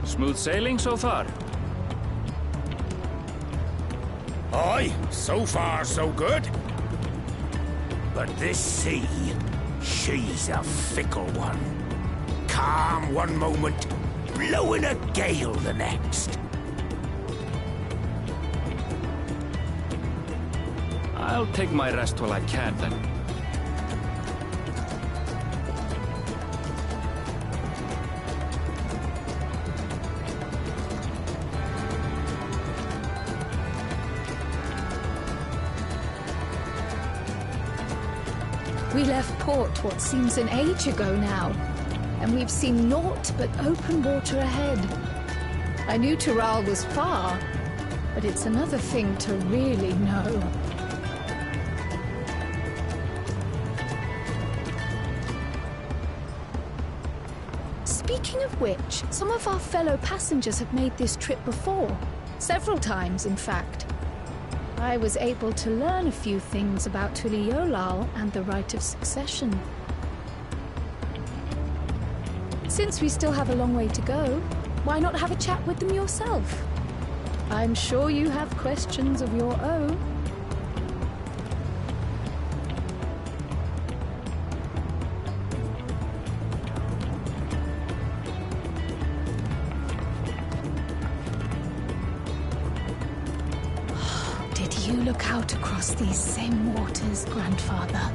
Smooth sailing so far? Aye, so far so good. But this sea, she's a fickle one. Calm one moment, blowing a gale the next. I'll take my rest while I can, then. We left port what seems an age ago now, and we've seen naught but open water ahead. I knew Tural was far, but it's another thing to really know. Speaking of which, some of our fellow passengers have made this trip before. Several times, in fact. I was able to learn a few things about Tuliolal and the right of succession. Since we still have a long way to go, why not have a chat with them yourself? I'm sure you have questions of your own. Did you look out across these same waters, Grandfather?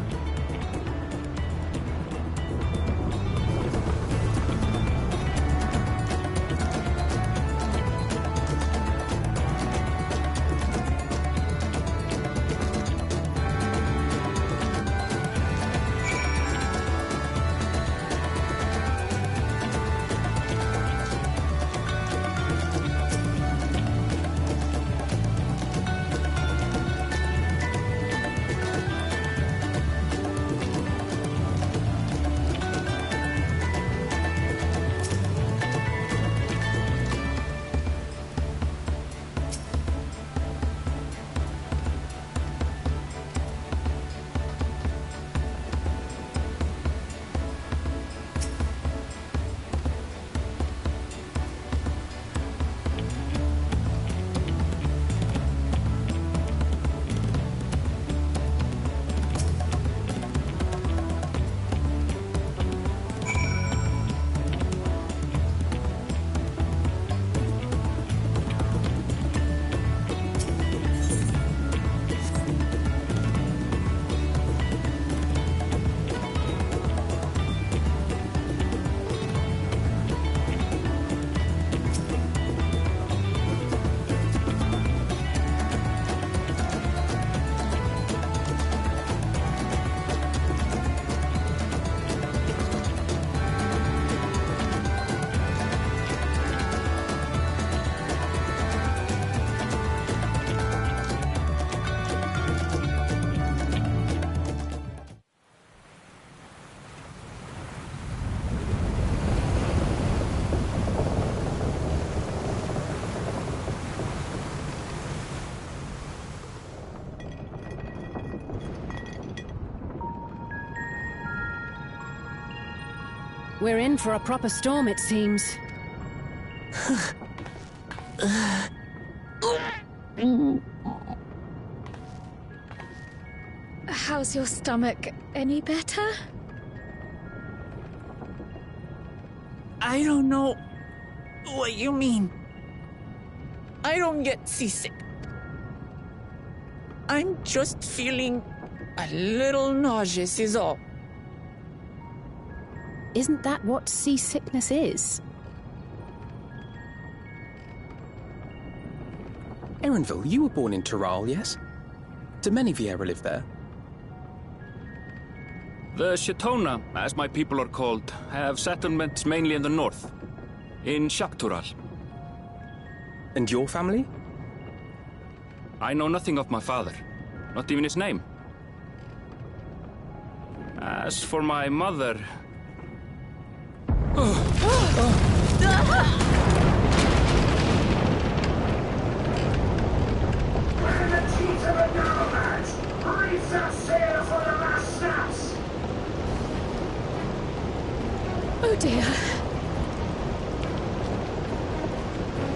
We're in for a proper storm, it seems. How's your stomach? Any better? I don't know what you mean. I don't get seasick. I'm just feeling a little nauseous is all. Isn't that what seasickness is? Erenville, you were born in Tural, yes? Do many Viera live there? The Shatona, as my people are called, have settlements mainly in the north, in Shaktural. And your family? I know nothing of my father, not even his name. As for my mother... We're in the teeth of a nomad! Reef that sail for the last snaps! Oh dear.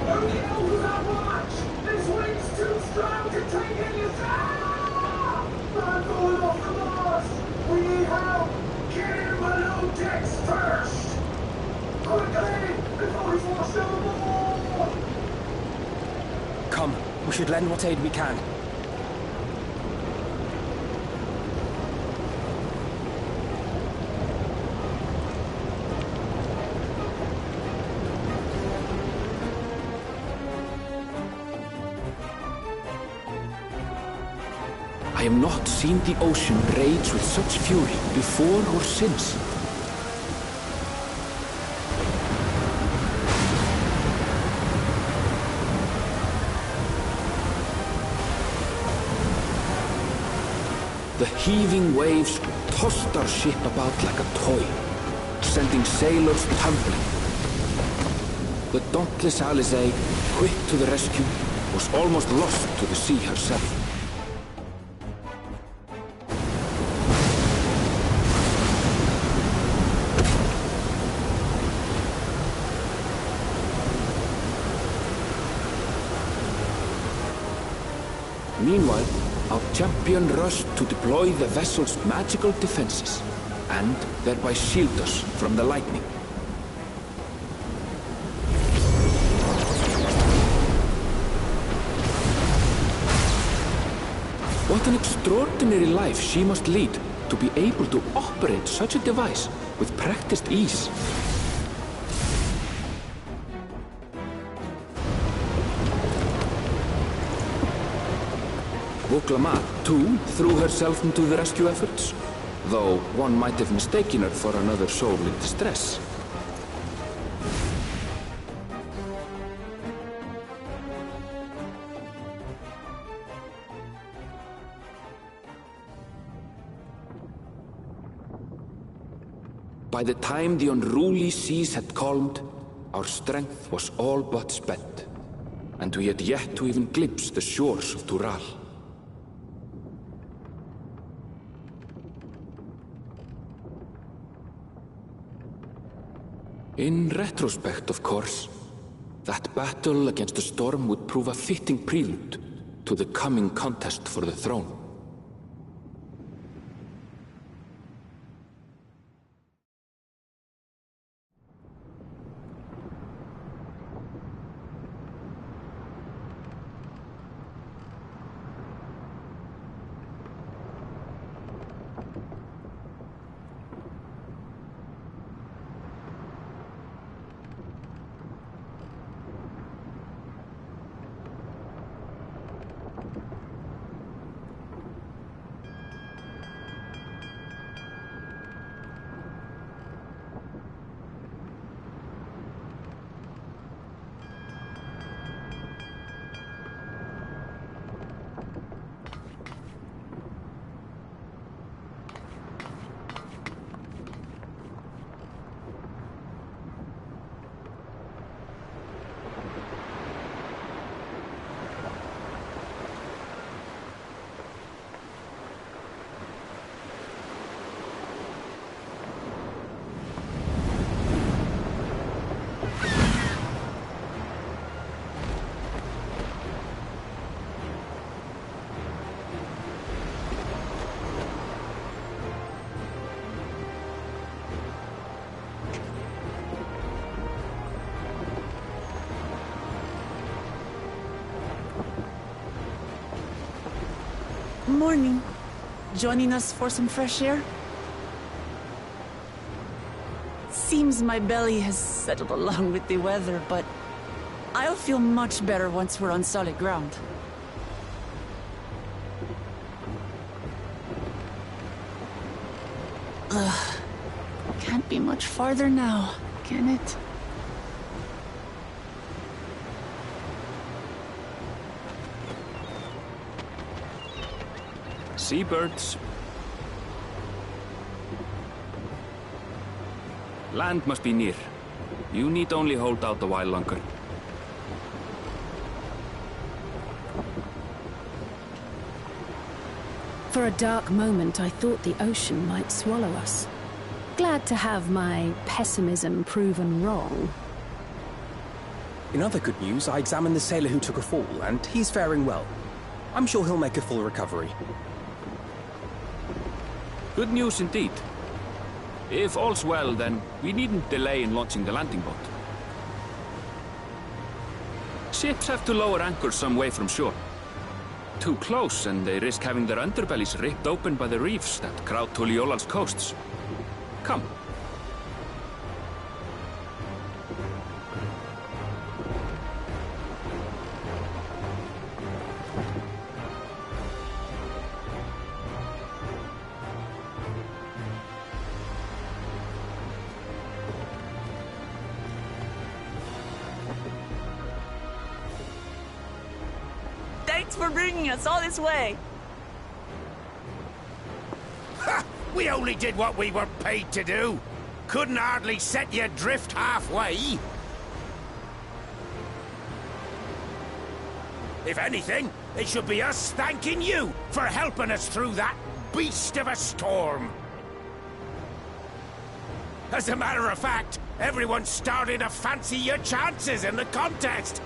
Only know who's on watch! This wind's too strong to take any I'm going off the mast! We need help! Get in below decks first! Quickly! Before he's washed overboard! Come, we should lend what aid we can. I have not seen the ocean rage with such fury before or since. The heaving waves tossed our ship about like a toy, sending sailors tumbling. The dauntless Alizé, quick to the rescue, was almost lost to the sea herself. our champion rushed to deploy the vessel's magical defenses, and thereby shield us from the lightning. What an extraordinary life she must lead to be able to operate such a device with practiced ease. Vuklamat, too, threw herself into the rescue efforts, though one might have mistaken her for another soul in distress. By the time the unruly seas had calmed, our strength was all but spent, and we had yet to even glimpse the shores of Tural. In retrospect, of course, that battle against the storm would prove a fitting prelude to the coming contest for the throne. Morning. Joining us for some fresh air? Seems my belly has settled along with the weather, but I'll feel much better once we're on solid ground. Ugh. Can't be much farther now, can it? Seabirds. Land must be near. You need only hold out a while longer. For a dark moment, I thought the ocean might swallow us. Glad to have my pessimism proven wrong. In other good news, I examined the sailor who took a fall, and he's faring well. I'm sure he'll make a full recovery. Good news indeed. If all's well, then we needn't delay in launching the landing boat. Ships have to lower anchors some way from shore. Too close, and they risk having their underbellies ripped open by the reefs that crowd Tuliola's coasts. Come. Thanks for bringing us all this way. Ha! We only did what we were paid to do. Couldn't hardly set you adrift halfway. If anything, it should be us thanking you for helping us through that beast of a storm. As a matter of fact, everyone's starting to fancy your chances in the contest.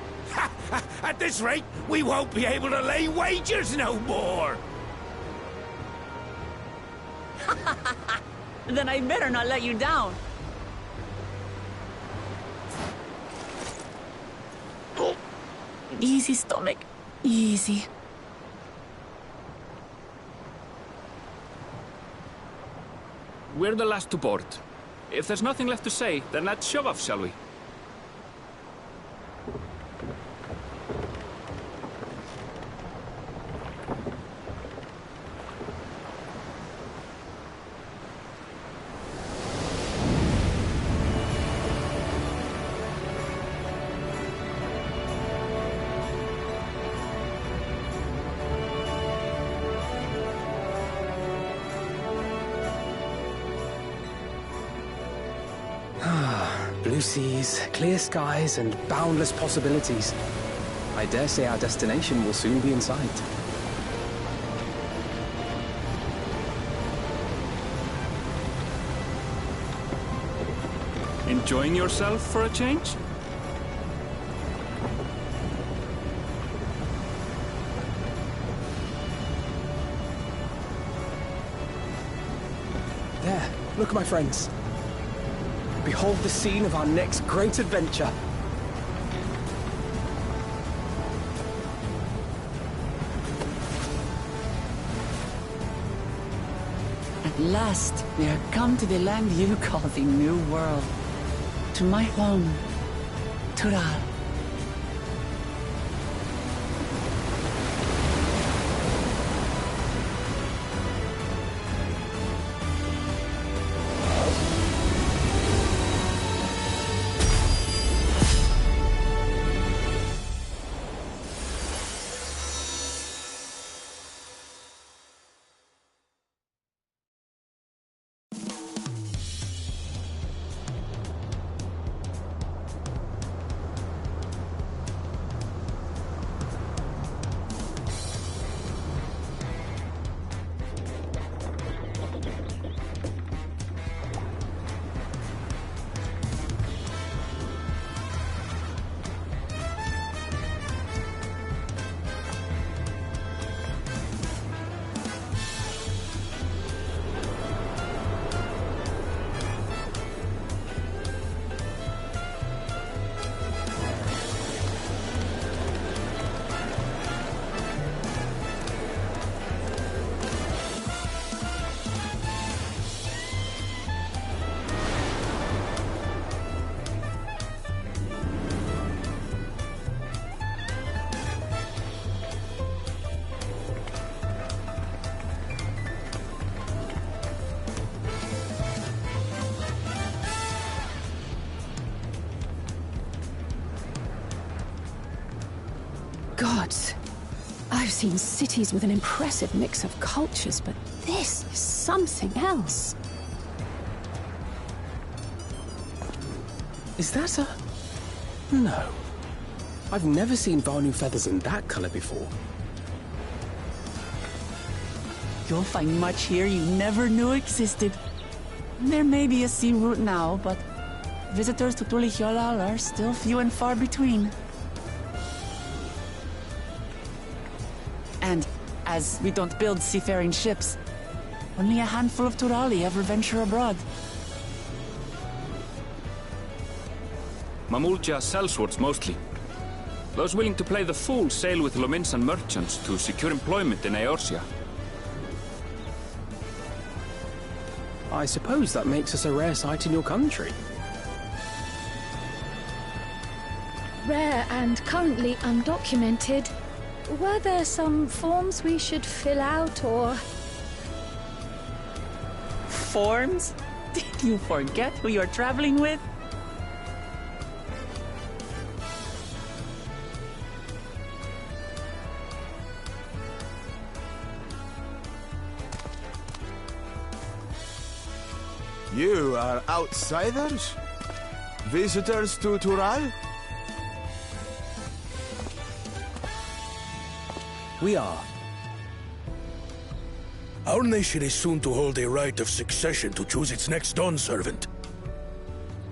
At this rate, we won't be able to lay wagers no more! Then I better not let you down. Easy, stomach. Easy. We're the last to board. If there's nothing left to say, then let's shove off, shall we? Blue seas, clear skies, and boundless possibilities. I dare say our destination will soon be in sight. Enjoying yourself for a change? There, look, my friends. Behold the scene of our next great adventure. At last, we are come to the land you call the New World. To my home, Tural. Gods, I've seen cities with an impressive mix of cultures, but this is something else. Is that a... No. I've never seen Vanu feathers in that color before. You'll find much here you never knew existed. There may be a sea route now, but visitors to Tulihyolal are still few and far between. And, as we don't build seafaring ships, only a handful of Turali ever venture abroad. Mamulja sellswords mostly. Those willing to play the fool sail with Lominsan merchants to secure employment in Eorzea. I suppose that makes us a rare sight in your country. Rare and currently undocumented. Were there some forms we should fill out, or...? Forms? Did you forget who you're traveling with? You are outsiders? Visitors to Tural? We are. Our nation is soon to hold a right of succession to choose its next dawn servant.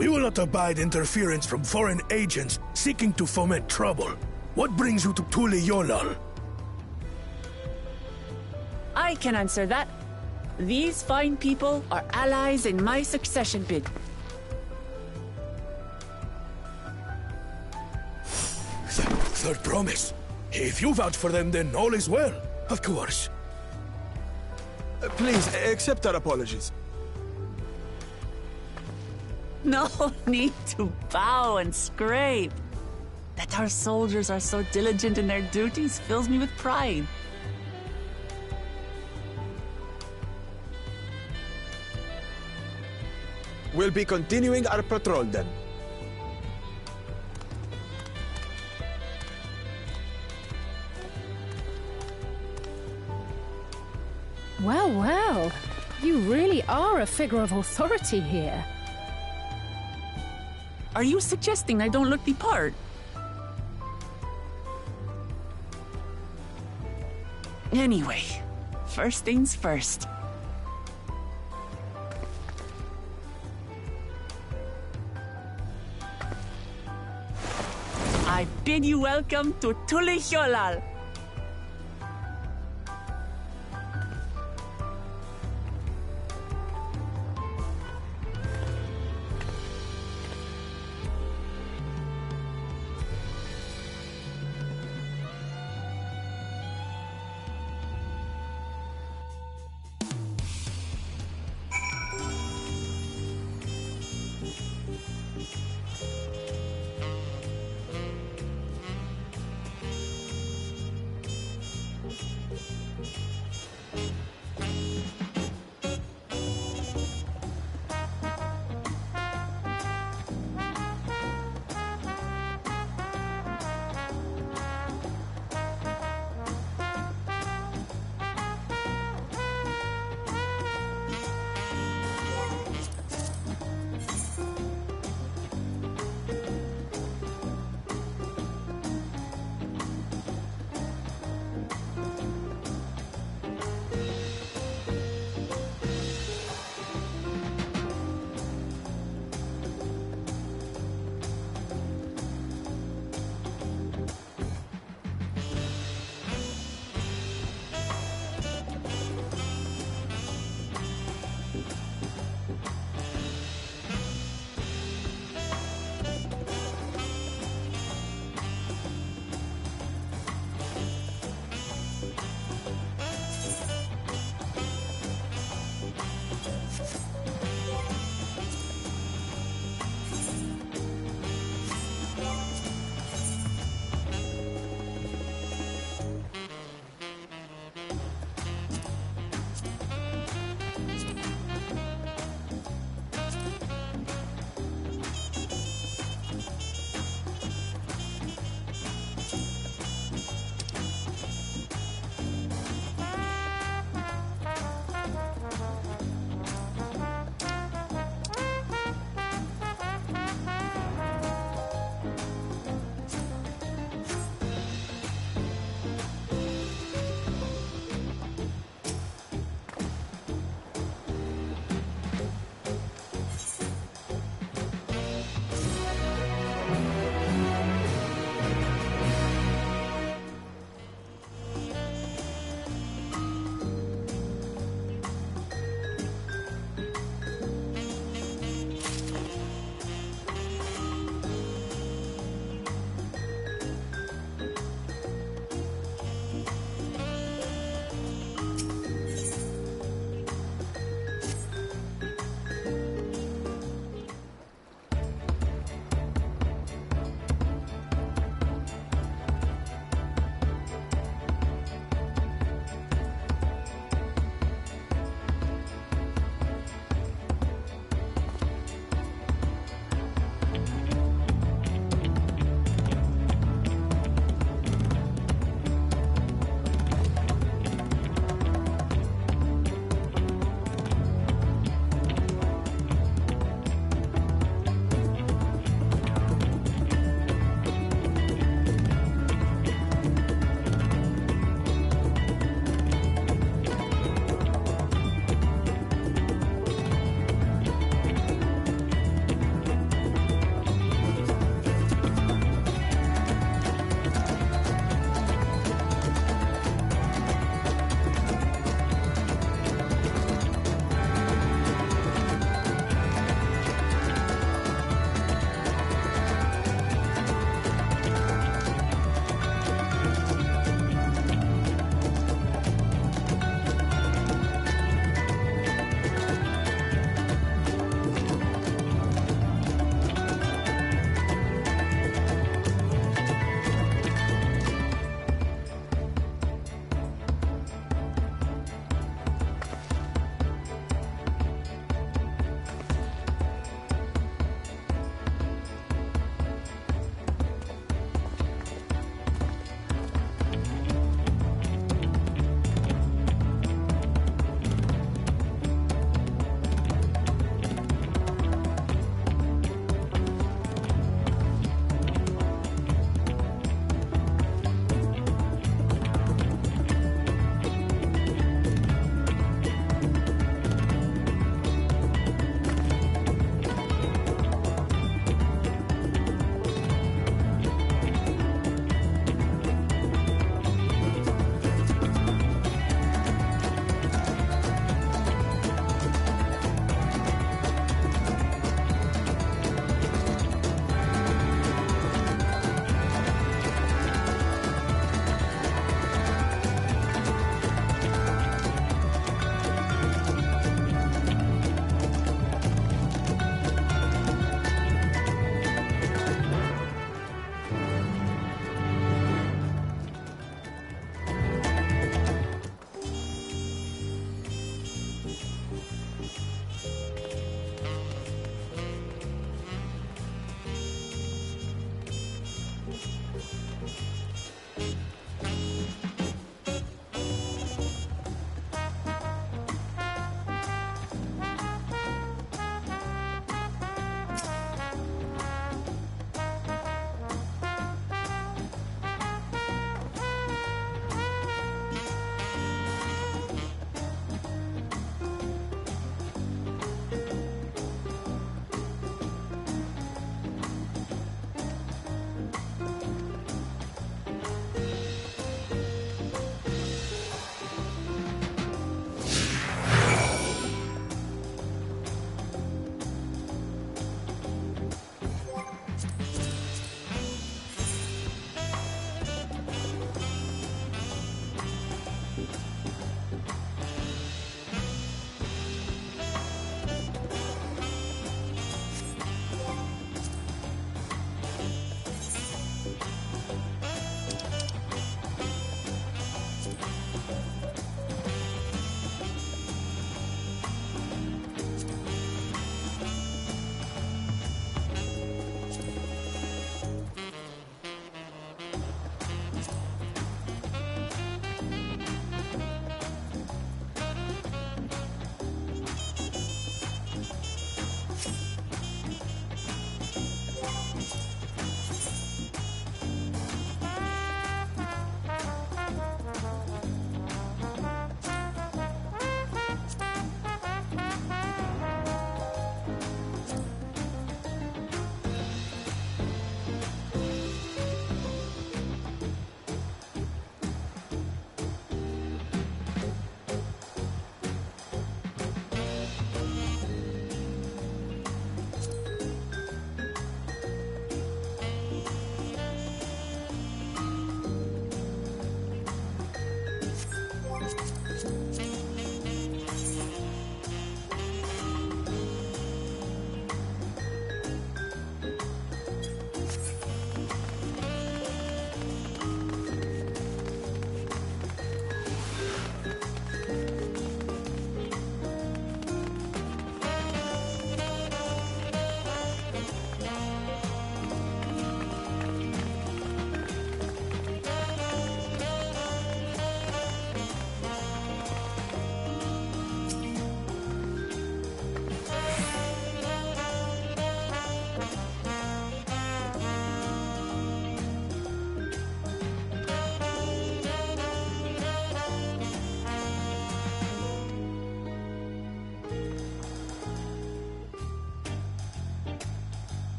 We will not abide interference from foreign agents seeking to foment trouble. What brings you to Tule Yolal? I can answer that. These fine people are allies in my succession bid. Third promise. If you vouch for them, then all is well. Of course. Please, accept our apologies. No need to bow and scrape. That our soldiers are so diligent in their duties fills me with pride. We'll be continuing our patrol then. Well, well. You really are a figure of authority here. Are you suggesting I don't look the part? Anyway, first things first. I bid you welcome to Tule Yolal.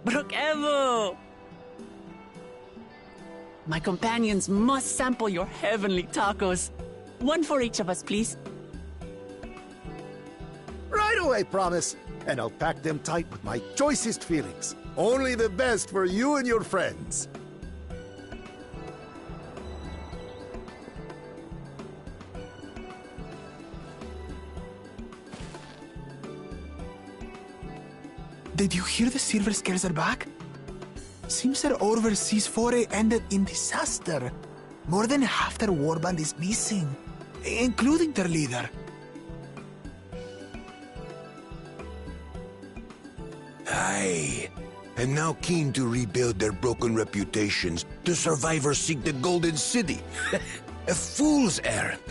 Brook-Evo! My companions must sample your heavenly tacos. One for each of us, please. Right away, promise. And I'll pack them tight with my choicest feelings. Only the best for you and your friends. Did you hear the Silver Scales are back? Seems their overseas foray ended in disaster. More than half their warband is missing, including their leader. Aye. And now keen to rebuild their broken reputations, the survivors seek the Golden City. A fool's errand.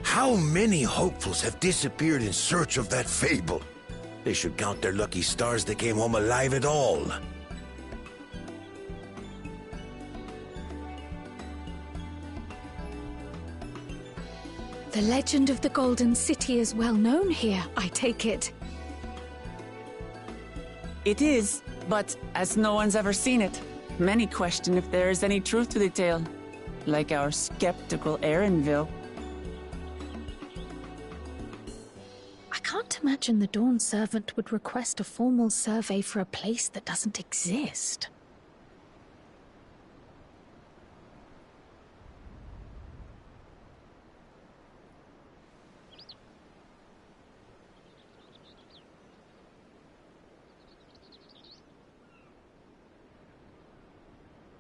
How many hopefuls have disappeared in search of that fable? They should count their lucky stars they came home alive at all. The legend of the Golden City is well known here, I take it. It is, but as no one's ever seen it, many question if there is any truth to the tale. Like our skeptical Erinville. I can't imagine the Dawn Servant would request a formal survey for a place that doesn't exist.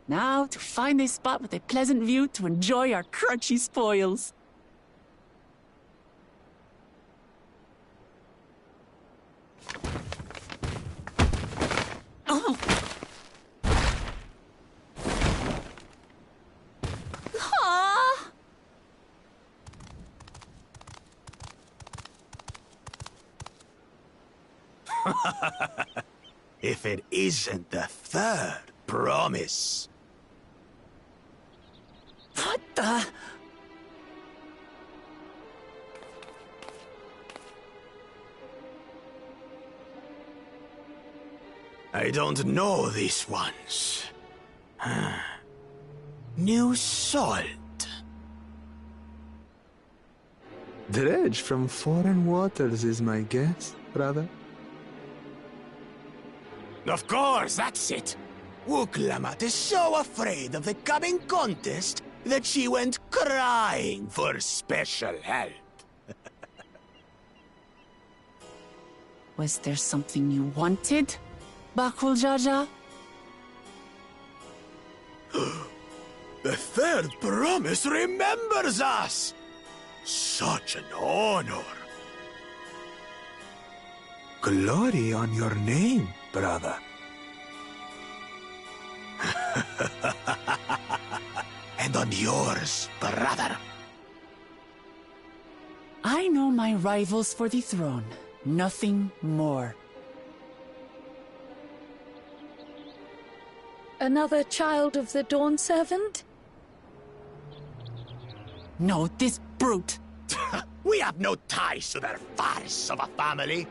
Now to find a spot with a pleasant view to enjoy our crunchy spoils. Oh. Ah. If it isn't the third promise. What the? I don't know these ones. New salt. Dredge from foreign waters is my guess, brother. Of course, that's it. Wuklamat is so afraid of the coming contest that she went crying for special help. Was there something you wanted, Bakul Jaja? The third promise remembers us! Such an honor. Glory on your name, brother. And on yours, brother. I know my rivals for the throne. Nothing more. Another child of the Dawn Servant? No, this brute. We have no ties to their farce of a family.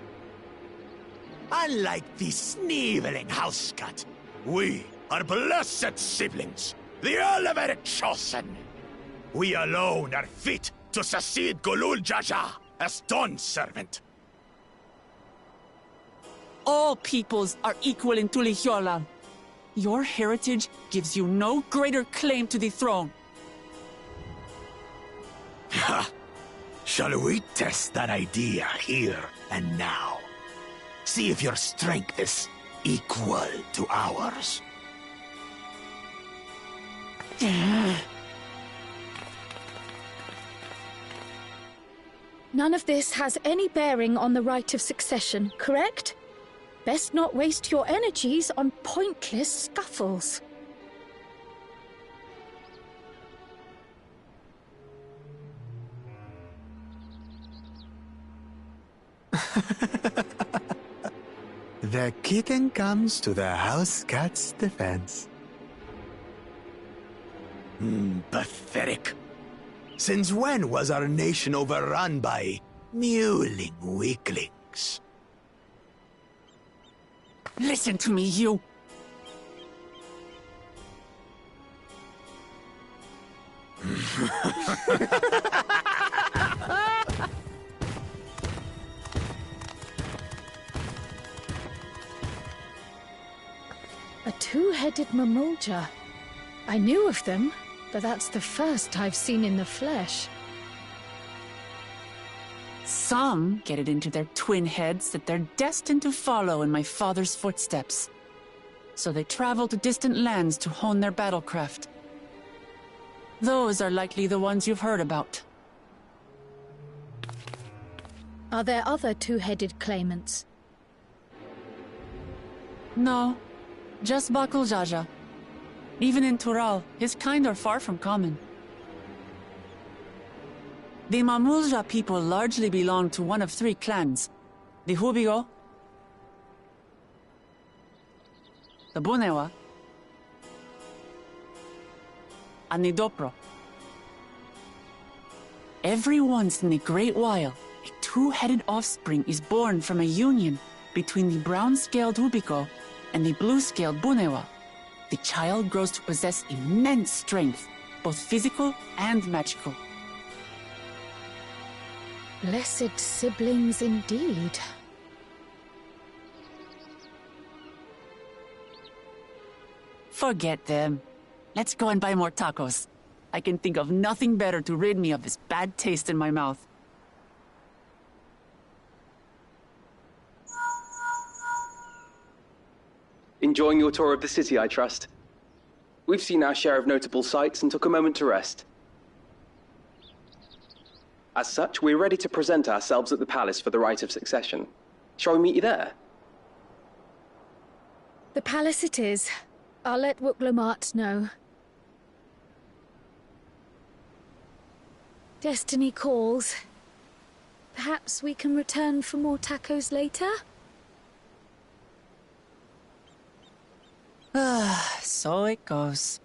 Unlike the sneevling housecut, we are blessed siblings, the elevated chosen. We alone are fit to succeed Golul Jaja as Dawn Servant. All peoples are equal in Tulihiola. Your heritage gives you no greater claim to the throne. Ha! Shall we test that idea here and now? See if your strength is equal to ours. None of this has any bearing on the right of succession, correct? Best not waste your energies on pointless scuffles. The kitten comes to the house cat's defense. Pathetic. Since when was our nation overrun by mewling weaklings? Listen to me, you. A two-headed Mamulja. I knew of them, but that's the first I've seen in the flesh. Some get it into their twin heads that they're destined to follow in my father's footsteps. So they travel to distant lands to hone their battlecraft. Those are likely the ones you've heard about. Are there other two-headed claimants? No, just Bakul Jaja. Even in Tural, his kind are far from common. The Mamulja people largely belong to one of three clans. The Hubigo, the Bunewa, and the Dopro. Every once in a great while, a two-headed offspring is born from a union between the brown-scaled Hubigo and the blue-scaled Bunewa. The child grows to possess immense strength, both physical and magical. Blessed siblings indeed. Forget them. Let's go and buy more tacos. I can think of nothing better to rid me of this bad taste in my mouth. Enjoying your tour of the city, I trust. We've seen our share of notable sights and took a moment to rest. As such, we're ready to present ourselves at the palace for the rite of succession. Shall we meet you there? The palace it is. I'll let Wuklamart know. Destiny calls. Perhaps we can return for more tacos later? So it goes.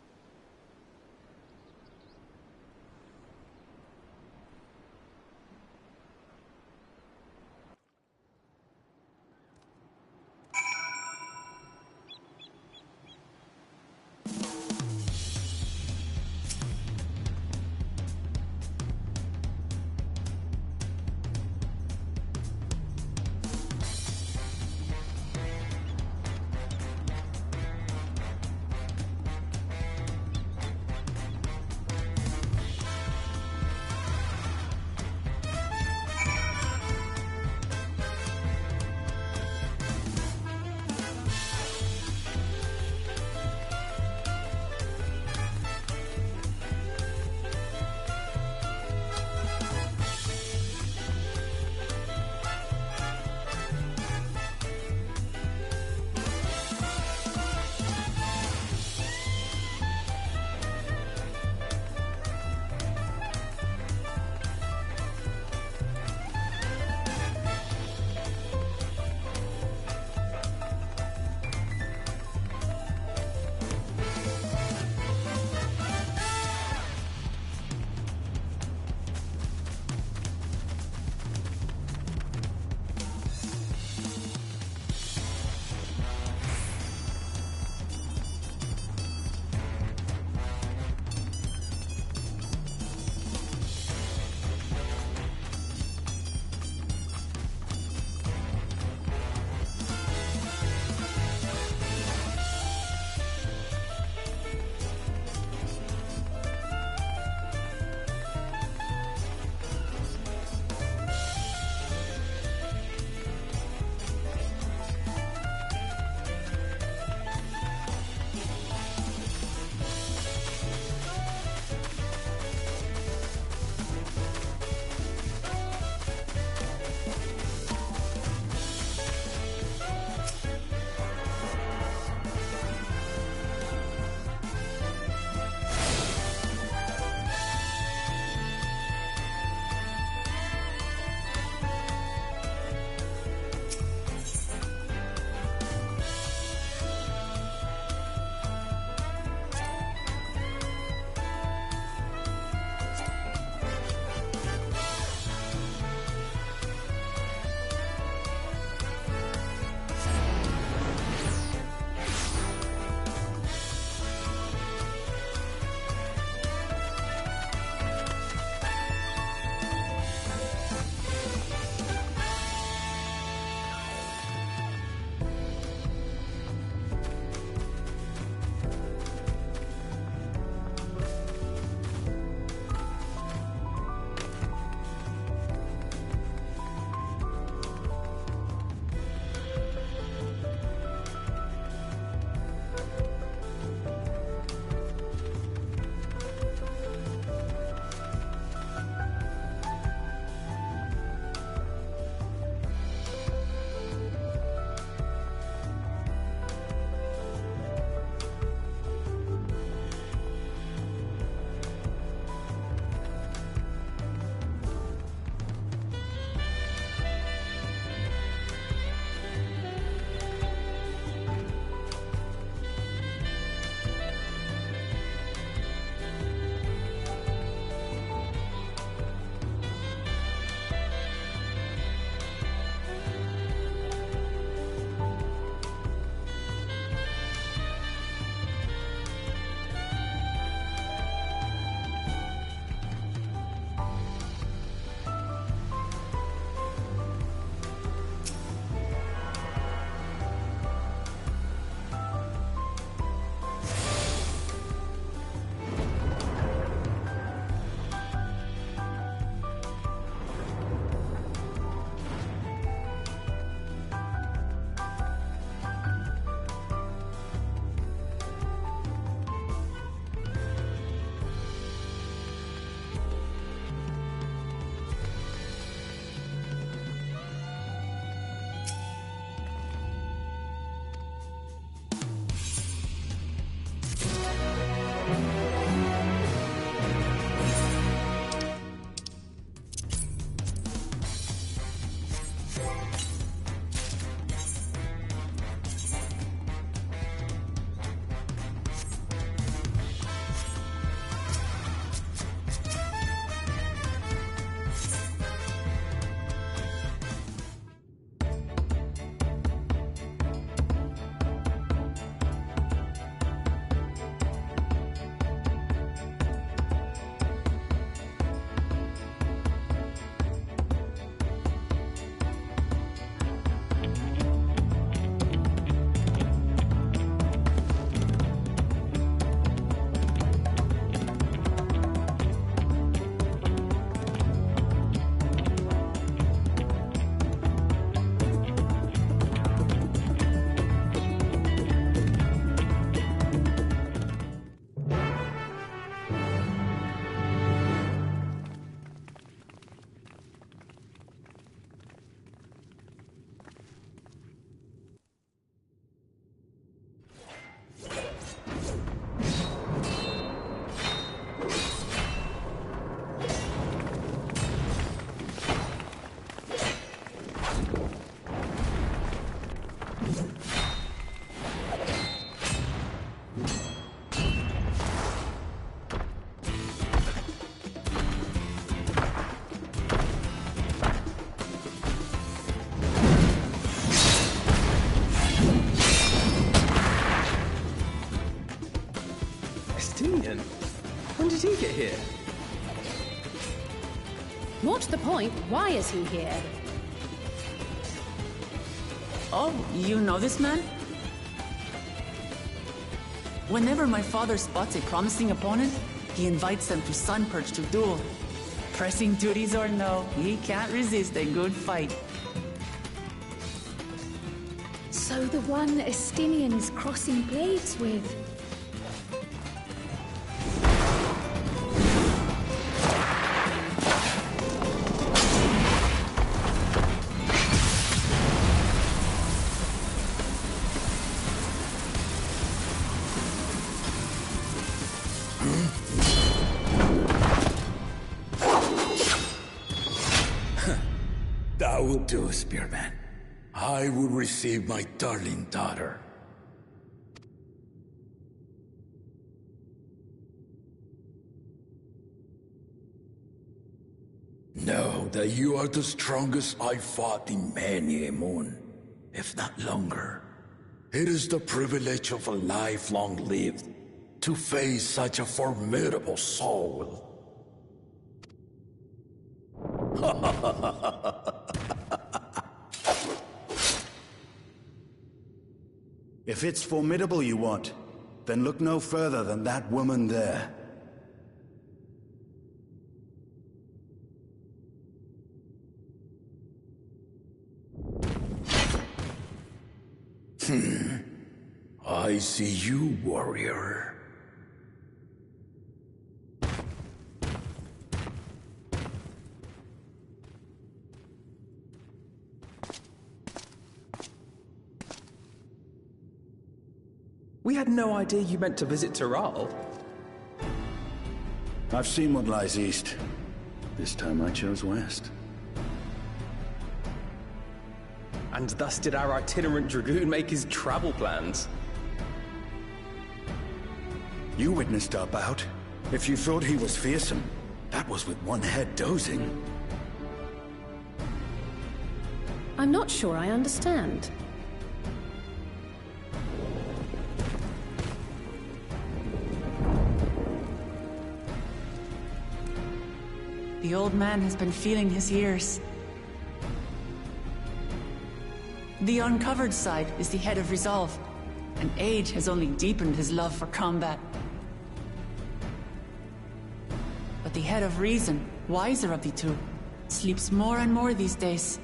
Estinian? When did he get here? More to the point, why is he here? Oh, you know this man? Whenever my father spots a promising opponent, he invites them to Sunperch to duel. Pressing duties or no, he can't resist a good fight. So the one Estinian is crossing blades with. That will do, Spearman. I will receive my darling daughter. Know that you are the strongest I fought in many a moon, if not longer. It is the privilege of a life long lived to face such a formidable soul. If it's formidable you want, then look no further than that woman there. I see you, warrior. We had no idea you meant to visit Tural. I've seen what lies east. This time I chose west. And thus did our itinerant dragoon make his travel plans. You witnessed our bout. If you thought he was fearsome, that was with one head dozing. I'm not sure I understand. The old man has been feeling his years. The uncovered side is the head of resolve, and age has only deepened his love for combat. But the head of reason, wiser of the two, sleeps more and more these days.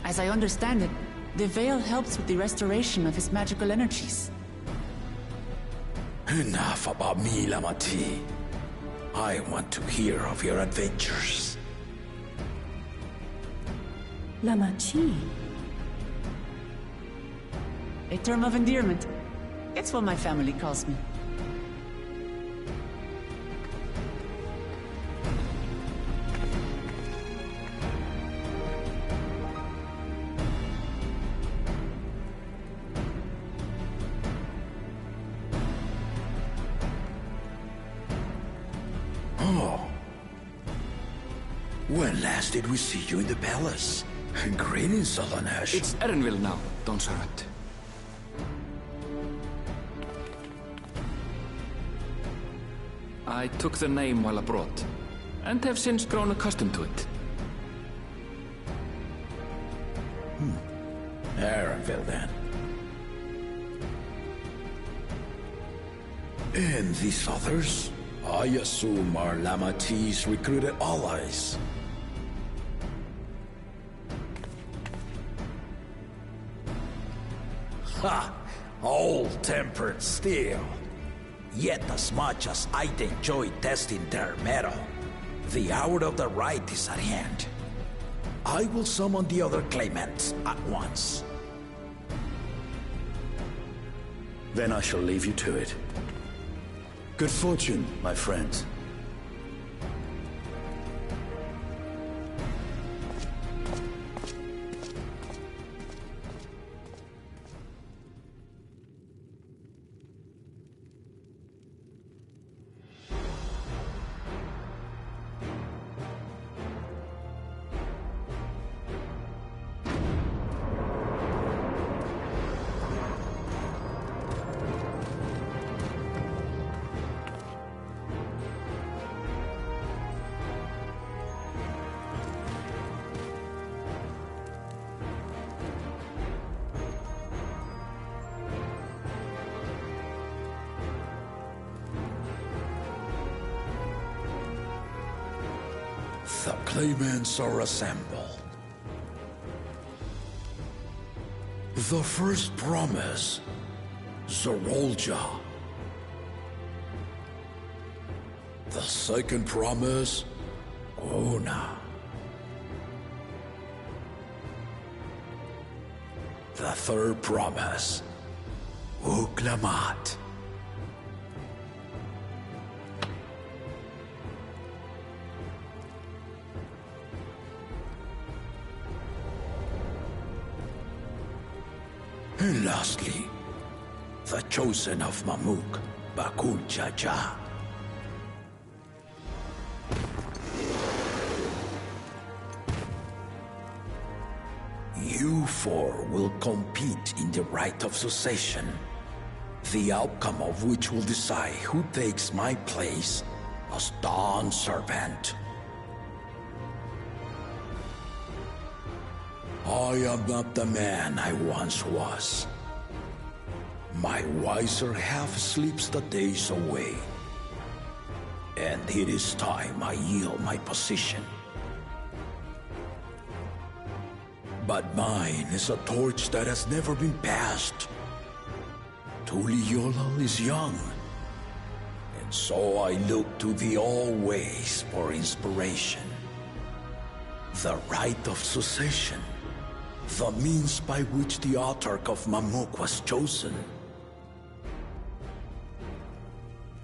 As I understand it, the veil helps with the restoration of his magical energies. Enough about me, Lamati. I want to hear of your adventures. Lamachi. A term of endearment. It's what my family calls me. When last did we see you in the palace? Greetings, Solanesh. It's Erenville now, Don Sarat. I took the name while abroad, and have since grown accustomed to it. Erenville, then. And these others? I assume are Lamati's recruited allies. Ha! Old-tempered steel. Yet as much as I'd enjoy testing their metal, the hour of the right is at hand. I will summon the other claimants at once. Then I shall leave you to it. Good fortune, my friends. The claimants are assembled. The first promise, Zerolja. The second promise, Ona. The third promise, Uklamat. And lastly, the chosen of Mamuk, Bakul Jaja. You four will compete in the rite of succession, the outcome of which will decide who takes my place as Dawn Servant. I am not the man I once was. My wiser half sleeps the days away, and it is time I yield my position. But mine is a torch that has never been passed. Tuliyollal is young, and so I look to thee always for inspiration. The rite of succession, the means by which the autarch of Mamuk was chosen.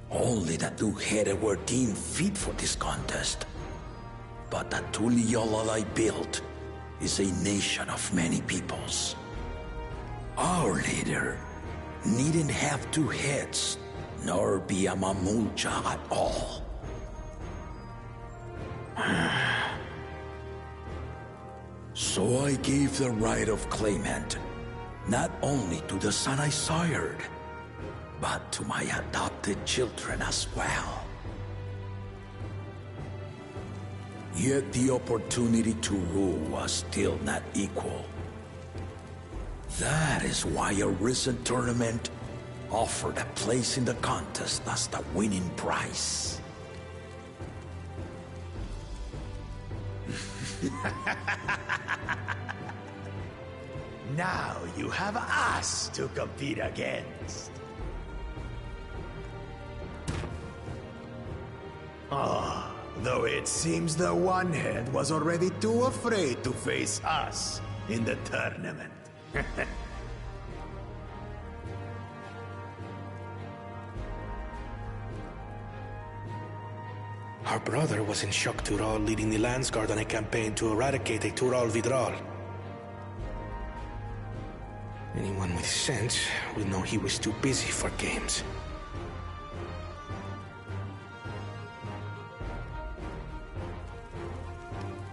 Only the two-headed were deemed fit for this contest, but the Tuliyollal I built is a nation of many peoples. Our leader needn't have two heads, nor be a Mamulja at all. So I gave the right of claimant, not only to the son I sired, but to my adopted children as well. Yet the opportunity to rule was still not equal. That is why a recent tournament offered a place in the contest as the winning prize. Now you have us to compete against. Though it seems the one-head was already too afraid to face us in the tournament. Our brother was in Shock Tural leading the Landsguard on a campaign to eradicate a Tural Vidral. Anyone with sense would know he was too busy for games.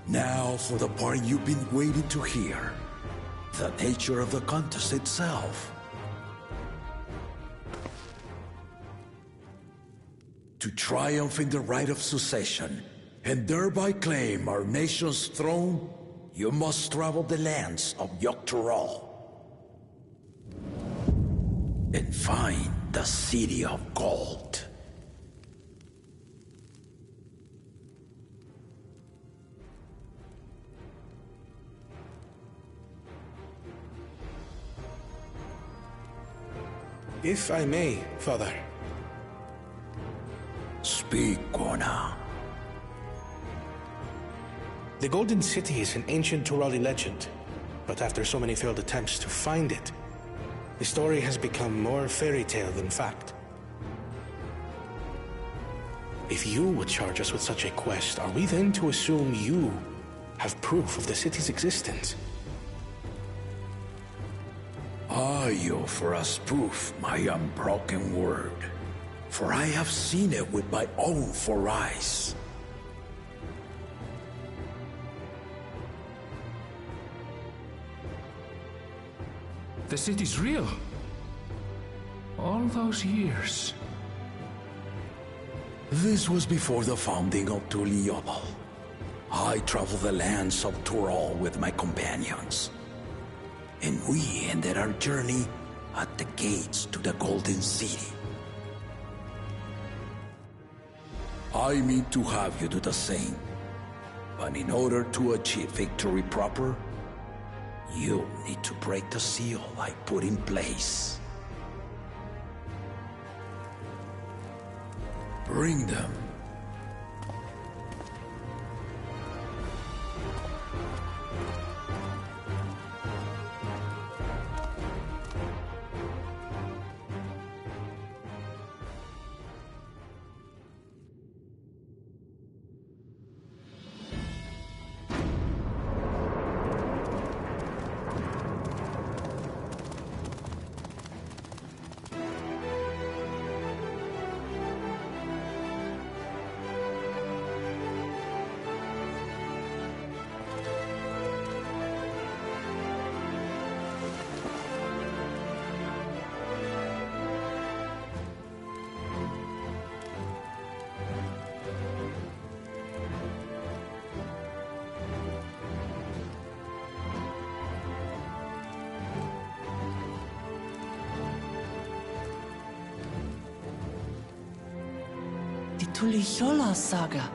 Now for the part you've been waiting to hear. The nature of the contest itself. To triumph in the rite of succession, and thereby claim our nation's throne, you must travel the lands of Yogg-Tural and find the City of Gold. If I may, Father. Speak, Ona. The Golden City is an ancient Turali legend, but after so many failed attempts to find it, the story has become more fairy tale than fact. If you would charge us with such a quest, are we then to assume you have proof of the city's existence? I offer as proof my unbroken word, for I have seen it with my own four eyes. The city's real. All those years. This was before the founding of Tuliyollal. I traveled the lands of Tural with my companions, and we ended our journey at the gates to the Golden City. I mean to have you do the same, And in order to achieve victory proper, you'll need to break the seal I put in place. Bring them. Tuliyola saga.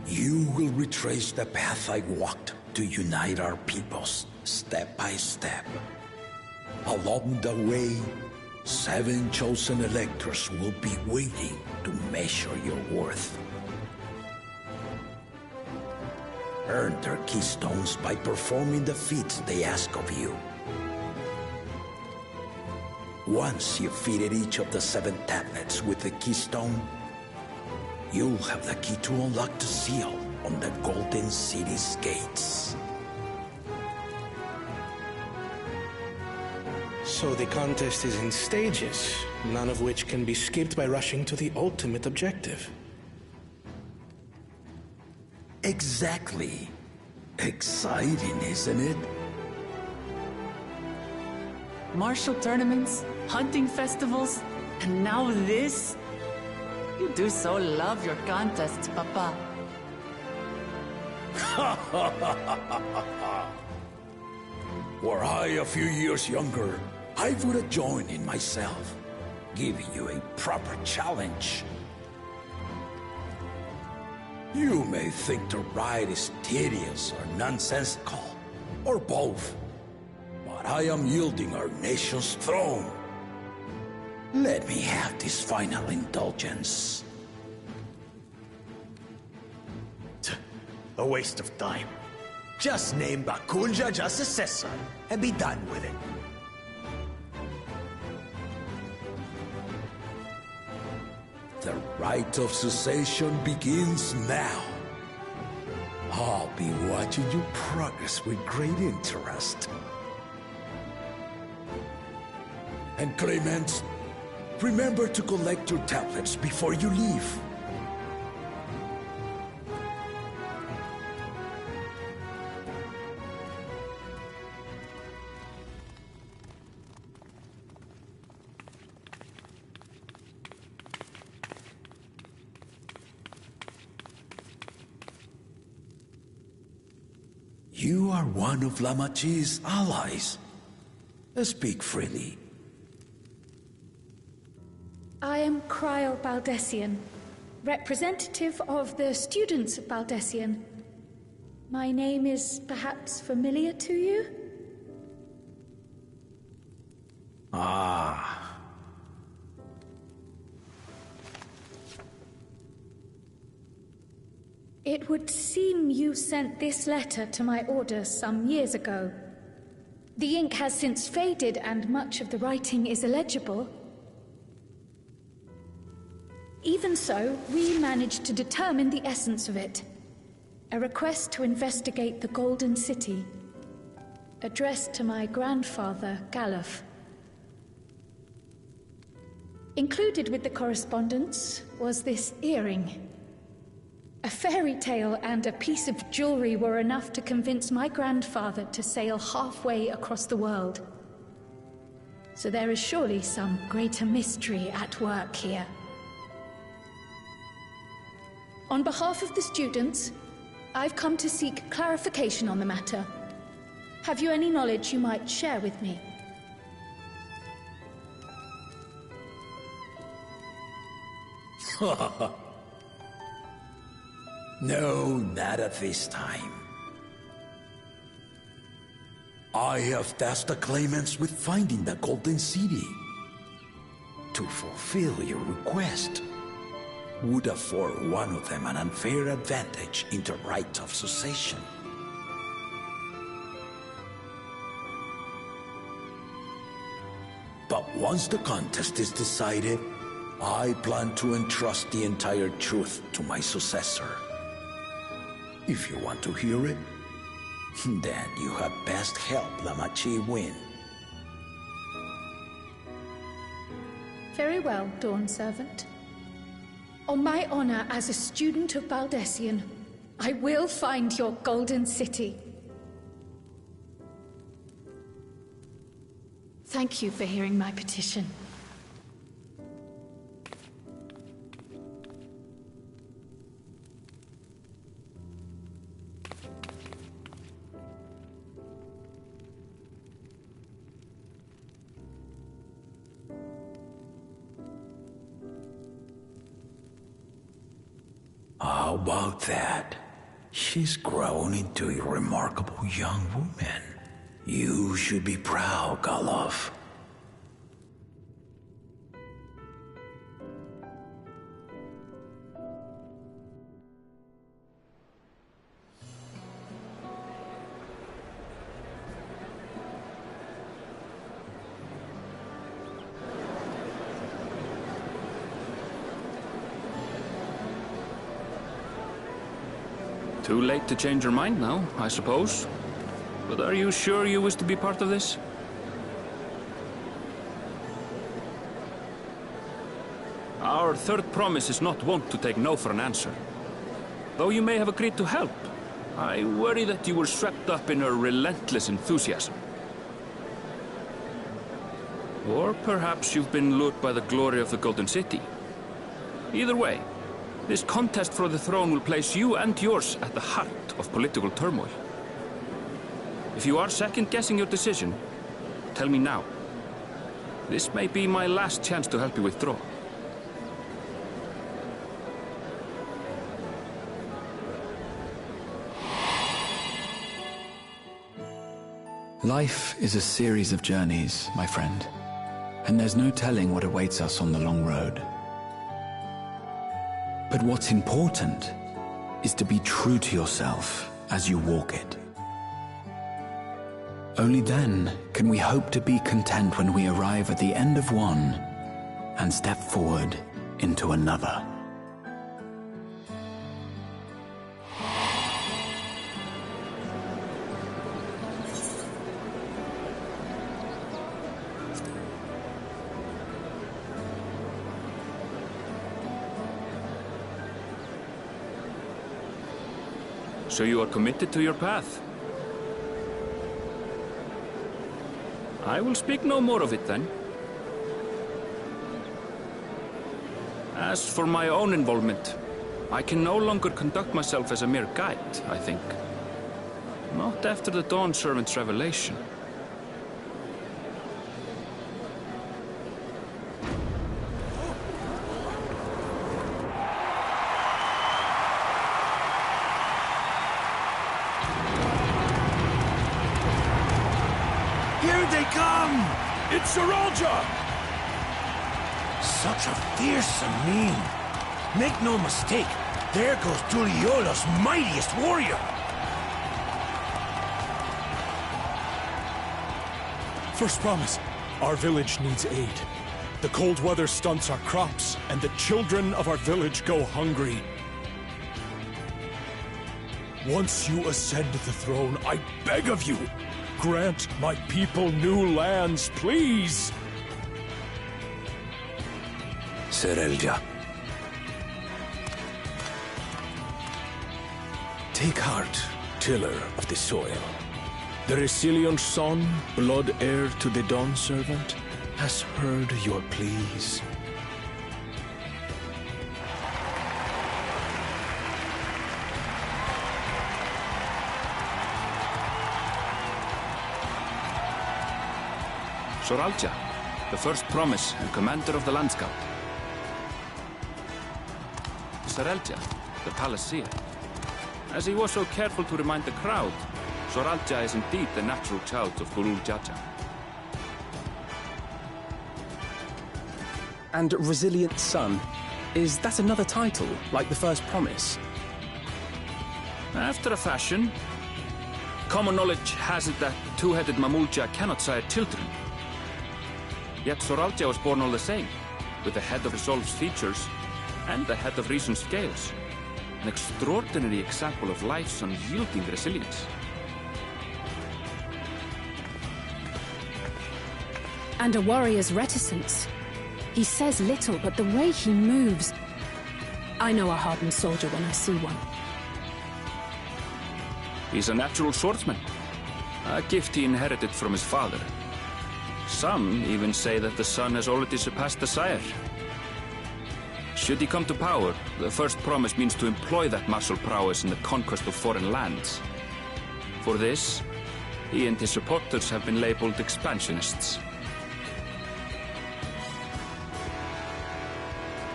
You will retrace the path I walked to unite our peoples, step by step. Along the way, 7 chosen electors will be waiting to measure your worth. Earn their keystones by performing the feats they ask of you. Once you've fitted each of the 7 tablets with the keystone, you'll have the key to unlock the seal on the Golden City's gates. So the contest is in stages, none of which can be skipped by rushing to the ultimate objective. Exactly. Exciting, isn't it? Martial tournaments, hunting festivals, and now this? You do so love your contests, Papa. Were I a few years younger, I would have joined in myself, giving you a proper challenge. You may think the ride is tedious or nonsensical, or both. But I am yielding our nation's throne. Let me have this final indulgence. A waste of time. Just name Bakunja just successor and be done with it. The rite of cessation begins now. I'll be watching you progress with great interest. And Clemens, remember to collect your tablets before you leave. You are one of Lamachi's allies. Speak freely. I am Kryl Baldessian, representative of the students of Baldessian. My name is perhaps familiar to you? Ah. It would seem you sent this letter to my orders some years ago. The ink has since faded and much of the writing is illegible. Even so, we managed to determine the essence of it. A request to investigate the Golden City, addressed to my grandfather, Galuf. Included with the correspondence was this earring. A fairy tale and a piece of jewelry were enough to convince my grandfather to sail halfway across the world. So there is surely some greater mystery at work here. On behalf of the students, I've come to seek clarification on the matter. Have you any knowledge you might share with me? No, not at this time. I have tasked the claimants with finding the Golden City. To fulfill your request would afford one of them an unfair advantage in the rights of succession. But once the contest is decided, I plan to entrust the entire truth to my successor. If you want to hear it, then you had best help Lamachi win. Very well, Dawn Servant. On my honor as a student of Baldessian, I will find your Golden City. Thank you for hearing my petition. How about that? She's grown into a remarkable young woman. You should be proud, Galov. Too late to change your mind now, I suppose. But are you sure you wish to be part of this? Our third promise is not wont to take no for an answer. Though you may have agreed to help, I worry that you were swept up in her relentless enthusiasm. Or perhaps you've been lured by the glory of the Golden City. Either way, this contest for the throne will place you and yours at the heart of political turmoil. If you are second-guessing your decision, tell me now. This may be my last chance to help you withdraw. Life is a series of journeys, my friend, and there's no telling what awaits us on the long road. But what's important is to be true to yourself as you walk it. Only then can we hope to be content when we arrive at the end of one and step forward into another. So you are committed to your path? I will speak no more of it then. As for my own involvement, I can no longer conduct myself as a mere guide, I think. Not after the Dawn Servant's revelation. Here they come! It's Saralja! Such a fearsome mien. Make no mistake, there goes Tuliola's mightiest warrior! First promise, our village needs aid. The cold weather stunts our crops, and the children of our village go hungry. Once you ascend the throne, I beg of you, grant my people new lands, please! Serelja. Take heart, tiller of the soil. The resilient son, blood heir to the Dawn Servant, has heard your pleas. Soralja, the first promise and commander of the Land Scout. Sarelja, the Palace Seer. As he was so careful to remind the crowd, Soralja is indeed the natural child of Gurul Jaja. And Resilient Son. Is that another title, like the first promise? After a fashion. Common knowledge has it that two-headed Mamulja cannot sire children. Yet Soralja was born all the same, with the head of Resolve's features and the head of Reason's scales. An extraordinary example of life's unyielding resilience. And a warrior's reticence. He says little, but the way he moves... I know a hardened soldier when I see one. He's a natural swordsman, a gift he inherited from his father. Some even say that the son has already surpassed the sire. Should he come to power, the first promise means to employ that martial prowess in the conquest of foreign lands. For this, he and his supporters have been labeled expansionists.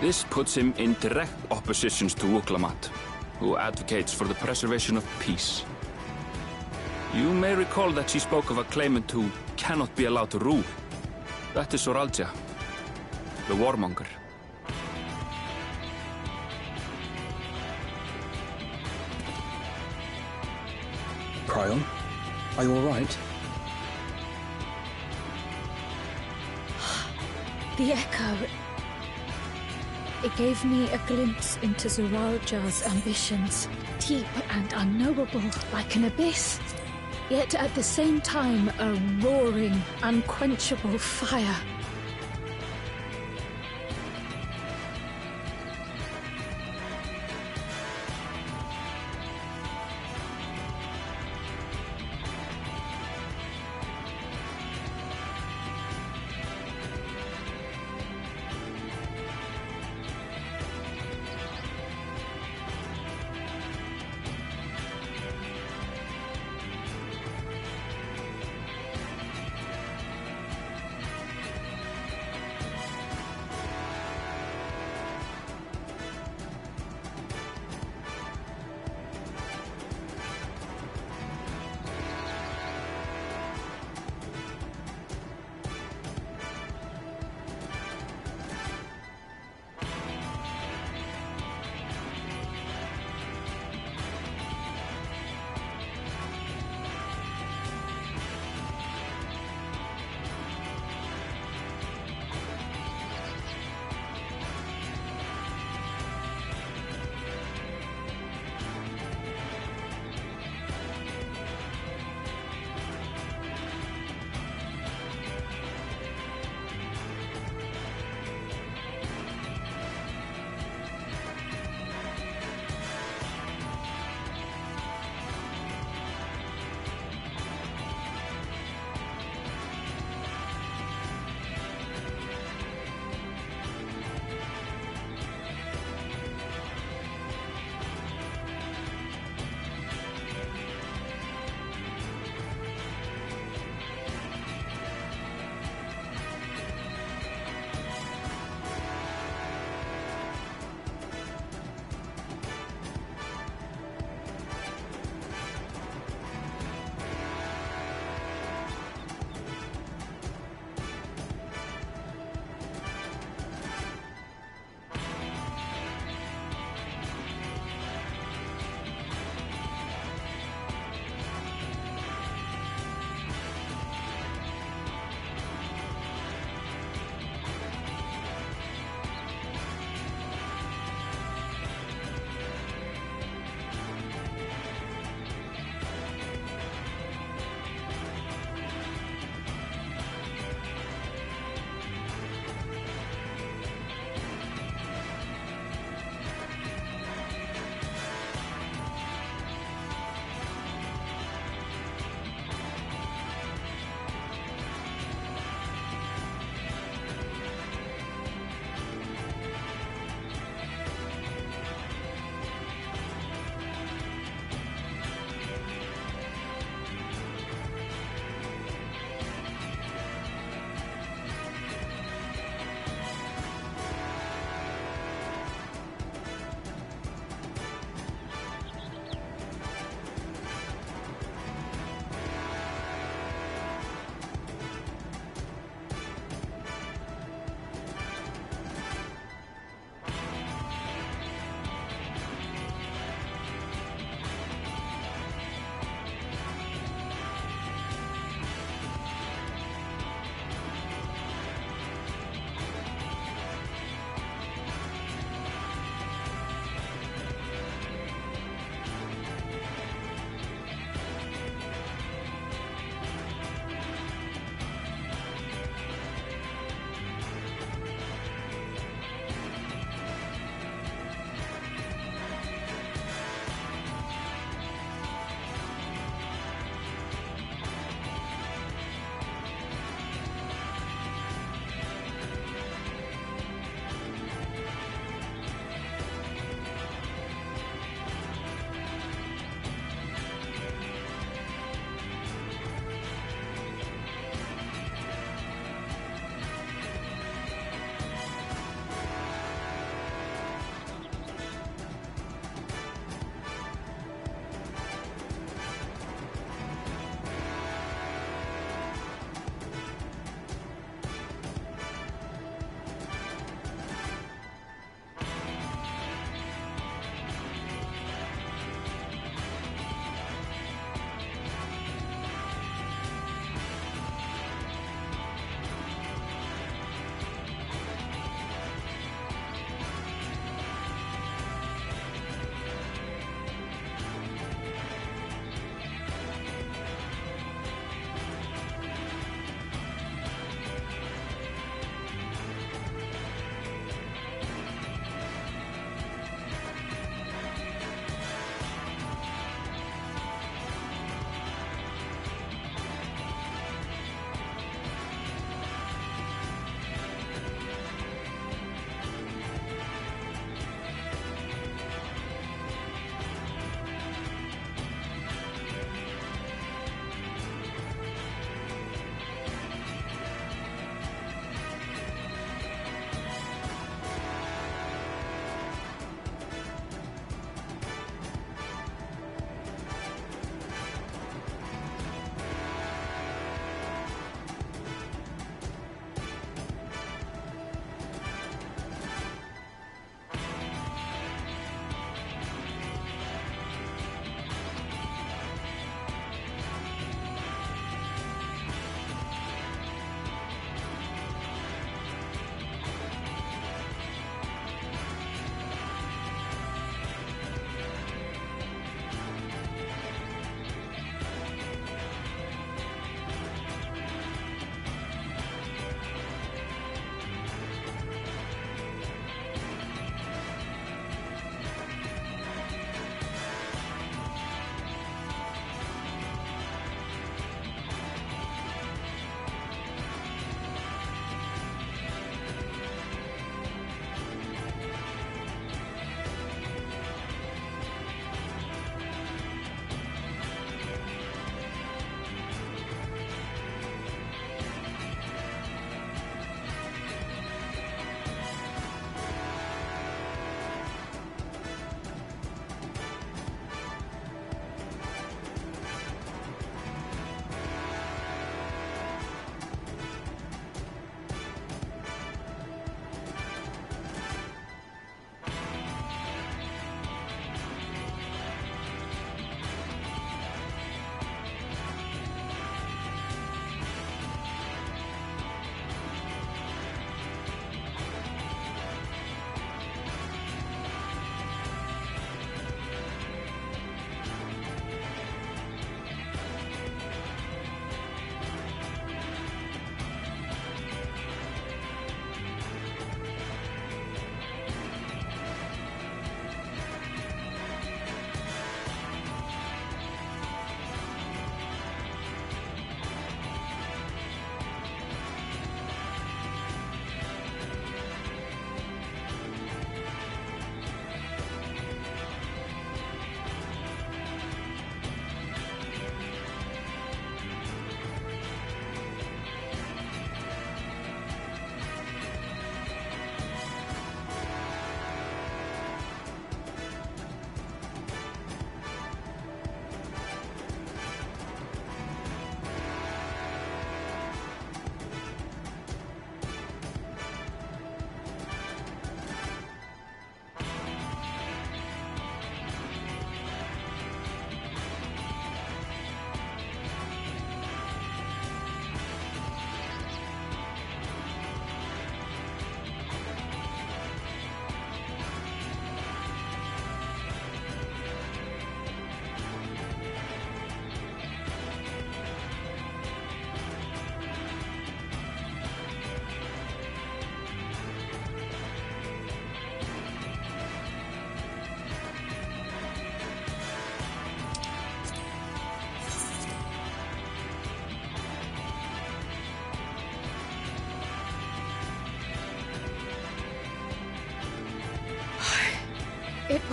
This puts him in direct opposition to Wuklamat, who advocates for the preservation of peace. You may recall that she spoke of a claimant who cannot be allowed to rule. That is Soralja, the warmonger. Cryon, are you all right? The echo. It gave me a glimpse into Zoralja's ambitions, deep and unknowable, like an abyss. Yet at the same time, a roaring, unquenchable fire.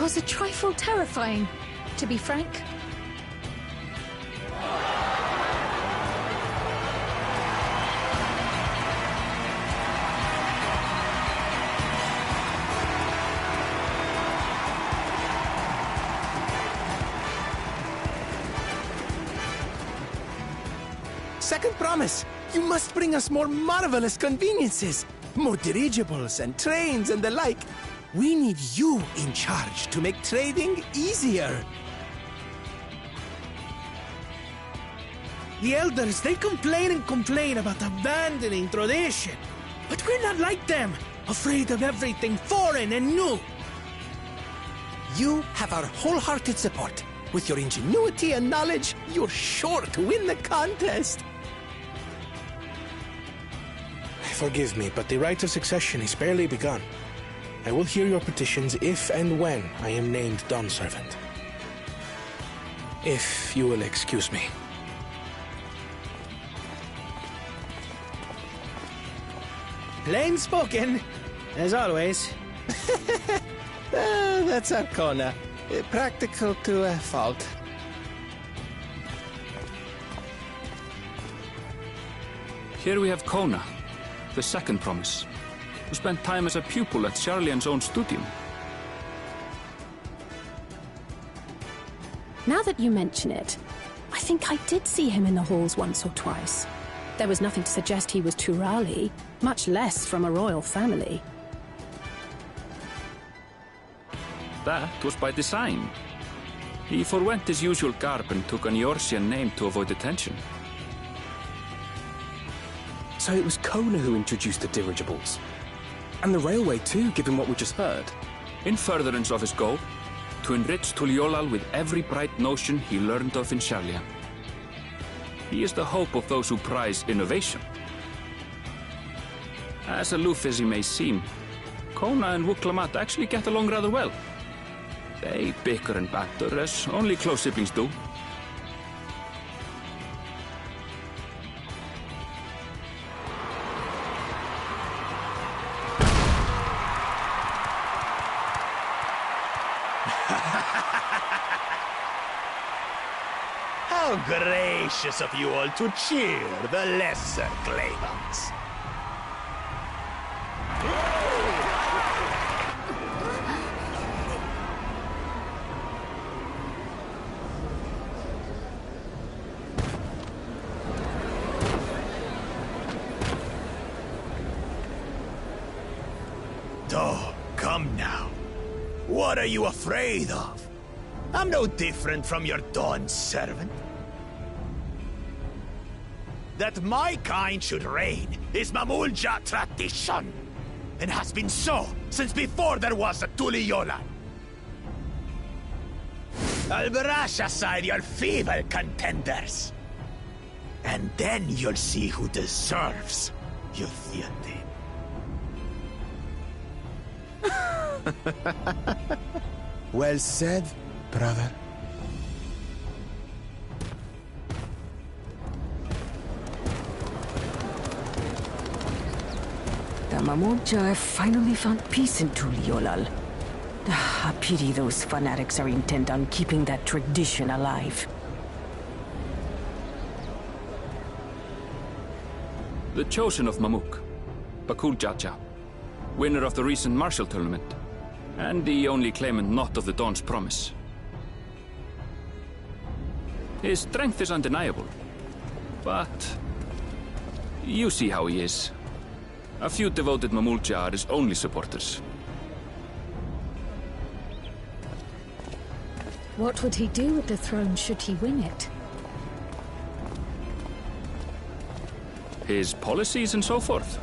was a trifle terrifying, to be frank. Second promise, you must bring us more marvelous conveniences. More dirigibles and trains and the like. We need you in charge to make trading easier. The elders, they complain and complain about abandoning tradition. But we're not like them, afraid of everything foreign and new. You have our wholehearted support. With your ingenuity and knowledge, you're sure to win the contest. Forgive me, but the right of succession is barely begun. I will hear your petitions if and when I am named Dawn Servant. If you will excuse me. Plain spoken, as always. That's Arcona. Practical to a fault. Here we have Kona, the second promise, who spent time as a pupil at Sharlian's own studium. Now that you mention it, I think I did see him in the halls once or twice. There was nothing to suggest he was Turali, much less from a royal family. That was by design. He forwent his usual garb and took an Eorzean name to avoid attention. So it was Kona who introduced the dirigibles. And the railway too, given what we just heard. In furtherance of his goal, to enrich Tuliolal with every bright notion he learned of in Sharlian. He is the hope of those who prize innovation. As aloof as he may seem, Kona and Wuklamat actually get along rather well. They bicker and banter as only close siblings do. How gracious of you all to cheer the lesser claimants. Oh, come now. What are you afraid of? I'm no different from your Dawn servant. That my kind should reign is Mamulja tradition, and has been so since before there was a Tuliolal. I'll brush aside your feeble contenders, and then you'll see who deserves your fealty. Well said, brother. The Mamulja have finally found peace in Tuliolal. A pity those fanatics are intent on keeping that tradition alive. The chosen of Mamuk, Bakul Jaja, winner of the recent martial tournament, and the only claimant not of the Dawn's promise. His strength is undeniable, but you see how he is. A few devoted Mamulja are his only supporters. What would he do with the throne should he win it? His policies and so forth.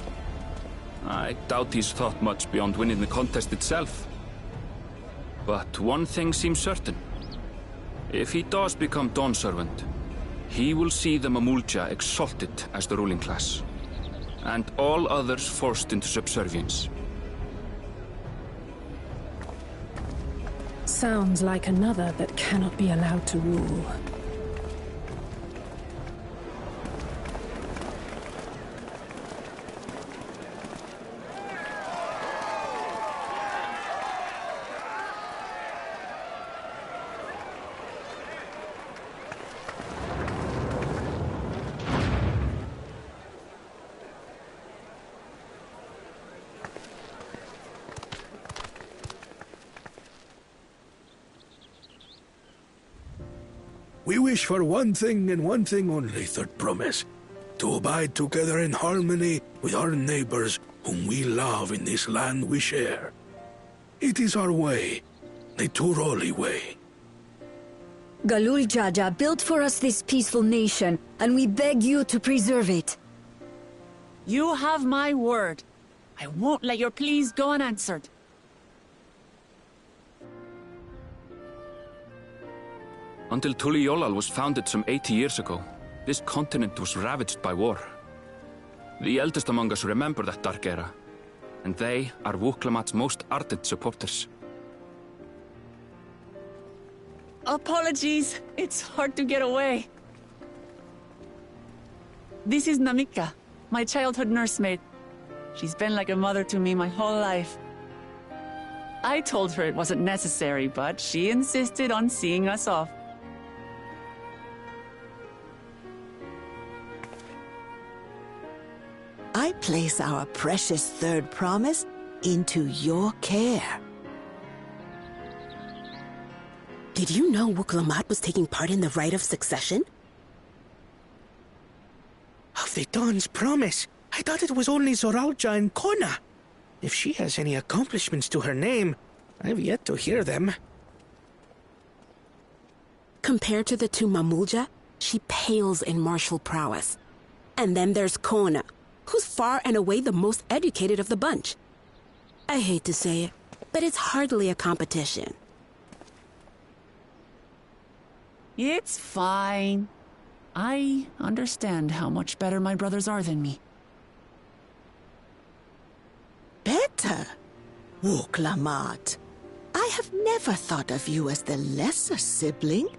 I doubt he's thought much beyond winning the contest itself. But one thing seems certain. If he does become Dawn Servant, he will see the Mamulja exalted as the ruling class, and all others forced into subservience. Sounds like another that cannot be allowed to rule. We wish for one thing and one thing only, Third Promise. To abide together in harmony with our neighbors whom we love in this land we share. It is our way, the Turoli way. Galul Jaja built for us this peaceful nation, and we beg you to preserve it. You have my word. I won't let your pleas go unanswered. Until Tuliolal was founded some 80 years ago, this continent was ravaged by war. The eldest among us remember that dark era, and they are Wuklamat's most ardent supporters. Apologies, it's hard to get away. This is Namika, my childhood nursemaid. She's been like a mother to me my whole life. I told her it wasn't necessary, but she insisted on seeing us off. I place our precious Third Promise into your care. Did you know Wuklamat was taking part in the rite of succession? Of the Dawn's Promise? I thought it was only Zoralja and Kona. If she has any accomplishments to her name, I've yet to hear them. Compared to the two Mamulja, she pales in martial prowess. And then there's Kona, who's far and away the most educated of the bunch. I hate to say it, but it's hardly a competition. It's fine. I understand how much better my brothers are than me. Better? Wuklamat, I have never thought of you as the lesser sibling.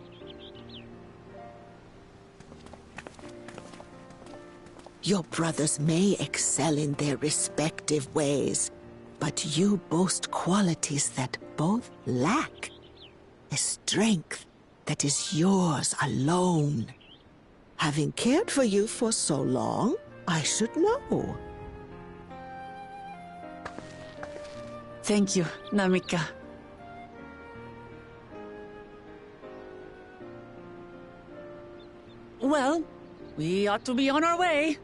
Your brothers may excel in their respective ways, but you boast qualities that both lack. A strength that is yours alone. Having cared for you for so long, I should know. Thank you, Namika. Well, we ought to be on our way.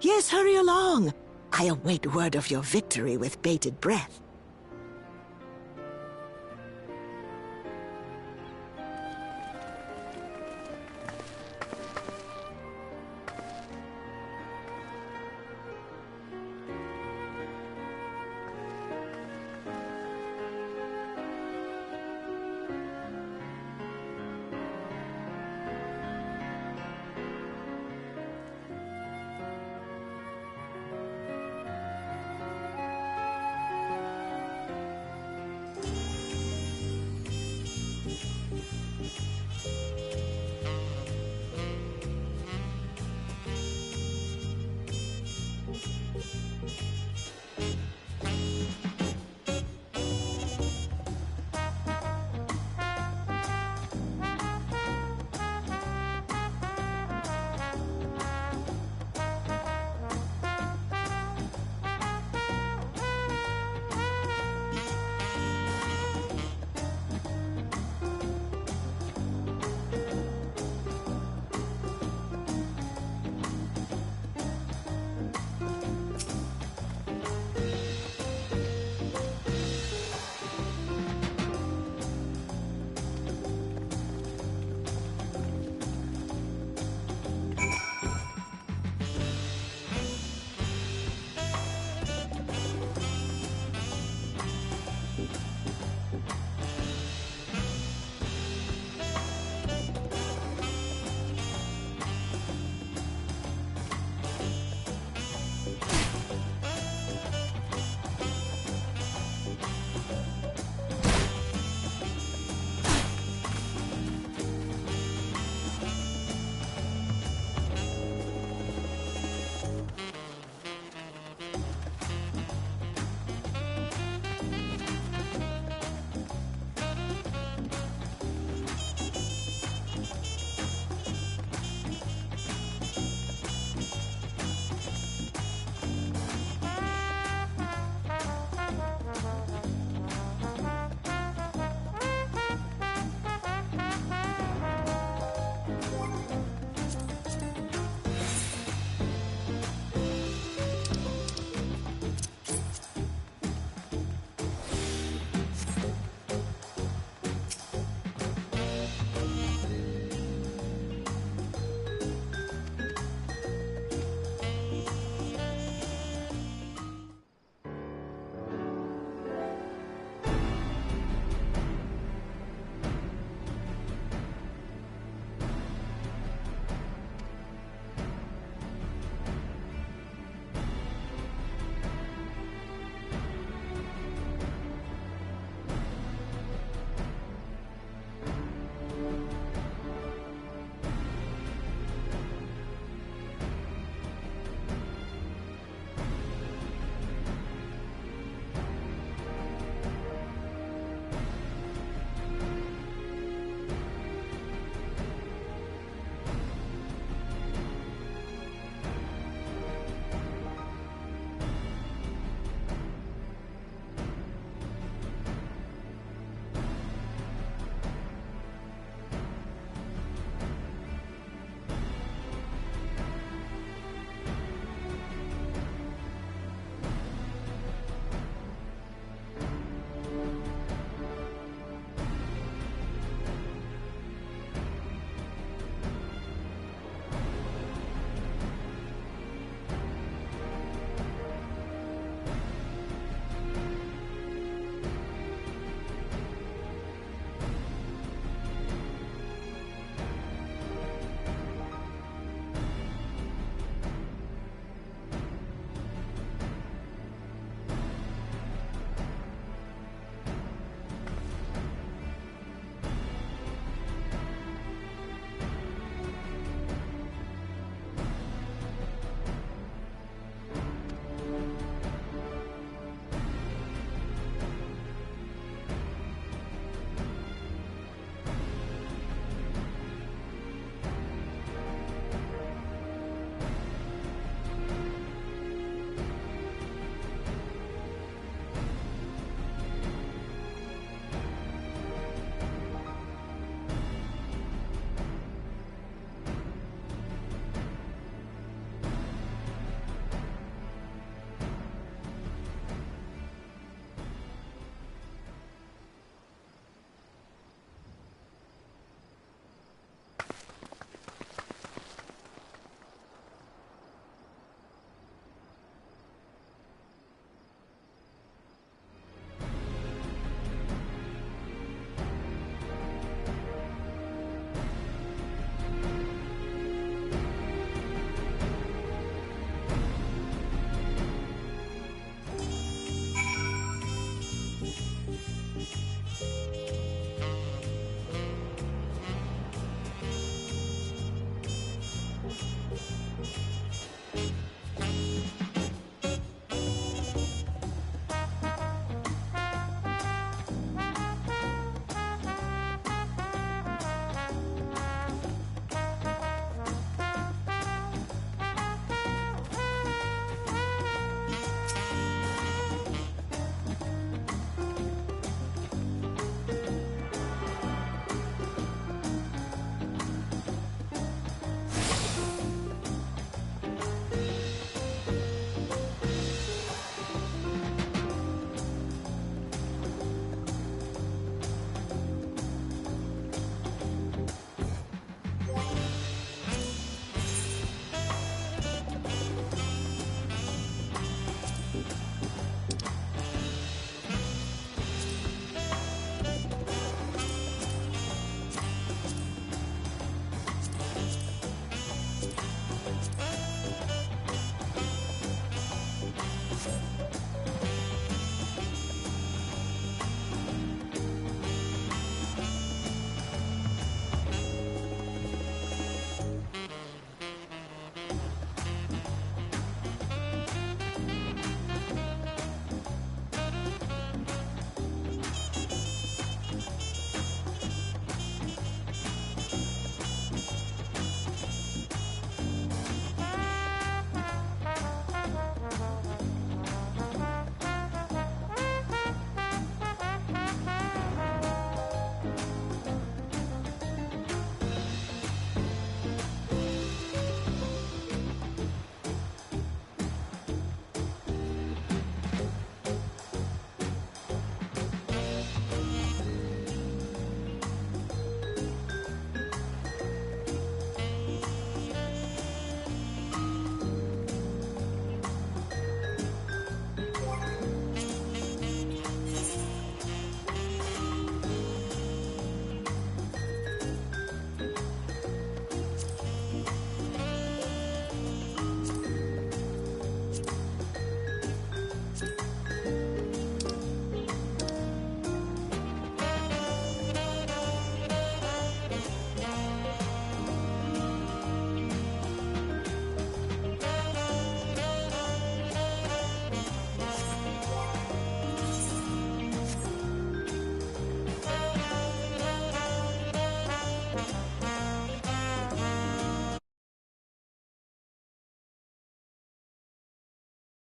Yes, hurry along. I await word of your victory with bated breath.